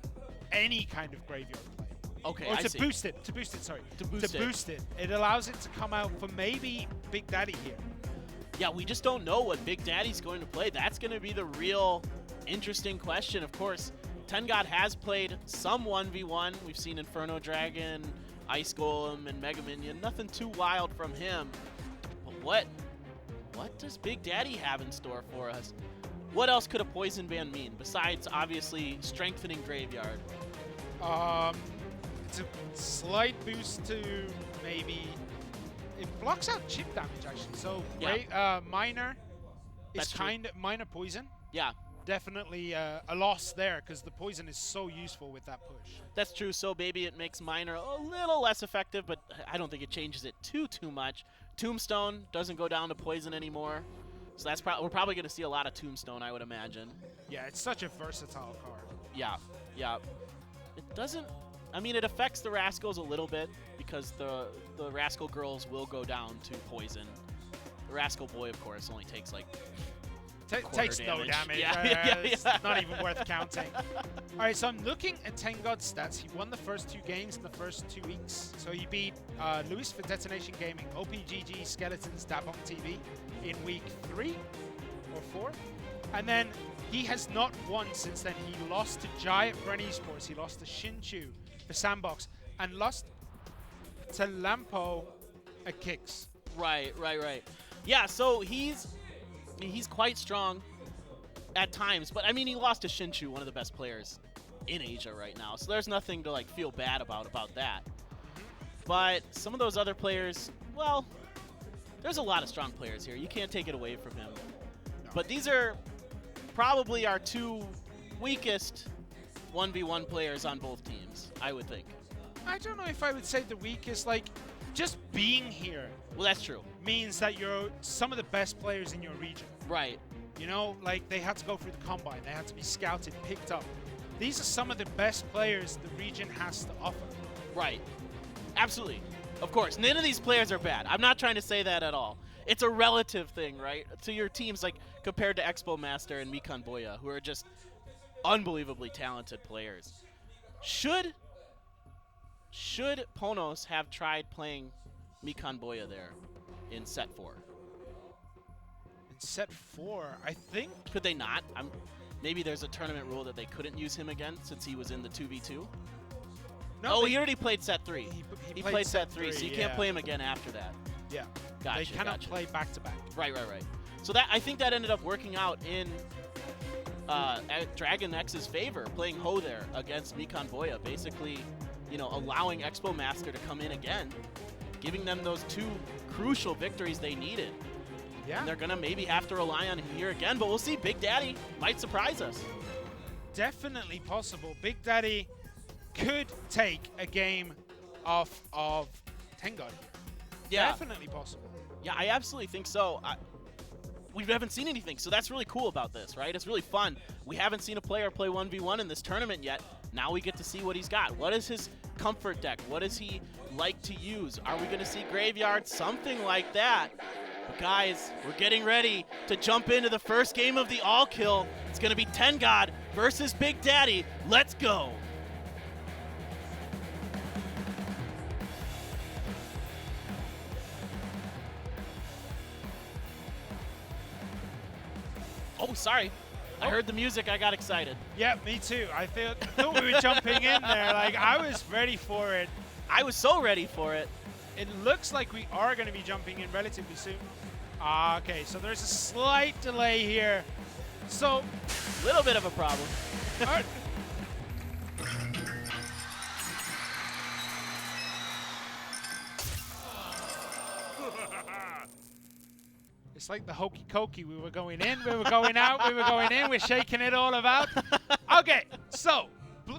any kind of Graveyard play. Okay, Or I to see. boost it, to boost it, sorry. To boost it. It allows it to come out for maybe Big Daddy here. Yeah, we just don't know what Big Daddy's going to play. That's going to be the real interesting question. Of course, Tengod has played some 1v1. We've seen Inferno Dragon, Ice Golem, and Mega Minion. Nothing too wild from him. But what does Big Daddy have in store for us? What else could a poison ban mean besides obviously strengthening Graveyard? It's a slight boost to maybe... It blocks out chip damage, actually. So, Yeah. Minor That's is true. kind of... Minor poison. Yeah, Definitely a loss there, because the poison is so useful with that push. that's true. So maybe it makes Minor a little less effective, but I don't think it changes it too much. Tombstone doesn't go down to poison anymore. So that's we're probably going to see a lot of Tombstone, I would imagine. Yeah, it's such a versatile card. Yeah, yeah. It doesn't... I mean, it affects the Rascals a little bit because the Rascal girls will go down to poison. The Rascal boy, of course, only takes like Takes no damage. Yeah, It's not even worth counting. All right, so I'm looking at Tengod's stats. He won the first 2 games in the first 2 weeks. So he beat Lewis for Detonation Gaming, OPGG, Skeletons, Dabong TV in week 3 or 4. And then he has not won since then. He lost to Giant for Esports. He lost to Shinchu for Sandbox and lost to Lampo at Kicks. Right. Yeah, so he's quite strong at times, but I mean, he lost to Shinchu, one of the best players in Asia right now. So there's nothing to like feel bad about that. But some of those other players, well, there's a lot of strong players here. You can't take it away from him. But these are probably our 2 weakest 1v1 players on both teams, I would think. I don't know if I would say the weakest. Like, just being here. Well, that's true. Means that you're some of the best players in your region. Right. You know, like they had to go through the combine. They had to be scouted, picked up. These are some of the best players the region has to offer. Right. Absolutely. Of course. None of these players are bad. I'm not trying to say that at all. It's a relative thing, right? To your teams, like compared to Expo Master and Mikan Boya, who are just unbelievably talented players. Should Ponos have tried playing Mikan Boya there in set 4? In set 4, I think. Could they not? Maybe there's a tournament rule that they couldn't use him again since he was in the 2v2. No, he already played set 3. He played set 3, so you can't yeah. play him again after that. Yeah. Gotcha. They cannot play back to back. Right. So that I think that ended up working out in at Dragon X's favor, playing Ho there against Mikan Boya, basically, allowing Expo Master to come in again, giving them those 2 crucial victories they needed. Yeah. And they're going to maybe have to rely on him here again, but we'll see. Big Daddy might surprise us. Definitely possible. Big Daddy could take a game off of Tengar. Yeah. Definitely possible. Yeah, I absolutely think so. We haven't seen anything, so that's really cool about this, right? It's really fun. We haven't seen a player play 1v1 in this tournament yet. Now we get to see what he's got. What is his comfort deck? What does he like to use? Are we going to see Graveyard? Something like that. But guys, we're getting ready to jump into the first game of the All-Kill. It's going to be Tengad versus Big Daddy. Let's go. Oh, sorry. I heard the music. I got excited. Yeah, me too. I thought we were jumping in there. Like, I was ready for it. I was so ready for it. It looks like we are going to be jumping in relatively soon. Okay, so there's a slight delay here. So, a little bit of a problem. It's like the hokey cokey. We were going in, we were going out, we were going in, we're shaking it all about. Okay, so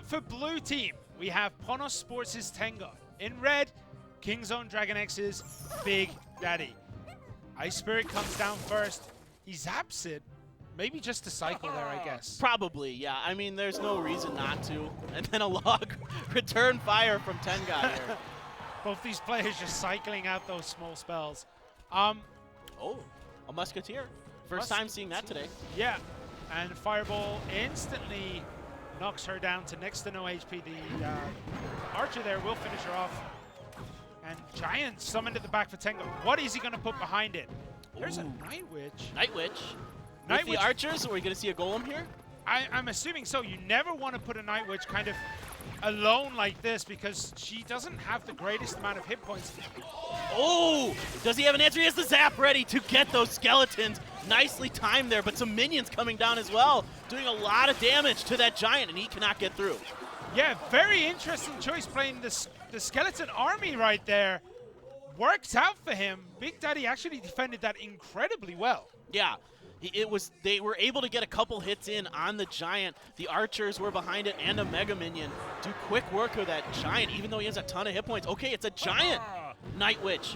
for blue team, we have Ponos Sports' Tengar. In red, Kingzone Dragon X's Big Daddy. Ice Spirit comes down first. He zaps it. Maybe just to cycle there, I guess. Probably, yeah. I mean, there's no reason not to. And then a log return fire from Tengar here. Both these players just cycling out those small spells. Oh, a Musketeer. First time seeing that today. Yeah, and Fireball instantly knocks her down to next to no HP. The Archer there will finish her off. And Giant summoned at the back for Tengar. What is he going to put behind it? There's a Night Witch. Night Witch. With the Archers, are we going to see a Golem here? I'm assuming so. You never want to put a Night Witch kind of alone like this because she doesn't have the greatest amount of hit points. Oh, does he have an answer? He has the zap ready to get those skeletons. Nicely timed there, but some minions coming down as well, doing a lot of damage to that Giant, and he cannot get through. Yeah, very interesting choice playing the skeleton army right there. Worked out for him. Big Daddy actually defended that incredibly well. Yeah. They were able to get a couple hits in on the Giant. The Archers were behind it and a Mega Minion. Do quick work with that Giant, even though he has a ton of hit points. Okay, it's a Giant Night Witch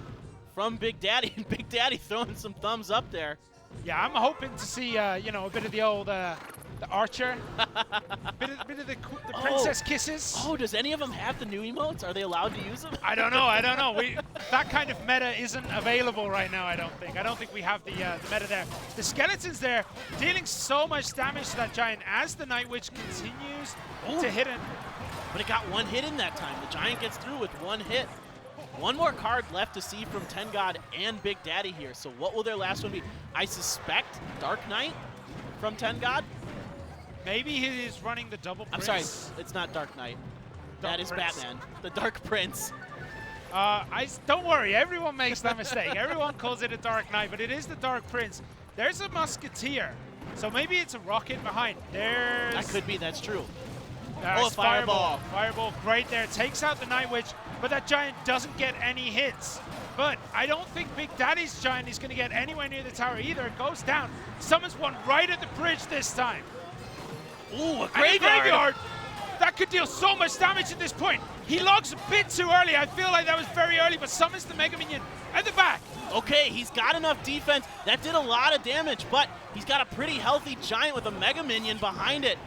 from Big Daddy, and Big Daddy throwing some thumbs up there. Yeah, I'm hoping to see, a bit of the old the Archer, bit of the Princess Kisses. Oh, does any of them have the new emotes? Are they allowed to use them? I don't know. That kind of meta isn't available right now, I don't think. I don't think we have the meta there. The Skeletons there dealing so much damage to that Giant as the Night Witch continues to hit him. But it got one hit in that time. The Giant gets through with one hit. One more card left to see from Tengad and Big Daddy here. So what will their last one be? I suspect Dark Knight from Tengad. Maybe he is running the double Prince. I'm sorry, it's not Dark Knight. That is Prince. Batman, the Dark Prince. Don't worry, everyone makes that mistake. Everyone calls it a Dark Knight, but it is the Dark Prince. There's a Musketeer, so maybe it's a rocket behind. That could be, that's true. Oh, Fireball. Fireball, great there. Takes out the Night Witch, but that Giant doesn't get any hits. But I don't think Big Daddy's Giant is going to get anywhere near the tower either. It goes down. Summons one right at the bridge this time. Ooh, a Graveyard. That could deal so much damage at this point. He logs a bit too early. I feel like that was very early, but summons the Mega Minion at the back. Okay, he's got enough defense. That did a lot of damage, but he's got a pretty healthy Giant with a Mega Minion behind it.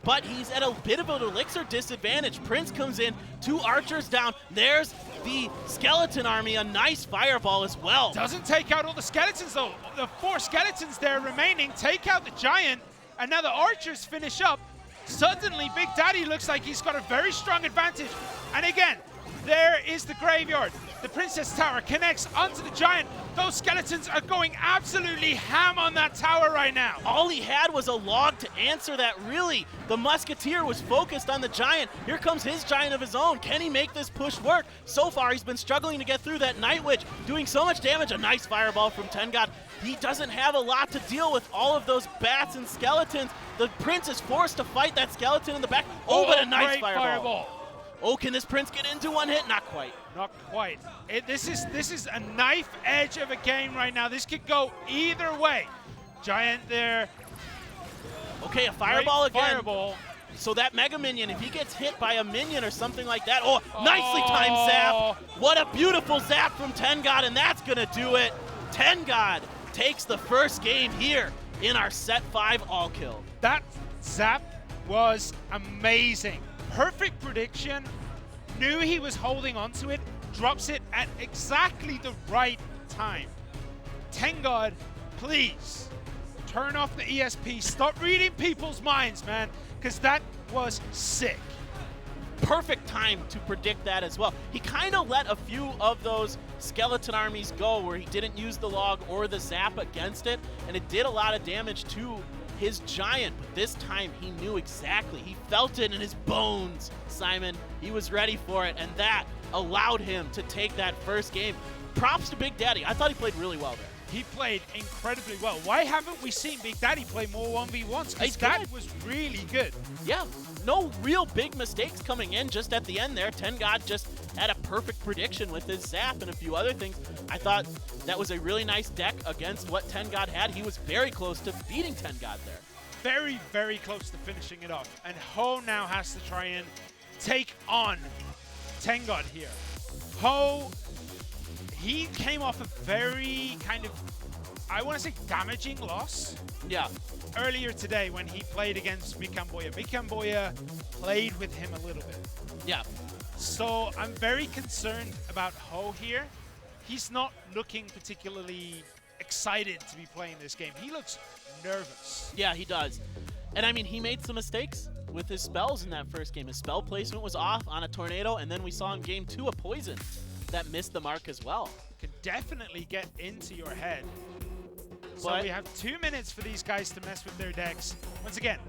But he's at a bit of an elixir disadvantage. Prince comes in, 2 Archers down. There's the Skeleton Army, a nice Fireball as well. Doesn't take out all the Skeletons though. The 4 Skeletons there remaining take out the Giant, and now the Archers finish up. Suddenly, Big Daddy looks like he's got a very strong advantage. And again, there is the Graveyard. The Princess Tower connects onto the Giant. Those skeletons are going absolutely ham on that tower right now. All he had was a log to answer that, really. The Musketeer was focused on the Giant. Here comes his Giant of his own. Can he make this push work? So far, he's been struggling to get through that Night Witch, doing so much damage. A nice fireball from Tengod. He doesn't have a lot to deal with all of those bats and skeletons. The Prince is forced to fight that skeleton in the back. Oh, but a nice fireball. Oh, can this Prince get into one hit? Not quite. Not quite. This is a knife edge of a game right now. This could go either way. Giant there. Okay, a fireball again. Fireball. So that Mega Minion, if he gets hit by a minion or something like that, oh, nicely timed zap. What a beautiful zap from Tengod, and that's going to do it. Tengod takes the first game here in our set 5 all kill. That zap was amazing. Perfect prediction. Knew he was holding onto it, drops it at exactly the right time. Tengod, please turn off the ESP. Stop reading people's minds, man, because that was sick. Perfect time to predict that as well. He kind of let a few of those skeleton armies go where he didn't use the log or the zap against it, and it did a lot of damage to his Giant, but this time he knew exactly. He felt it in his bones, Simon. He was ready for it, and that allowed him to take that first game. Props to Big Daddy. I thought he played really well there. He played incredibly well. Why haven't we seen Big Daddy play more 1v1s? Because that was really good. Yeah, no real big mistakes coming in just at the end there. Tengod just had a perfect prediction with his zap and a few other things. I thought that was a really nice deck against what Tengod had. He was very close to beating Tengod there. Very, very close to finishing it off. And Ho now has to try and take on Tengod here. Ho, he came off a very kind of, I want to say, damaging loss. Yeah. Earlier today when he played against Mikamboya. Mikamboya played with him a little bit. Yeah. So I'm very concerned about Ho here. He's not looking particularly excited to be playing this game. He looks nervous. Yeah, he does. And I mean, he made some mistakes with his spells in that first game. His spell placement was off on a tornado, and then we saw in game 2 a poison that missed the mark as well. Can definitely get into your head. So we have 2 minutes for these guys to mess with their decks. Once again,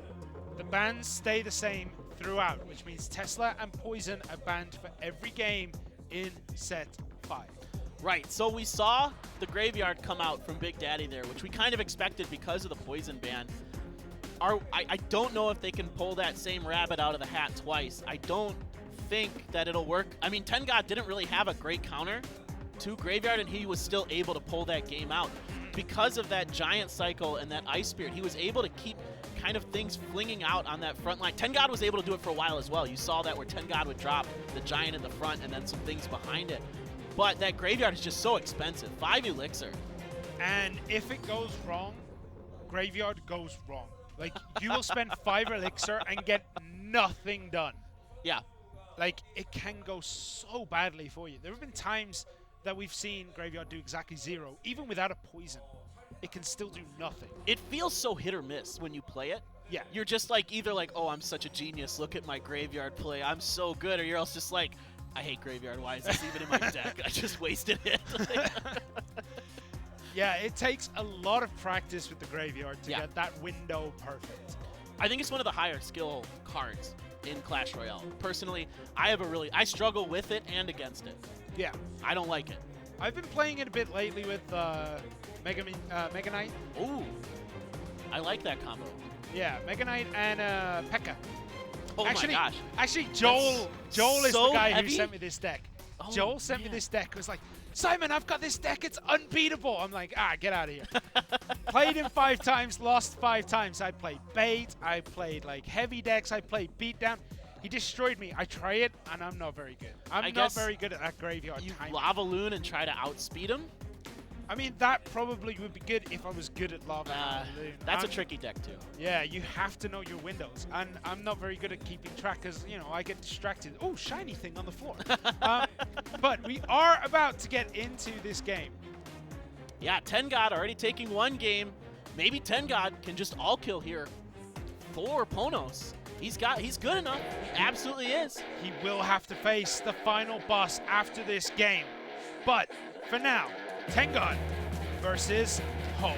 the bans stay the same throughout, which means Tesla and Poison are banned for every game in set 5. Right, so we saw the Graveyard come out from Big Daddy there, which we kind of expected because of the Poison ban. I don't know if they can pull that same rabbit out of the hat twice. I don't think that it'll work. I mean, Tengod didn't really have a great counter to Graveyard, and he was still able to pull that game out. Because of that Giant cycle and that Ice Spirit, he was able to keep kind of things flinging out on that front line. Tengod was able to do it for a while as well. You saw that where Tengod would drop the Giant in the front and then some things behind it. But that Graveyard is just so expensive. 5 elixir. And if it goes wrong, Graveyard goes wrong. Like, you will spend 5 elixir and get nothing done. Yeah. Like, it can go so badly for you. There have been times that we've seen Graveyard do exactly 0, even without a poison. It can still do nothing. It feels so hit or miss when you play it. Yeah. You're just like, either like, oh, I'm such a genius, look at my Graveyard play, I'm so good, or you're else just like, I hate Graveyard, why is this even in my deck? I just wasted it. Yeah, it takes a lot of practice with the Graveyard to get that window perfect. I think it's one of the higher skill cards in Clash Royale. Personally, I struggle with it and against it. Yeah. I don't like it. I've been playing it a bit lately with Mega Knight. Ooh, I like that combo. Yeah, Mega Knight and P.E.K.K.A. Oh my gosh. Actually, Joel is so the guy heavy? who sent me this deck. Oh, Joel sent me this deck. It was like, Simon, I've got this deck. It's unbeatable. I'm like, get out of here. Played him 5 times, lost 5 times. I played bait. I played like heavy decks. I played beatdown. He destroyed me. I try it, and I'm not very good. I'm not very good at that Graveyard timing. Lava Loon and try to outspeed him? I mean, that probably would be good if I was good at Lava Loon. That's a tricky deck, too. Yeah, you have to know your windows. And I'm not very good at keeping track because, you know, I get distracted. Oh, shiny thing on the floor. But we are about to get into this game. Yeah, Tengod already taking 1 game. Maybe Tengod can just all kill here for Ponos. He's good enough. Absolutely is. He will have to face the final boss after this game. But for now, Tengon versus Ho.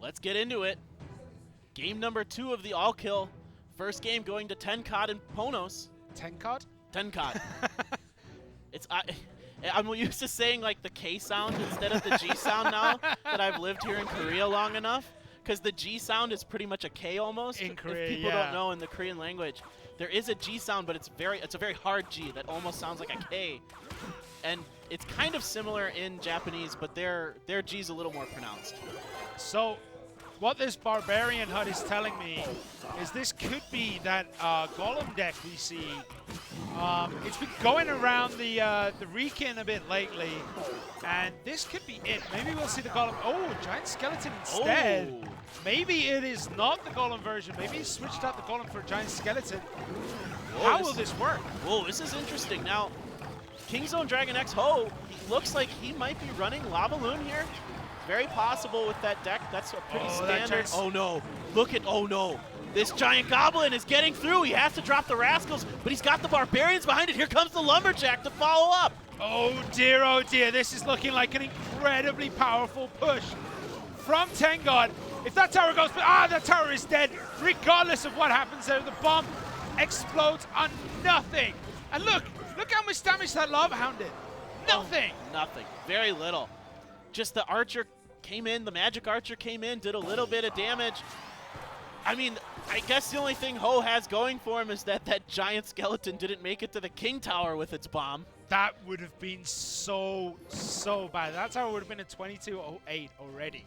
Let's get into it. Game number 2 of the all-kill. First game going to Tencod and Ponos. Tencod? Tencod. I'm used to saying like the K sound instead of the G sound now that I've lived here in Korea long enough. Because the G sound is pretty much a K almost. In Korea, if people don't know in the Korean language, there is a G sound, but it's a very hard G that almost sounds like a K. And it's kind of similar in Japanese, but their G's a little more pronounced. So, what this Barbarian HUD is telling me is this could be that Golem deck we see. It's been going around the Rikin a bit lately, and this could be it. Maybe we'll see the Golem. Oh, Giant Skeleton instead. Oh. Maybe it is not the Golem version. Maybe he switched out the Golem for a Giant Skeleton. Whoa, How will this work? Whoa, this is interesting. Now, Kingzone Dragon X Ho, looks like he might be running Lava Loon here. Very possible with that deck. That's a pretty standard. Oh no, look at, oh no. This giant goblin is getting through. He has to drop the Rascals, but he's got the Barbarians behind it. Here comes the Lumberjack to follow up. Oh dear, this is looking like an incredibly powerful push from Tengon. If that tower goes, that tower is dead. Regardless of what happens there, the bomb explodes on nothing. And look how much damage that Lava Hound did. Nothing. Oh, nothing, very little. Just the Archer came in, the Magic Archer came in, did a little bit of damage. I mean, I guess the only thing Ho has going for him is that giant skeleton didn't make it to the King Tower with its bomb. That would have been so bad. That tower would have been a 22:08 already.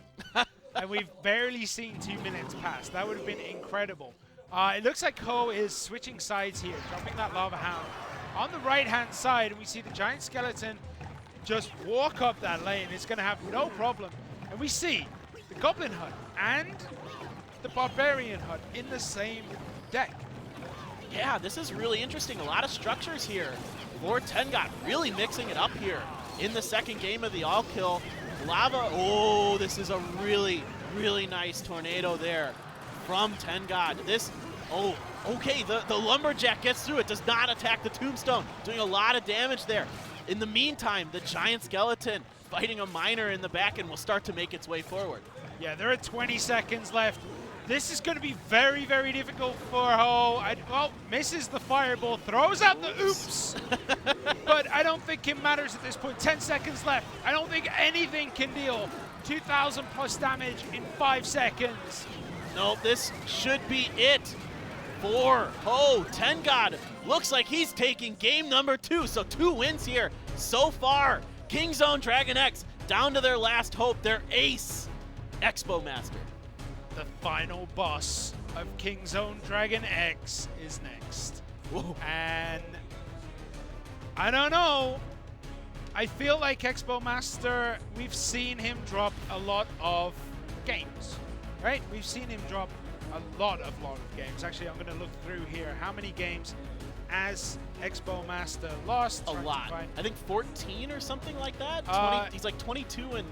And we've barely seen 2 minutes pass. That would have been incredible. It looks like Ho is switching sides here, dropping that Lava Hound on the right-hand side, and we see the giant skeleton just walk up that lane. It's going to have no problem. And we see the Goblin HUD and the Barbarian HUD in the same deck. Yeah, this is really interesting. A lot of structures here. Lord Tengot really mixing it up here in the second game of the all-kill. Lava, oh, this is a really, really nice tornado there from Tengot. This, oh, okay, the Lumberjack gets through it, does not attack the Tombstone, doing a lot of damage there. In the meantime, the giant skeleton fighting a miner in the back and will start to make its way forward. Yeah, there are 20 seconds left. This is going to be very, very difficult for Ho. Well, misses the fireball, throws out the oops. But I don't think it matters at this point. 10 seconds left. I don't think anything can deal 2,000 plus damage in 5 seconds. No, this should be it for Ho. Tengon looks like he's taking game number 2, so 2 wins here so far. Kingzone Dragon X down to their last hope, their ace, Expo Master. The final boss of Kingzone Dragon X is next. Whoa. And I don't know. I feel like Expo Master, we've seen him drop a lot of games, right? We've seen him drop a lot of games. Actually, I'm going to look through here. How many games as Expo Master lost? A lot. I think 14 or something like that. 20, he's like 22 and...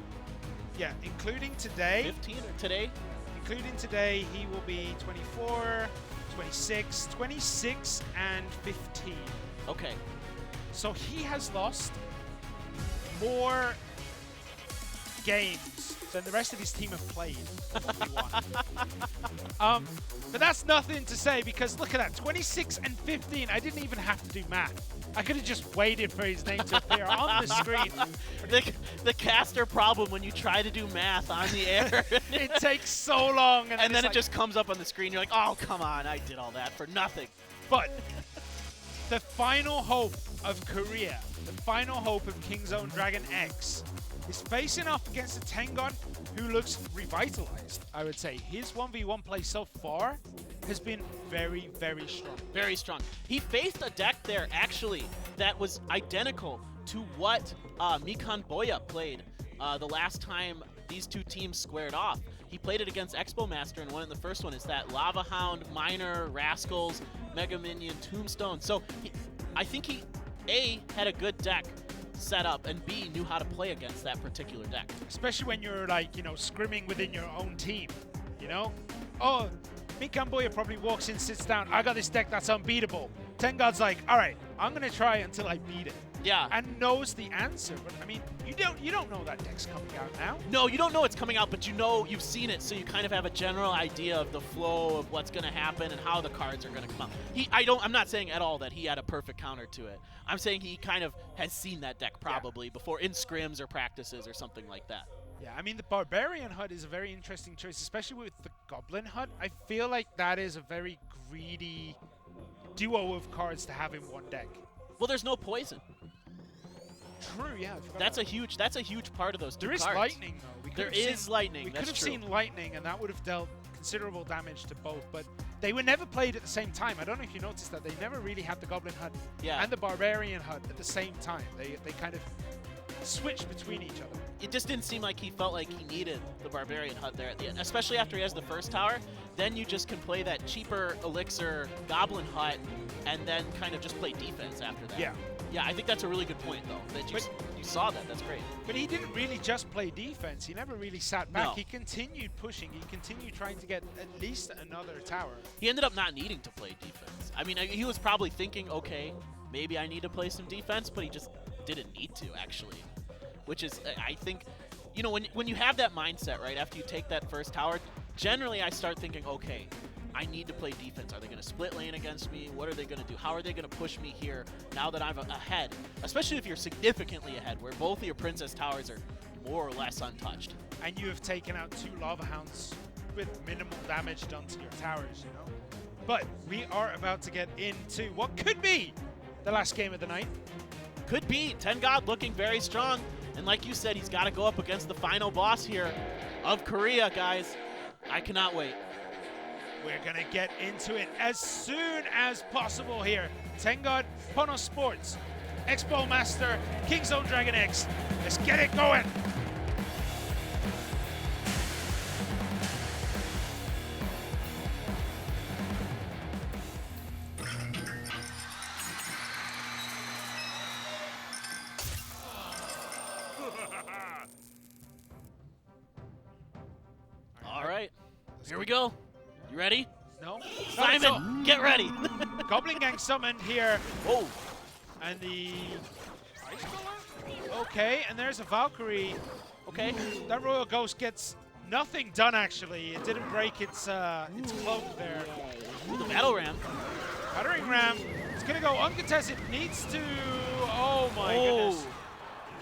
Yeah, including today. 15 or today. Including today, he will be 24, 26, 26, and 15. Okay. So he has lost more games than the rest of his team have played. But that's nothing to say because look at that, 26 and 15. I didn't even have to do math. I could have just waited for his name to appear on the screen. The caster problem when you try to do math on the air. It takes so long. And then it just comes up on the screen. You're like, oh, come on, I did all that for nothing. But the final hope of Korea, the final hope of Kingzone Dragon X, is facing off against a Tengon who looks revitalized, I would say. His 1v1 play so far has been very, very strong. Very strong. He faced a deck there, actually, that was identical to what Mikan Boya played the last time these two teams squared off. He played it against Expo Master, and the first one is that Lava Hound, Miner, Rascals, Mega Minion, Tombstone. So I think he, A, had a good deck, setup, and B, knew how to play against that particular deck. Especially when you're like, you know, scrimming within your own team, you know? Oh, Mikamboya probably walks in, sits down, I got this deck that's unbeatable. Tengad's like, all right, I'm gonna try until I beat it. Yeah. And knows the answer, but I mean, you don't know that deck's coming out now. No, you don't know it's coming out, but you know you've seen it, so you kind of have a general idea of the flow of what's gonna happen and how the cards are gonna come out. I'm not saying at all that he had a perfect counter to it. I'm saying he kind of has seen that deck probably before in scrims or practices or something like that. Yeah, I mean, the Barbarian HUD is a very interesting choice, especially with the Goblin HUD. I feel like that is a very greedy duo of cards to have in one deck. Well, there's no poison. True, yeah. That's a huge part of those two cards. There is lightning, though. There is lightning, we could have seen lightning, and that would have dealt considerable damage to both, but they were never played at the same time. I don't know if you noticed that. They never really had the Goblin HUD and the Barbarian HUD at the same time. They kind of switched between each other. It just didn't seem like he felt like he needed the Barbarian HUD there at the end, especially after he has the first tower. Then you just can play that cheaper Elixir Goblin HUD and then kind of just play defense after that. Yeah. Yeah, I think that's a really good point, though, that you saw that. That's great. But he didn't really just play defense. He never really sat back. No. He continued pushing. He continued trying to get at least another tower. He ended up not needing to play defense. I mean, he was probably thinking, okay, maybe I need to play some defense, but he just didn't need to, actually. Which is, I think, you know, when you have that mindset, right, after you take that first tower, generally I start thinking, okay, I need to play defense. Are they going to split lane against me? What are they going to do? How are they going to push me here now that I'm ahead? Especially if you're significantly ahead, where both of your Princess Towers are more or less untouched. And you have taken out 2 Lava Hounds with minimal damage done to your towers, you know? But we are about to get into what could be the last game of the night. Could be. Tengad looking very strong. And like you said, he's got to go up against the final boss here of Korea, guys. I cannot wait. We're going to get into it as soon as possible here. Tengad, Ponos Sports, Expo Master, Kingzone Dragon X. Let's get it going. All right, here we go. You ready? No. Simon, get ready. Goblin Gang summoned here. Oh. And the... Okay, and there's a Valkyrie. Okay. That Royal Ghost gets nothing done, actually. It didn't break its cloak there. The Battle Ram. Battering Ram. It's going to go uncontested. Needs to... Oh, my goodness.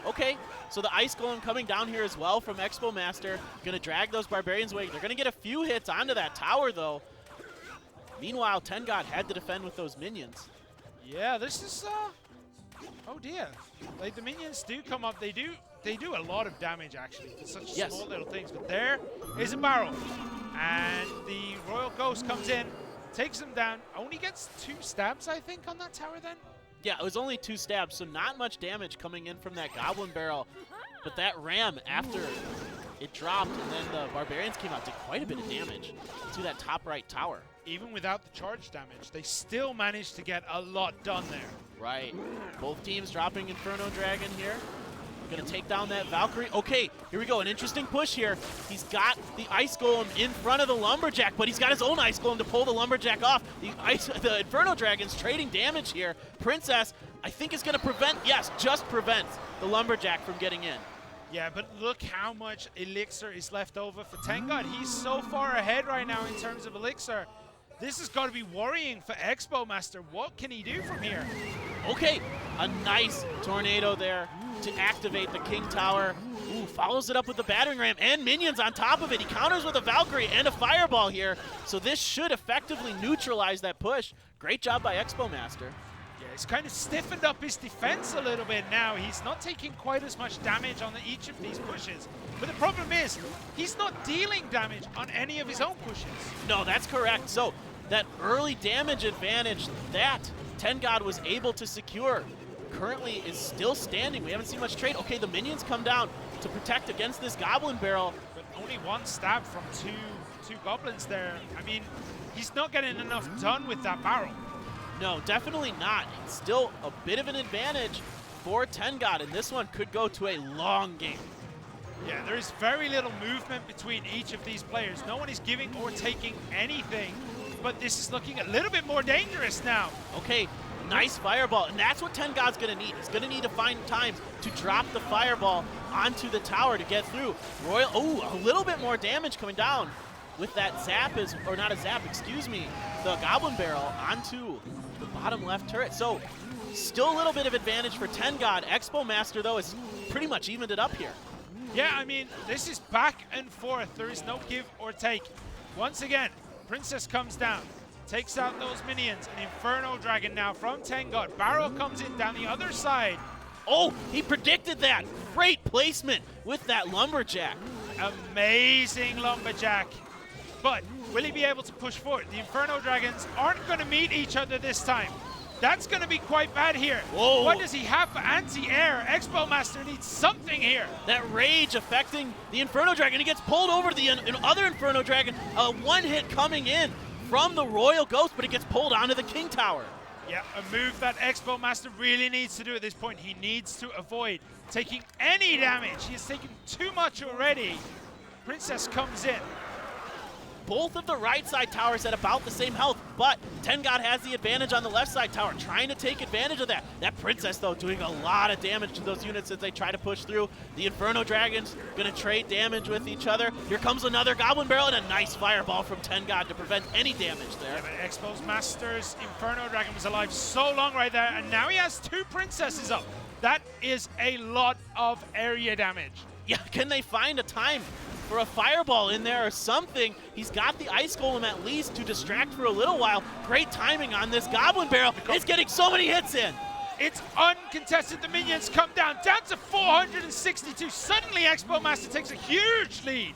Okay, so the Ice Golem coming down here as well from Expo Master. Going to drag those Barbarians away. They're going to get a few hits onto that tower, though. Meanwhile, Tengad had to defend with those minions. Yeah, this is... Oh, dear. Like, the minions do come up. They do a lot of damage, actually. It's such small little things. But there is a barrel. And the Royal Ghost comes in, takes him down. Only gets 2 stabs, I think, on that tower then. Yeah, it was only 2 stabs, so not much damage coming in from that Goblin Barrel. But that Ram, after it dropped and then the Barbarians came out, did quite a bit of damage to that top right tower. Even without the charge damage, they still managed to get a lot done there. Right. Both teams dropping Inferno Dragon here. Gonna take down that Valkyrie. Okay, here we go. An interesting push here. He's got the Ice Golem in front of the Lumberjack, but he's got his own Ice Golem to pull the Lumberjack off. The Inferno Dragon's trading damage here. Princess, I think, is gonna prevent, yes, just prevents the Lumberjack from getting in. Yeah, but look how much Elixir is left over for Tengad. He's so far ahead right now in terms of Elixir. This has got to be worrying for Expo Master. What can he do from here? Okay, a nice tornado there to activate the King Tower. Ooh, follows it up with the Battering Ram and minions on top of it. He counters with a Valkyrie and a Fireball here. So this should effectively neutralize that push. Great job by Expo Master. Yeah, he's kind of stiffened up his defense a little bit now. He's not taking quite as much damage on each of these pushes. But the problem is, he's not dealing damage on any of his own pushes. No, that's correct. So that early damage advantage that Tengad was able to secure currently is still standing. We haven't seen much trade. Okay, the minions come down to protect against this Goblin Barrel. But only 1 stab from two goblins there. I mean, he's not getting enough done with that barrel. No, definitely not. It's still a bit of an advantage for Tengad, and this one could go to a long game. Yeah, there is very little movement between each of these players. No one is giving or taking anything, but this is looking a little bit more dangerous now. Okay, nice fireball, and that's what Tengad's gonna need. He's gonna need to find times to drop the fireball onto the tower to get through. Royal, oh, a little bit more damage coming down with that zap or not a zap, excuse me, the Goblin Barrel onto the bottom left turret. So still a little bit of advantage for Tengad. Expo Master, though, has pretty much evened it up here. Yeah, I mean, this is back and forth. There is no give or take. Once again, Princess comes down, takes out those minions. An Inferno Dragon now from Tengad. Barrow comes in down the other side. Oh, he predicted that. Great placement with that Lumberjack. Amazing Lumberjack. But will he be able to push forward? The Inferno Dragons aren't going to meet each other this time. That's going to be quite bad here. Whoa. What does he have for anti-air? Expo Master needs something here. That rage affecting the Inferno Dragon. He gets pulled over to the other Inferno Dragon. A one hit coming in from the Royal Ghost, but he gets pulled onto the King Tower. Yeah, a move that Expo Master really needs to do at this point. He needs to avoid taking any damage. He has taken too much already. Princess comes in. Both of the right side towers at about the same health, but Tengad has the advantage on the left side tower, trying to take advantage of that. That Princess, though, doing a lot of damage to those units as they try to push through. The Inferno Dragons gonna trade damage with each other. Here comes another Goblin Barrel and a nice fireball from Tengad to prevent any damage there. Yeah, but Expo's Master's Inferno Dragon was alive so long right there, and now he has two Princesses up. That is a lot of area damage. Yeah, can they find a time for a fireball in there or something? He's got the Ice Golem at least to distract for a little while. Great timing on this Goblin Barrel. It's getting so many hits in. It's uncontested. The minions come down to 462. Suddenly Expo Master takes a huge lead.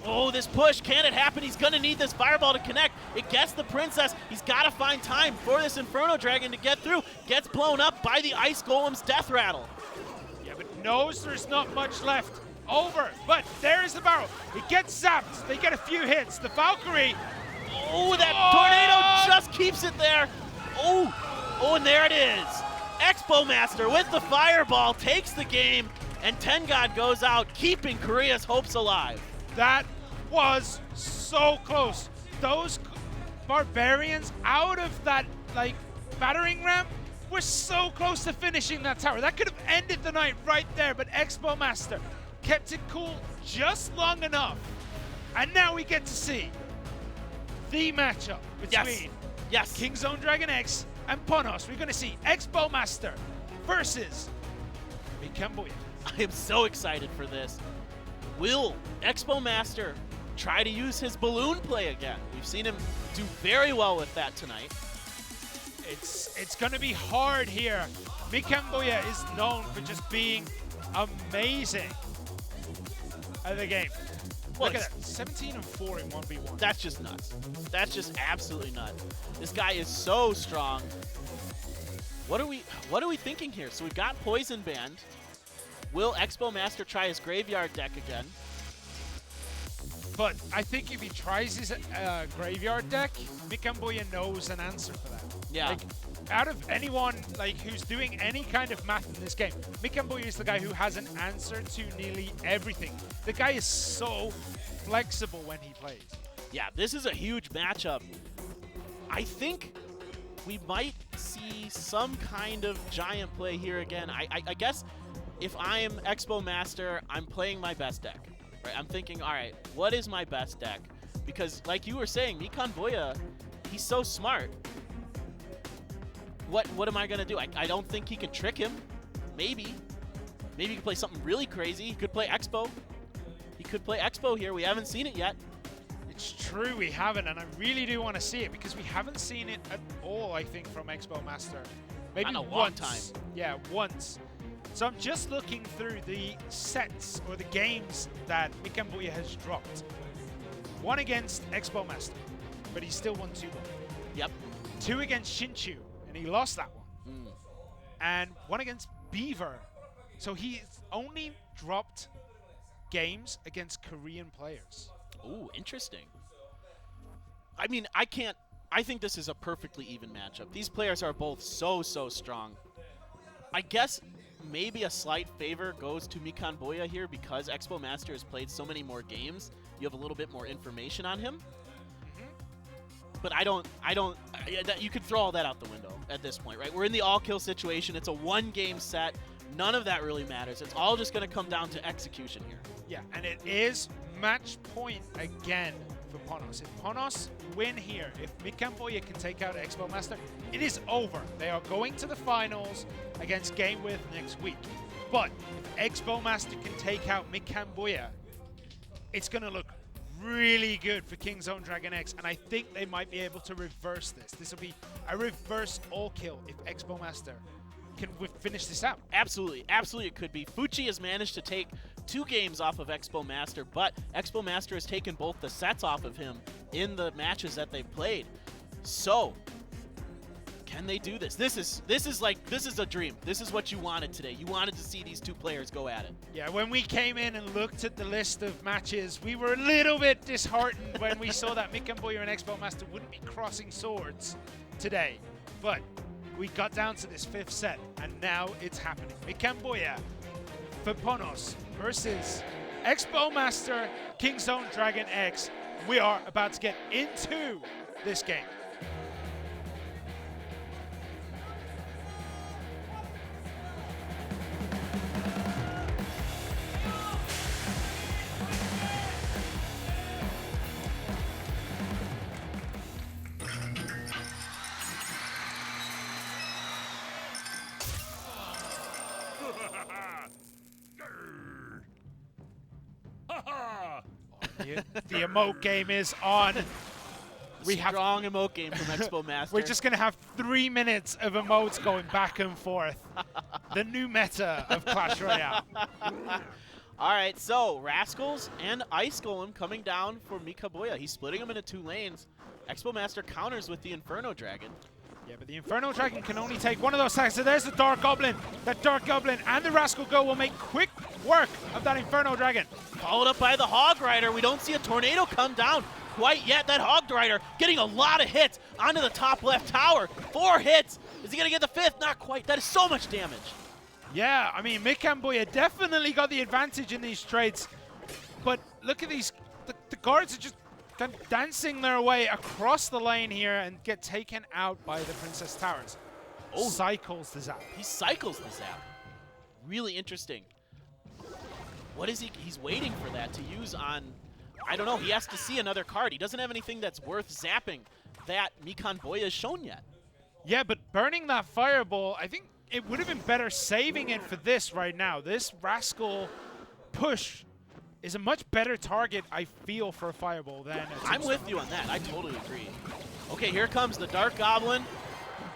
Oh, this push, can it happen? He's gonna need this fireball to connect. It gets the Princess. He's gotta find time for this Inferno Dragon to get through. Gets blown up by the Ice Golem's Death Rattle. Yeah, but knows there's not much left. Over, but there is the barrel. It gets zapped. They get a few hits. The Valkyrie. Oh, that tornado just keeps it there. Oh, and there it is. Expo Master with the fireball takes the game, and Tengad goes out, keeping Korea's hopes alive. That was so close. Those barbarians out of that battering ram were so close to finishing that tower. That could have ended the night right there, but Expo Master kept it cool just long enough. And now we get to see the matchup between King's Own Dragon X and Ponos. We're going to see Expo Master versus Mikamboya. I am so excited for this. Will Expo Master try to use his balloon play again? We've seen him do very well with that tonight. It's going to be hard here. Mikamboya is known for just being amazing at the game. Well, look at that, 17-4 in 1v1. That's just nuts. That's just absolutely nuts. This guy is so strong. What are we thinking here? So we've got Poison Band. Will Expo Master try his Graveyard deck again? But I think if he tries his Graveyard deck, Mikamboya knows an answer for that. Yeah. Out of anyone who's doing any kind of math in this game, Mikamboya is the guy who has an answer to nearly everything. The guy is so flexible when he plays. Yeah, this is a huge matchup. I think we might see some kind of giant play here again. I guess if I'm Expo Master, I'm playing my best deck. Right? I'm thinking, all right, what is my best deck? Because like you were saying, Mikamboya, he's so smart. What am I going to do? I don't think he can trick him. Maybe he can play something really crazy. He could play Expo. He could play Expo here. We haven't seen it yet. It's true, we haven't, and I really do want to see it because we haven't seen it at all, I think, from Expo Master. Maybe one time. Yeah, once. So I'm just looking through the sets or the games that Mikamboya has dropped. One against Expo Master, but he still won 2-1. Yep. 2 against Shinchu, and he lost that one. And 1 against Beaver. So he's only dropped games against Korean players. Ooh, interesting. I mean, I think this is a perfectly even matchup. These players are both so strong. I guess maybe a slight favor goes to Mikan Boya here because Expo Master has played so many more games. You have a little bit more information on him. But you could throw all that out the window at this point, right? We're in the all-kill situation. It's a one-game set. None of that really matters. It's all just going to come down to execution here. Yeah, and it is match point again for Ponos. If Ponos win here, if Mikan Boya can take out Expo Master, it is over. They are going to the finals against Game With next week. But if Expo Master can take out Mikan Boya, it's going to look really good for King's Own Dragon X, and I think they might be able to reverse this. This will be a reverse all-kill if Expo Master can finish this out. Absolutely, absolutely it could be. Fuchi has managed to take 2 games off of Expo Master, but Expo Master has taken both the sets off of him in the matches that they've played. So, can they do this? This is a dream. This is what you wanted today. You wanted to see these 2 players go at it. Yeah, when we came in and looked at the list of matches, we were a little bit disheartened when we saw that Mikan Boya and Expo Master wouldn't be crossing swords today. But we got down to this 5th set, and now it's happening. Mikan Boya for Ponos versus Expo Master, King's Own Dragon X. We are about to get into this game. The emote game is on. Strong emote game from Expo Master. We're just going to have 3 minutes of emotes going back and forth. The new meta of Clash Royale. All right, so Rascals and Ice Golem coming down for Mikan Boya. He's splitting them into 2 lanes. Expo Master counters with the Inferno Dragon. Yeah, but the Inferno Dragon can only take one of those attacks. So there's the Dark Goblin. That Dark Goblin and the Rascal Go will make quick work of that Inferno Dragon. Followed up by the Hog Rider. We don't see a tornado come down quite yet. That Hog Rider getting a lot of hits onto the top left tower. 4 hits. Is he going to get the 5th? Not quite. That is so much damage. Yeah, I mean, Mikan Boya definitely got the advantage in these trades. But look at these. The guards are just dancing their way across the lane here and get taken out by the Princess Towers. Oh, cycles the zap. He cycles the zap. Really interesting. What is he? He's waiting for that to use on, I don't know. He has to see another card. He doesn't have anything that's worth zapping that Mikan Boya has shown yet. Yeah, but burning that Fireball, I think it would have been better saving it for this right now. This Rascal push is a much better target, I feel, for a Fireball than a Tombstone. I'm with you on that. I totally agree. Okay, here comes the Dark Goblin.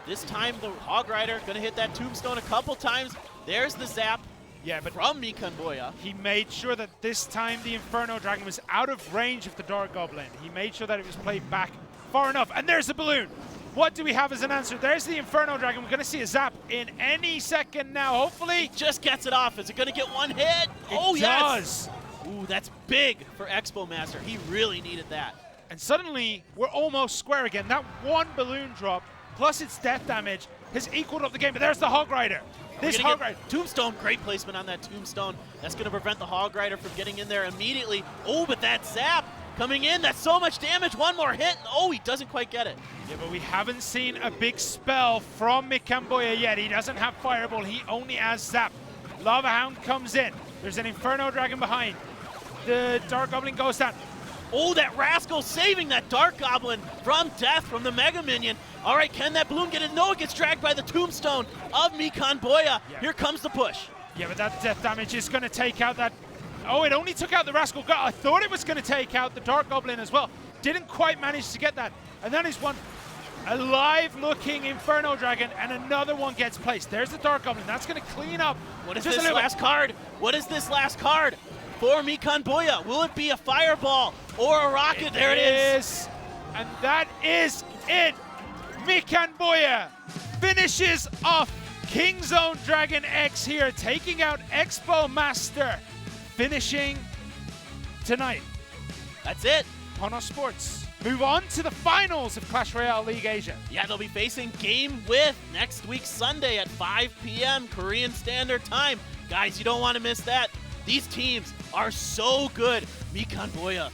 This time the Hog Rider going to hit that Tombstone a couple times. There's the zap. Yeah, but from Mikan Boya. He made sure that this time the Inferno Dragon was out of range of the Dark Goblin. He made sure that it was played back far enough. And there's the balloon. What do we have as an answer? There's the Inferno Dragon. We're going to see a zap in any second now, hopefully. He just gets it off. Is it going to get 1 hit? Oh, yes. Ooh, that's big for Expo Master. He really needed that. And suddenly, we're almost square again. That 1 balloon drop, plus its death damage, has equaled up the game. But there's the Hog Rider. This Hog Rider. Tombstone, great placement on that Tombstone. That's going to prevent the Hog Rider from getting in there immediately. Oh, but that zap coming in. That's so much damage. 1 more hit. Oh, he doesn't quite get it. Yeah, but we haven't seen a big spell from Mikan Boya yet. He doesn't have Fireball. He only has Zap. Lava Hound comes in. There's an Inferno Dragon behind. The Dark Goblin goes down. Oh, that Rascal saving that Dark Goblin from death from the Mega Minion. All right, can that balloon get it? No, it gets dragged by the Tombstone of Mikan Boya. Yeah. Here comes the push. Yeah, but that death damage is going to take out that... Oh, it only took out the Rascal God. I thought it was going to take out the Dark Goblin as well. Didn't quite manage to get that. And then he's one alive-looking Inferno Dragon, and another one gets placed. There's the Dark Goblin. That's going to clean up. What is this last card? What is this last card for Mikan Boya? Will it be a Fireball or a Rocket? There it is. And that is it. Mikan Boya finishes off King's Own Dragon X here, taking out Expo Master, finishing tonight. That's it. Ponos Sports. move on to the finals of Clash Royale League Asia. Yeah, they'll be facing Game With next week Sunday at 5 p.m. Korean Standard Time. Guys, you don't want to miss that. These teams are so good. Mikan Boya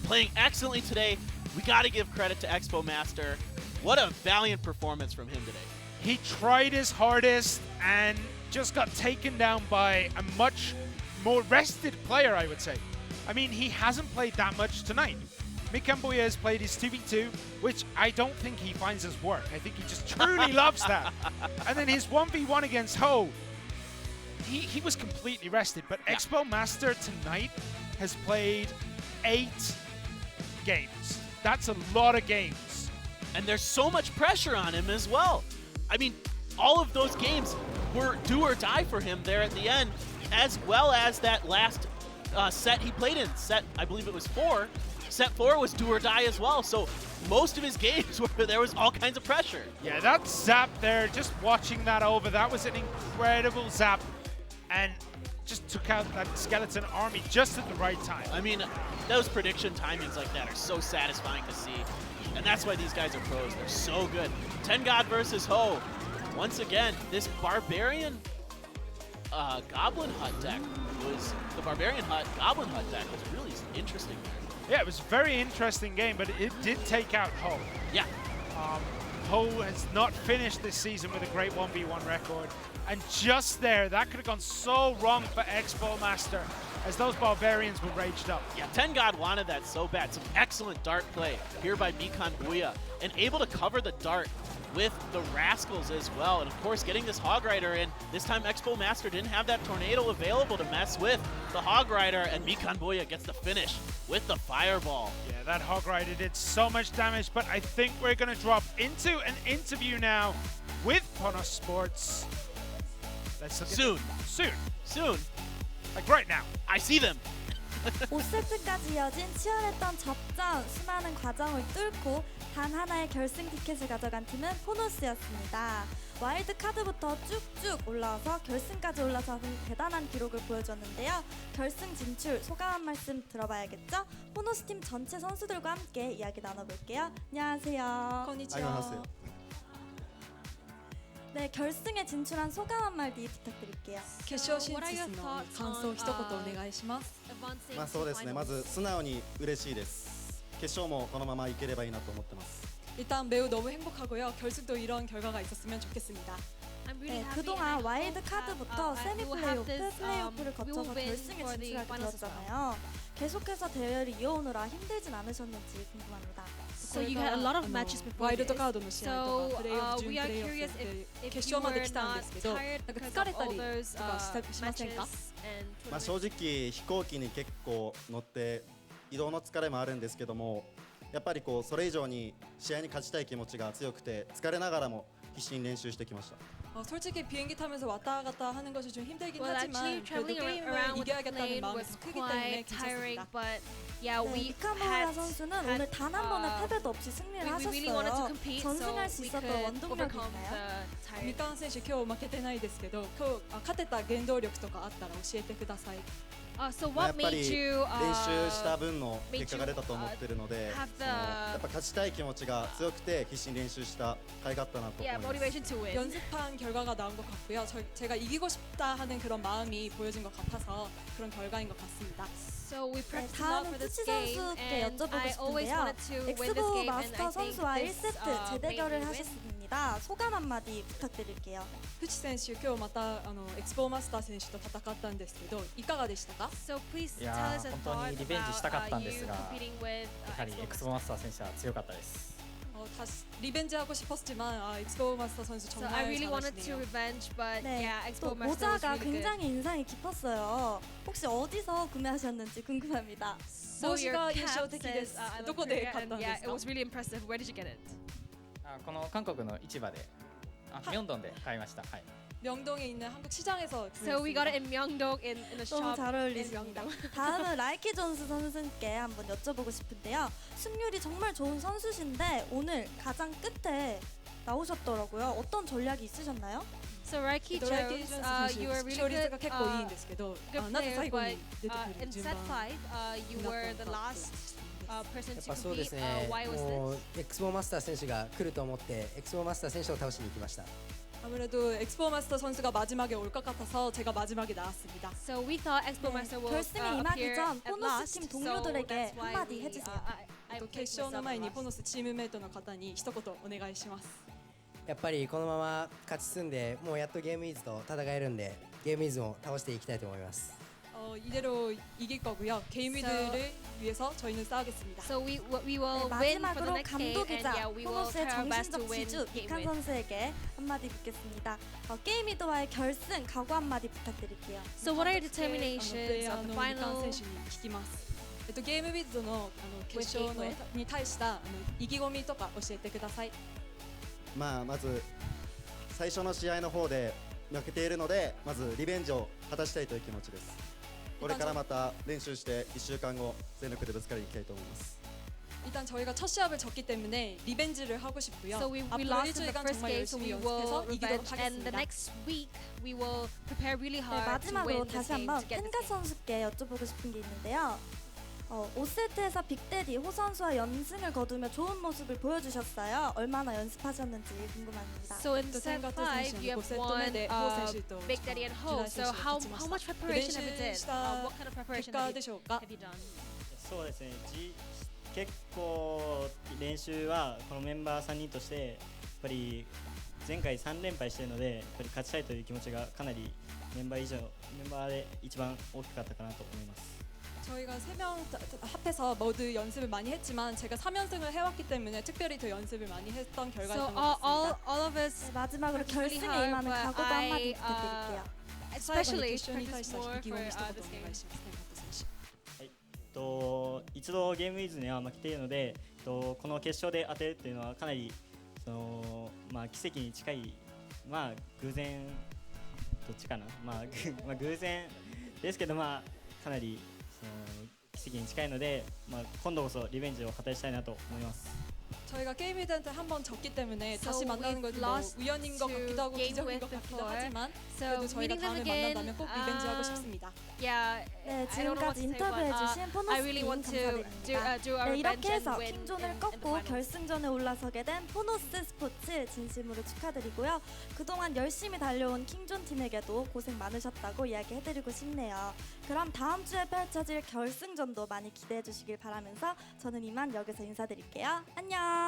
playing excellently today. We got to give credit to Expo Master. What a valiant performance from him today. He tried his hardest and just got taken down by a much more rested player, I would say. I mean, he hasn't played that much tonight. Mikan Boya has played his 2v2, which I don't think he finds his work. I think he just truly loves that. And then his 1v1 against Ho, he was completely rested. But Expo Master tonight has played 8 games. That's a lot of games. And there's so much pressure on him as well. I mean, all of those games were do or die for him there at the end, as well as that last set he played in. I believe it was 4. Set 4 was do or die as well. So most of his games where there was all kinds of pressure. Yeah, that zap there, just watching that over, that was an incredible zap. And just took out that skeleton army just at the right time. I mean, those prediction timings like that are so satisfying to see. And that's why these guys are pros. They're so good. Tengad versus Ho. Once again, this Barbarian Goblin Hut deck was, the Barbarian Goblin Hut deck was really interesting there. Yeah, it was a very interesting game, but it did take out Ho. Yeah. Ho has not finished this season with a great 1v1 record. And just there, that could have gone so wrong for Expo Master as those Barbarians were raged up. Yeah, Tengad wanted that so bad. Some excellent dart play here by Mikan Boya, and able to cover the dart with the Rascals as well. And of course, getting this Hog Rider in. This time Expo Master didn't have that Tornado available to mess with the Hog Rider, and Mikan Boya gets the finish with the Fireball. Yeah, that Hog Rider did so much damage, but I think we're going to drop into an interview now with Ponos Sports. Let's look at Soon. Like right now. I see them. 5세트까지 이어진 치열했던 접전, 수많은 과정을 뚫고 단 하나의 결승 티켓을 가져간 팀은 포노스였습니다. 와일드 카드부터 쭉쭉 올라와서 결승까지 올라서는 대단한 기록을 보여줬는데요. 결승 진출 소감 한 말씀 들어봐야겠죠? 포노스 팀 전체 선수들과 함께 이야기 나눠볼게요. 안녕하세요. 안녕하세요. 네, 결승에 진출한 소감 한마디 부탁드릴게요. 決勝進出の感想を一言お願いします。そうですね。まず素直に嬉しいです。決勝もこのままいければいいなと思ってます。 일단 매우 너무 행복하고요. 결승도 이런 결과가 있었으면 좋겠습니다. 네, 그동안 와일드 카드부터 세미 플레이오프, 플레이오프를 거쳐서 결승에 진출하게 되었잖아요. 계속해서 대회를 이어오느라 힘들진 않으셨는지 궁금합니다. So you had a lot of matches before this. So we are curious if you were not tired because of all those matches and 正直飛行機に結構乗って移動の疲れもあるんですけども、やっぱりそれ以上に試合に勝ちたい気持ちが強くて疲れながらも必死に練習してきました。 솔직히 비행기 타면서 왔다 갔다 하는 것이 좀 힘들긴 하지만 그래도 게임을 이겨야겠다는 마음이 크기 때문에 괜찮습니다. 미카모라 선수는 오늘 단 한 번의 패배도 없이 승리를 하셨어요. 전승할 수 있었던 원동력이 있나요? ミカン選手今日負けてないですけど、今日勝てた原動力とかあったら教えてください。 So やっぱり練習した分の結果が出たと思ってるので、やっぱ勝ちたい気持ちが強くて必死に練習した甲斐があったなと思います。 연습한 결과가 나온 것 같고요. 제가 이기고 싶다 하는 그런 마음이 보여진 것 같아서 그런 결과인 것 같습니다. So we practiced a lot for this game, and I always wanted to win this game, and I think 선수와 1세트 재대결을 하셨습니다. 소감 한마디 부탁드릴게요. フチ選手今日またエクスポマスター選手と戦ったんですけどいかがでしたか？ So please いや本当にリベンジしたかったんですが、やはりエクスポマスター選手は強かったです。 다시 리벤지하고 싶었지만 엑스포 마스터 선수 정말 I really wanted to revenge, but yeah, Expo Master was 모자가 really good. 굉장히 인상이 깊었어요. 혹시 어디서 구매하셨는지 궁금합니다. So your cap says どこで買ったんですか? Yeah, it was really impressive. Where did you get it? この韓国の市場で、明洞で買いました。はい。 명동에 있는 한국 시장에서 So we got it in Myeongdong in a shop. 너무 잘 어울리십니다. 다음은 라이키 존스 선수께 한번 여쭤보고 싶은데요. 승률이 정말 좋은 선수신데 오늘 가장 끝에 나오셨더라고요. 어떤 전략이 있으셨나요? So Raiki Jones, you were really good player, but in set 5, you were the last person やっ to ぱそうです compete. ね。 Why was もう this? エクスポマスター選手が来ると思ってエクスポマスター選手を倒しに行きました。 아무래도 엑스포 마스터 선수가 마지막에 올 것 같아서 제가 마지막에 나왔습니다. So we thought Expo Master will 결승에 임하기 appear 전 at 포노스 last. 팀 동료들에게 So that's why 한마디 we, 해주세요. I 決勝の前にポノスチームメイトの方に一言お願いします。やっぱりこのまま勝ち進んでもうやっとゲームイズと戦えるんでゲームイズも倒していきたいと思います。 이대로 이길 거고요. 게임위드를 위해서 저희는 싸우겠습니다. So we will 네, win for the 마지막으로 next game, and 감독이자 yeah, we will 포노스의 try our best to 정신적 win 지주 game 미칸 win. 선수에게 한마디 묻겠습니다. 게임이드와의 결승 각오 한마디 부탁드릴게요. So what are your determinations of the final? ゲームウィズドの決勝に対した意気込みとか教えてください。まず最初の試合の方で負けているのでまずリベンジを果たしたいという気持ちです。これからまた練習して1週間後全力でぶつかりに行きたいと思います。 일단 저희가 첫 시합을 졌기 때문에 리벤지를 하고 싶고요. So we 앞으로 lost in the 일주일간 first 정말 game, so 열심히 we will 연습해서 이기도록 revenge. And the 하겠습니다. next week we will prepare really hard to 마지막으로 win this 다시 game, 한번 to get this 텐가 game. 선수께 여쭤보고 싶은 게 있는데요. 5세트에서 빅데디 호 선수와 연승을 거두며 좋은 모습을 보여주셨어요. 얼마나 연습하셨는지 궁금합니다. So in set 5, you have won Big Daddy and Ho. So how much preparation have you done? What kind of preparation have you done? そうですね。結構練習はこのメンバー3人としてやっぱり前回3連敗しているのでやっぱり勝ちたいという気持ちがかなりメンバーで一番大きかったかなと思います。 저희가 3명 합해서 모두 연습을 많이 했지만 제가 3연승을 해왔기 때문에 특별히 더 연습을 많이 했던 결과였던 것 같습니다. all of us 마지막으로 결승에 임하는 각오도 한마디 부탁드릴게요. Especially practice more for this game. 一度ゲームイズには負けているのでこの決勝で当てるっていうのはかなり奇跡に近い偶然どっちかな偶然ですけどかなり奇跡に近いので今度こそリベンジを果たしたいなと思います。 저희가 게임이드한테 한 번 졌기 때문에 다시 만나는 것도 뭐 우연인 것 같기도 하고 기적인 것 같기도 하지만 그래도 저희가 다음에 만난다면 꼭 리벤지하고 싶습니다. 네, 지금까지 인터뷰해주신 포노스님 감사드립니다. 네, 이렇게 해서 킹존을 꺾고 결승전에 올라서게 된 포노스 스포츠 진심으로 축하드리고요. 그동안 열심히 달려온 킹존 팀에게도 고생 많으셨다고 이야기해드리고 싶네요. 그럼 다음 주에 펼쳐질 결승전도 많이 기대해주시길 바라면서 저는 이만 여기서 인사드릴게요. 안녕.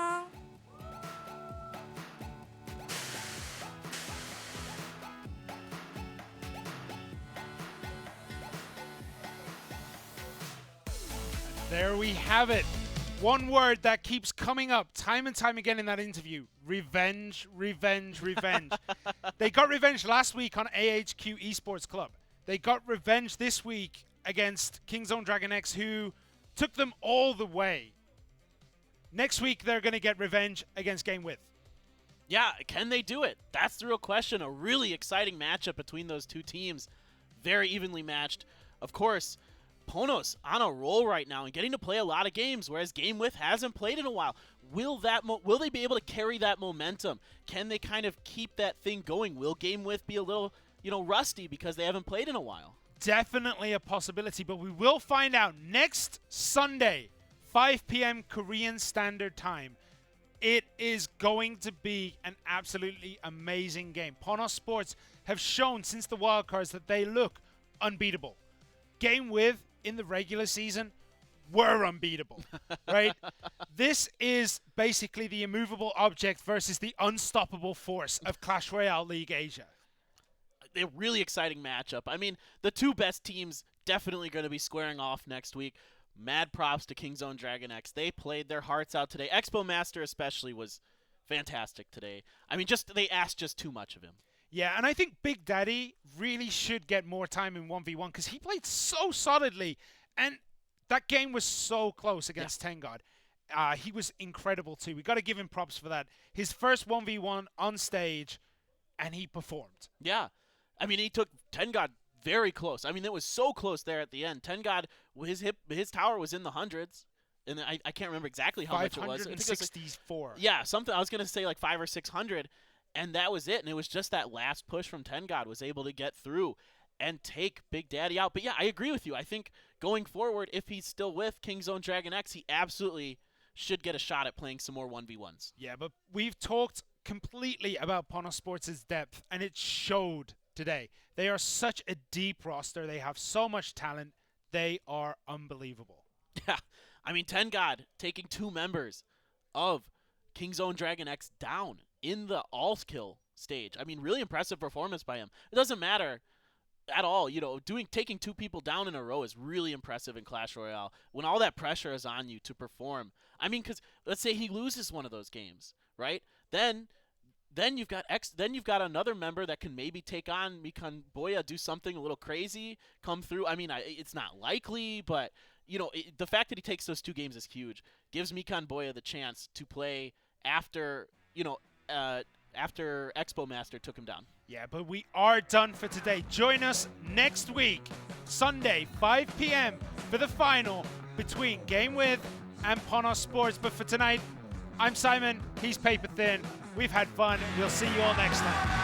There we have it. One word that keeps coming up time and time again in that interview. Revenge, revenge, revenge. They got revenge last week on AHQ Esports Club. They got revenge this week against Kingzone Dragon X, who took them all the way. Next week, they're going to get revenge against Game With. Yeah, can they do it? That's the real question. A really exciting matchup between those two teams. Very evenly matched. Of course, Ponos on a roll right now and getting to play a lot of games, whereas Game With hasn't played in a while. Will they be able to carry that momentum? Can they kind of keep that thing going? Will Game With be a little, rusty because they haven't played in a while? Definitely a possibility, but we will find out next Sunday, 5 p.m. Korean Standard Time. It is going to be an absolutely amazing game. Ponos Sports have shown since the wildcards that they look unbeatable. Game With, in the regular season, were unbeatable, right? This is basically the immovable object versus the unstoppable force of Clash Royale League Asia. A really exciting matchup. I mean, the two best teams definitely going to be squaring off next week. Mad props to Kingzone Dragon X. They played their hearts out today. Expo Master especially was fantastic today. I mean, they asked just too much of him. Yeah, and I think Big Daddy really should get more time in 1v1 because he played so solidly, and that game was so close against Tengod. He was incredible too. We got to give him props for that. His first 1v1 on stage, and he performed. Yeah. I mean, he took Tengod very close. I mean, it was so close there at the end. Tengod, his tower was in the hundreds. And I can't remember exactly how much it was. 564. Yeah, something. I was going to say like 500 or 600. And that was it. And it was just that last push from Tengod was able to get through and take Big Daddy out. But yeah, I agree with you. I think going forward, if he's still with Kingzone Dragon X, he absolutely should get a shot at playing some more 1v1s. Yeah, but we've talked completely about Pono Sports' depth, and it showed today. They are such a deep roster. They have so much talent. They are unbelievable. Yeah, I mean, TenGod taking 2 members of Kingzone Dragon X down in the all-kill stage. I mean, really impressive performance by him. It doesn't matter at all, you know, taking 2 people down in a row is really impressive in Clash Royale. When all that pressure is on you to perform, I mean, because let's say he loses one of those games, right? Then you've got another member that can maybe take on Mikan Boya, do something a little crazy, come through. I mean, it's not likely, but you know, the fact that he takes those 2 games is huge. Gives Mikan Boya the chance to play after, you know, after Expo Master took him down. Yeah, but we are done for today. Join us next week, Sunday, 5 p.m. for the final between GameWith and Pono Sports. But for tonight, I'm Simon, he's Paper Thin. We've had fun. We'll see you all next time.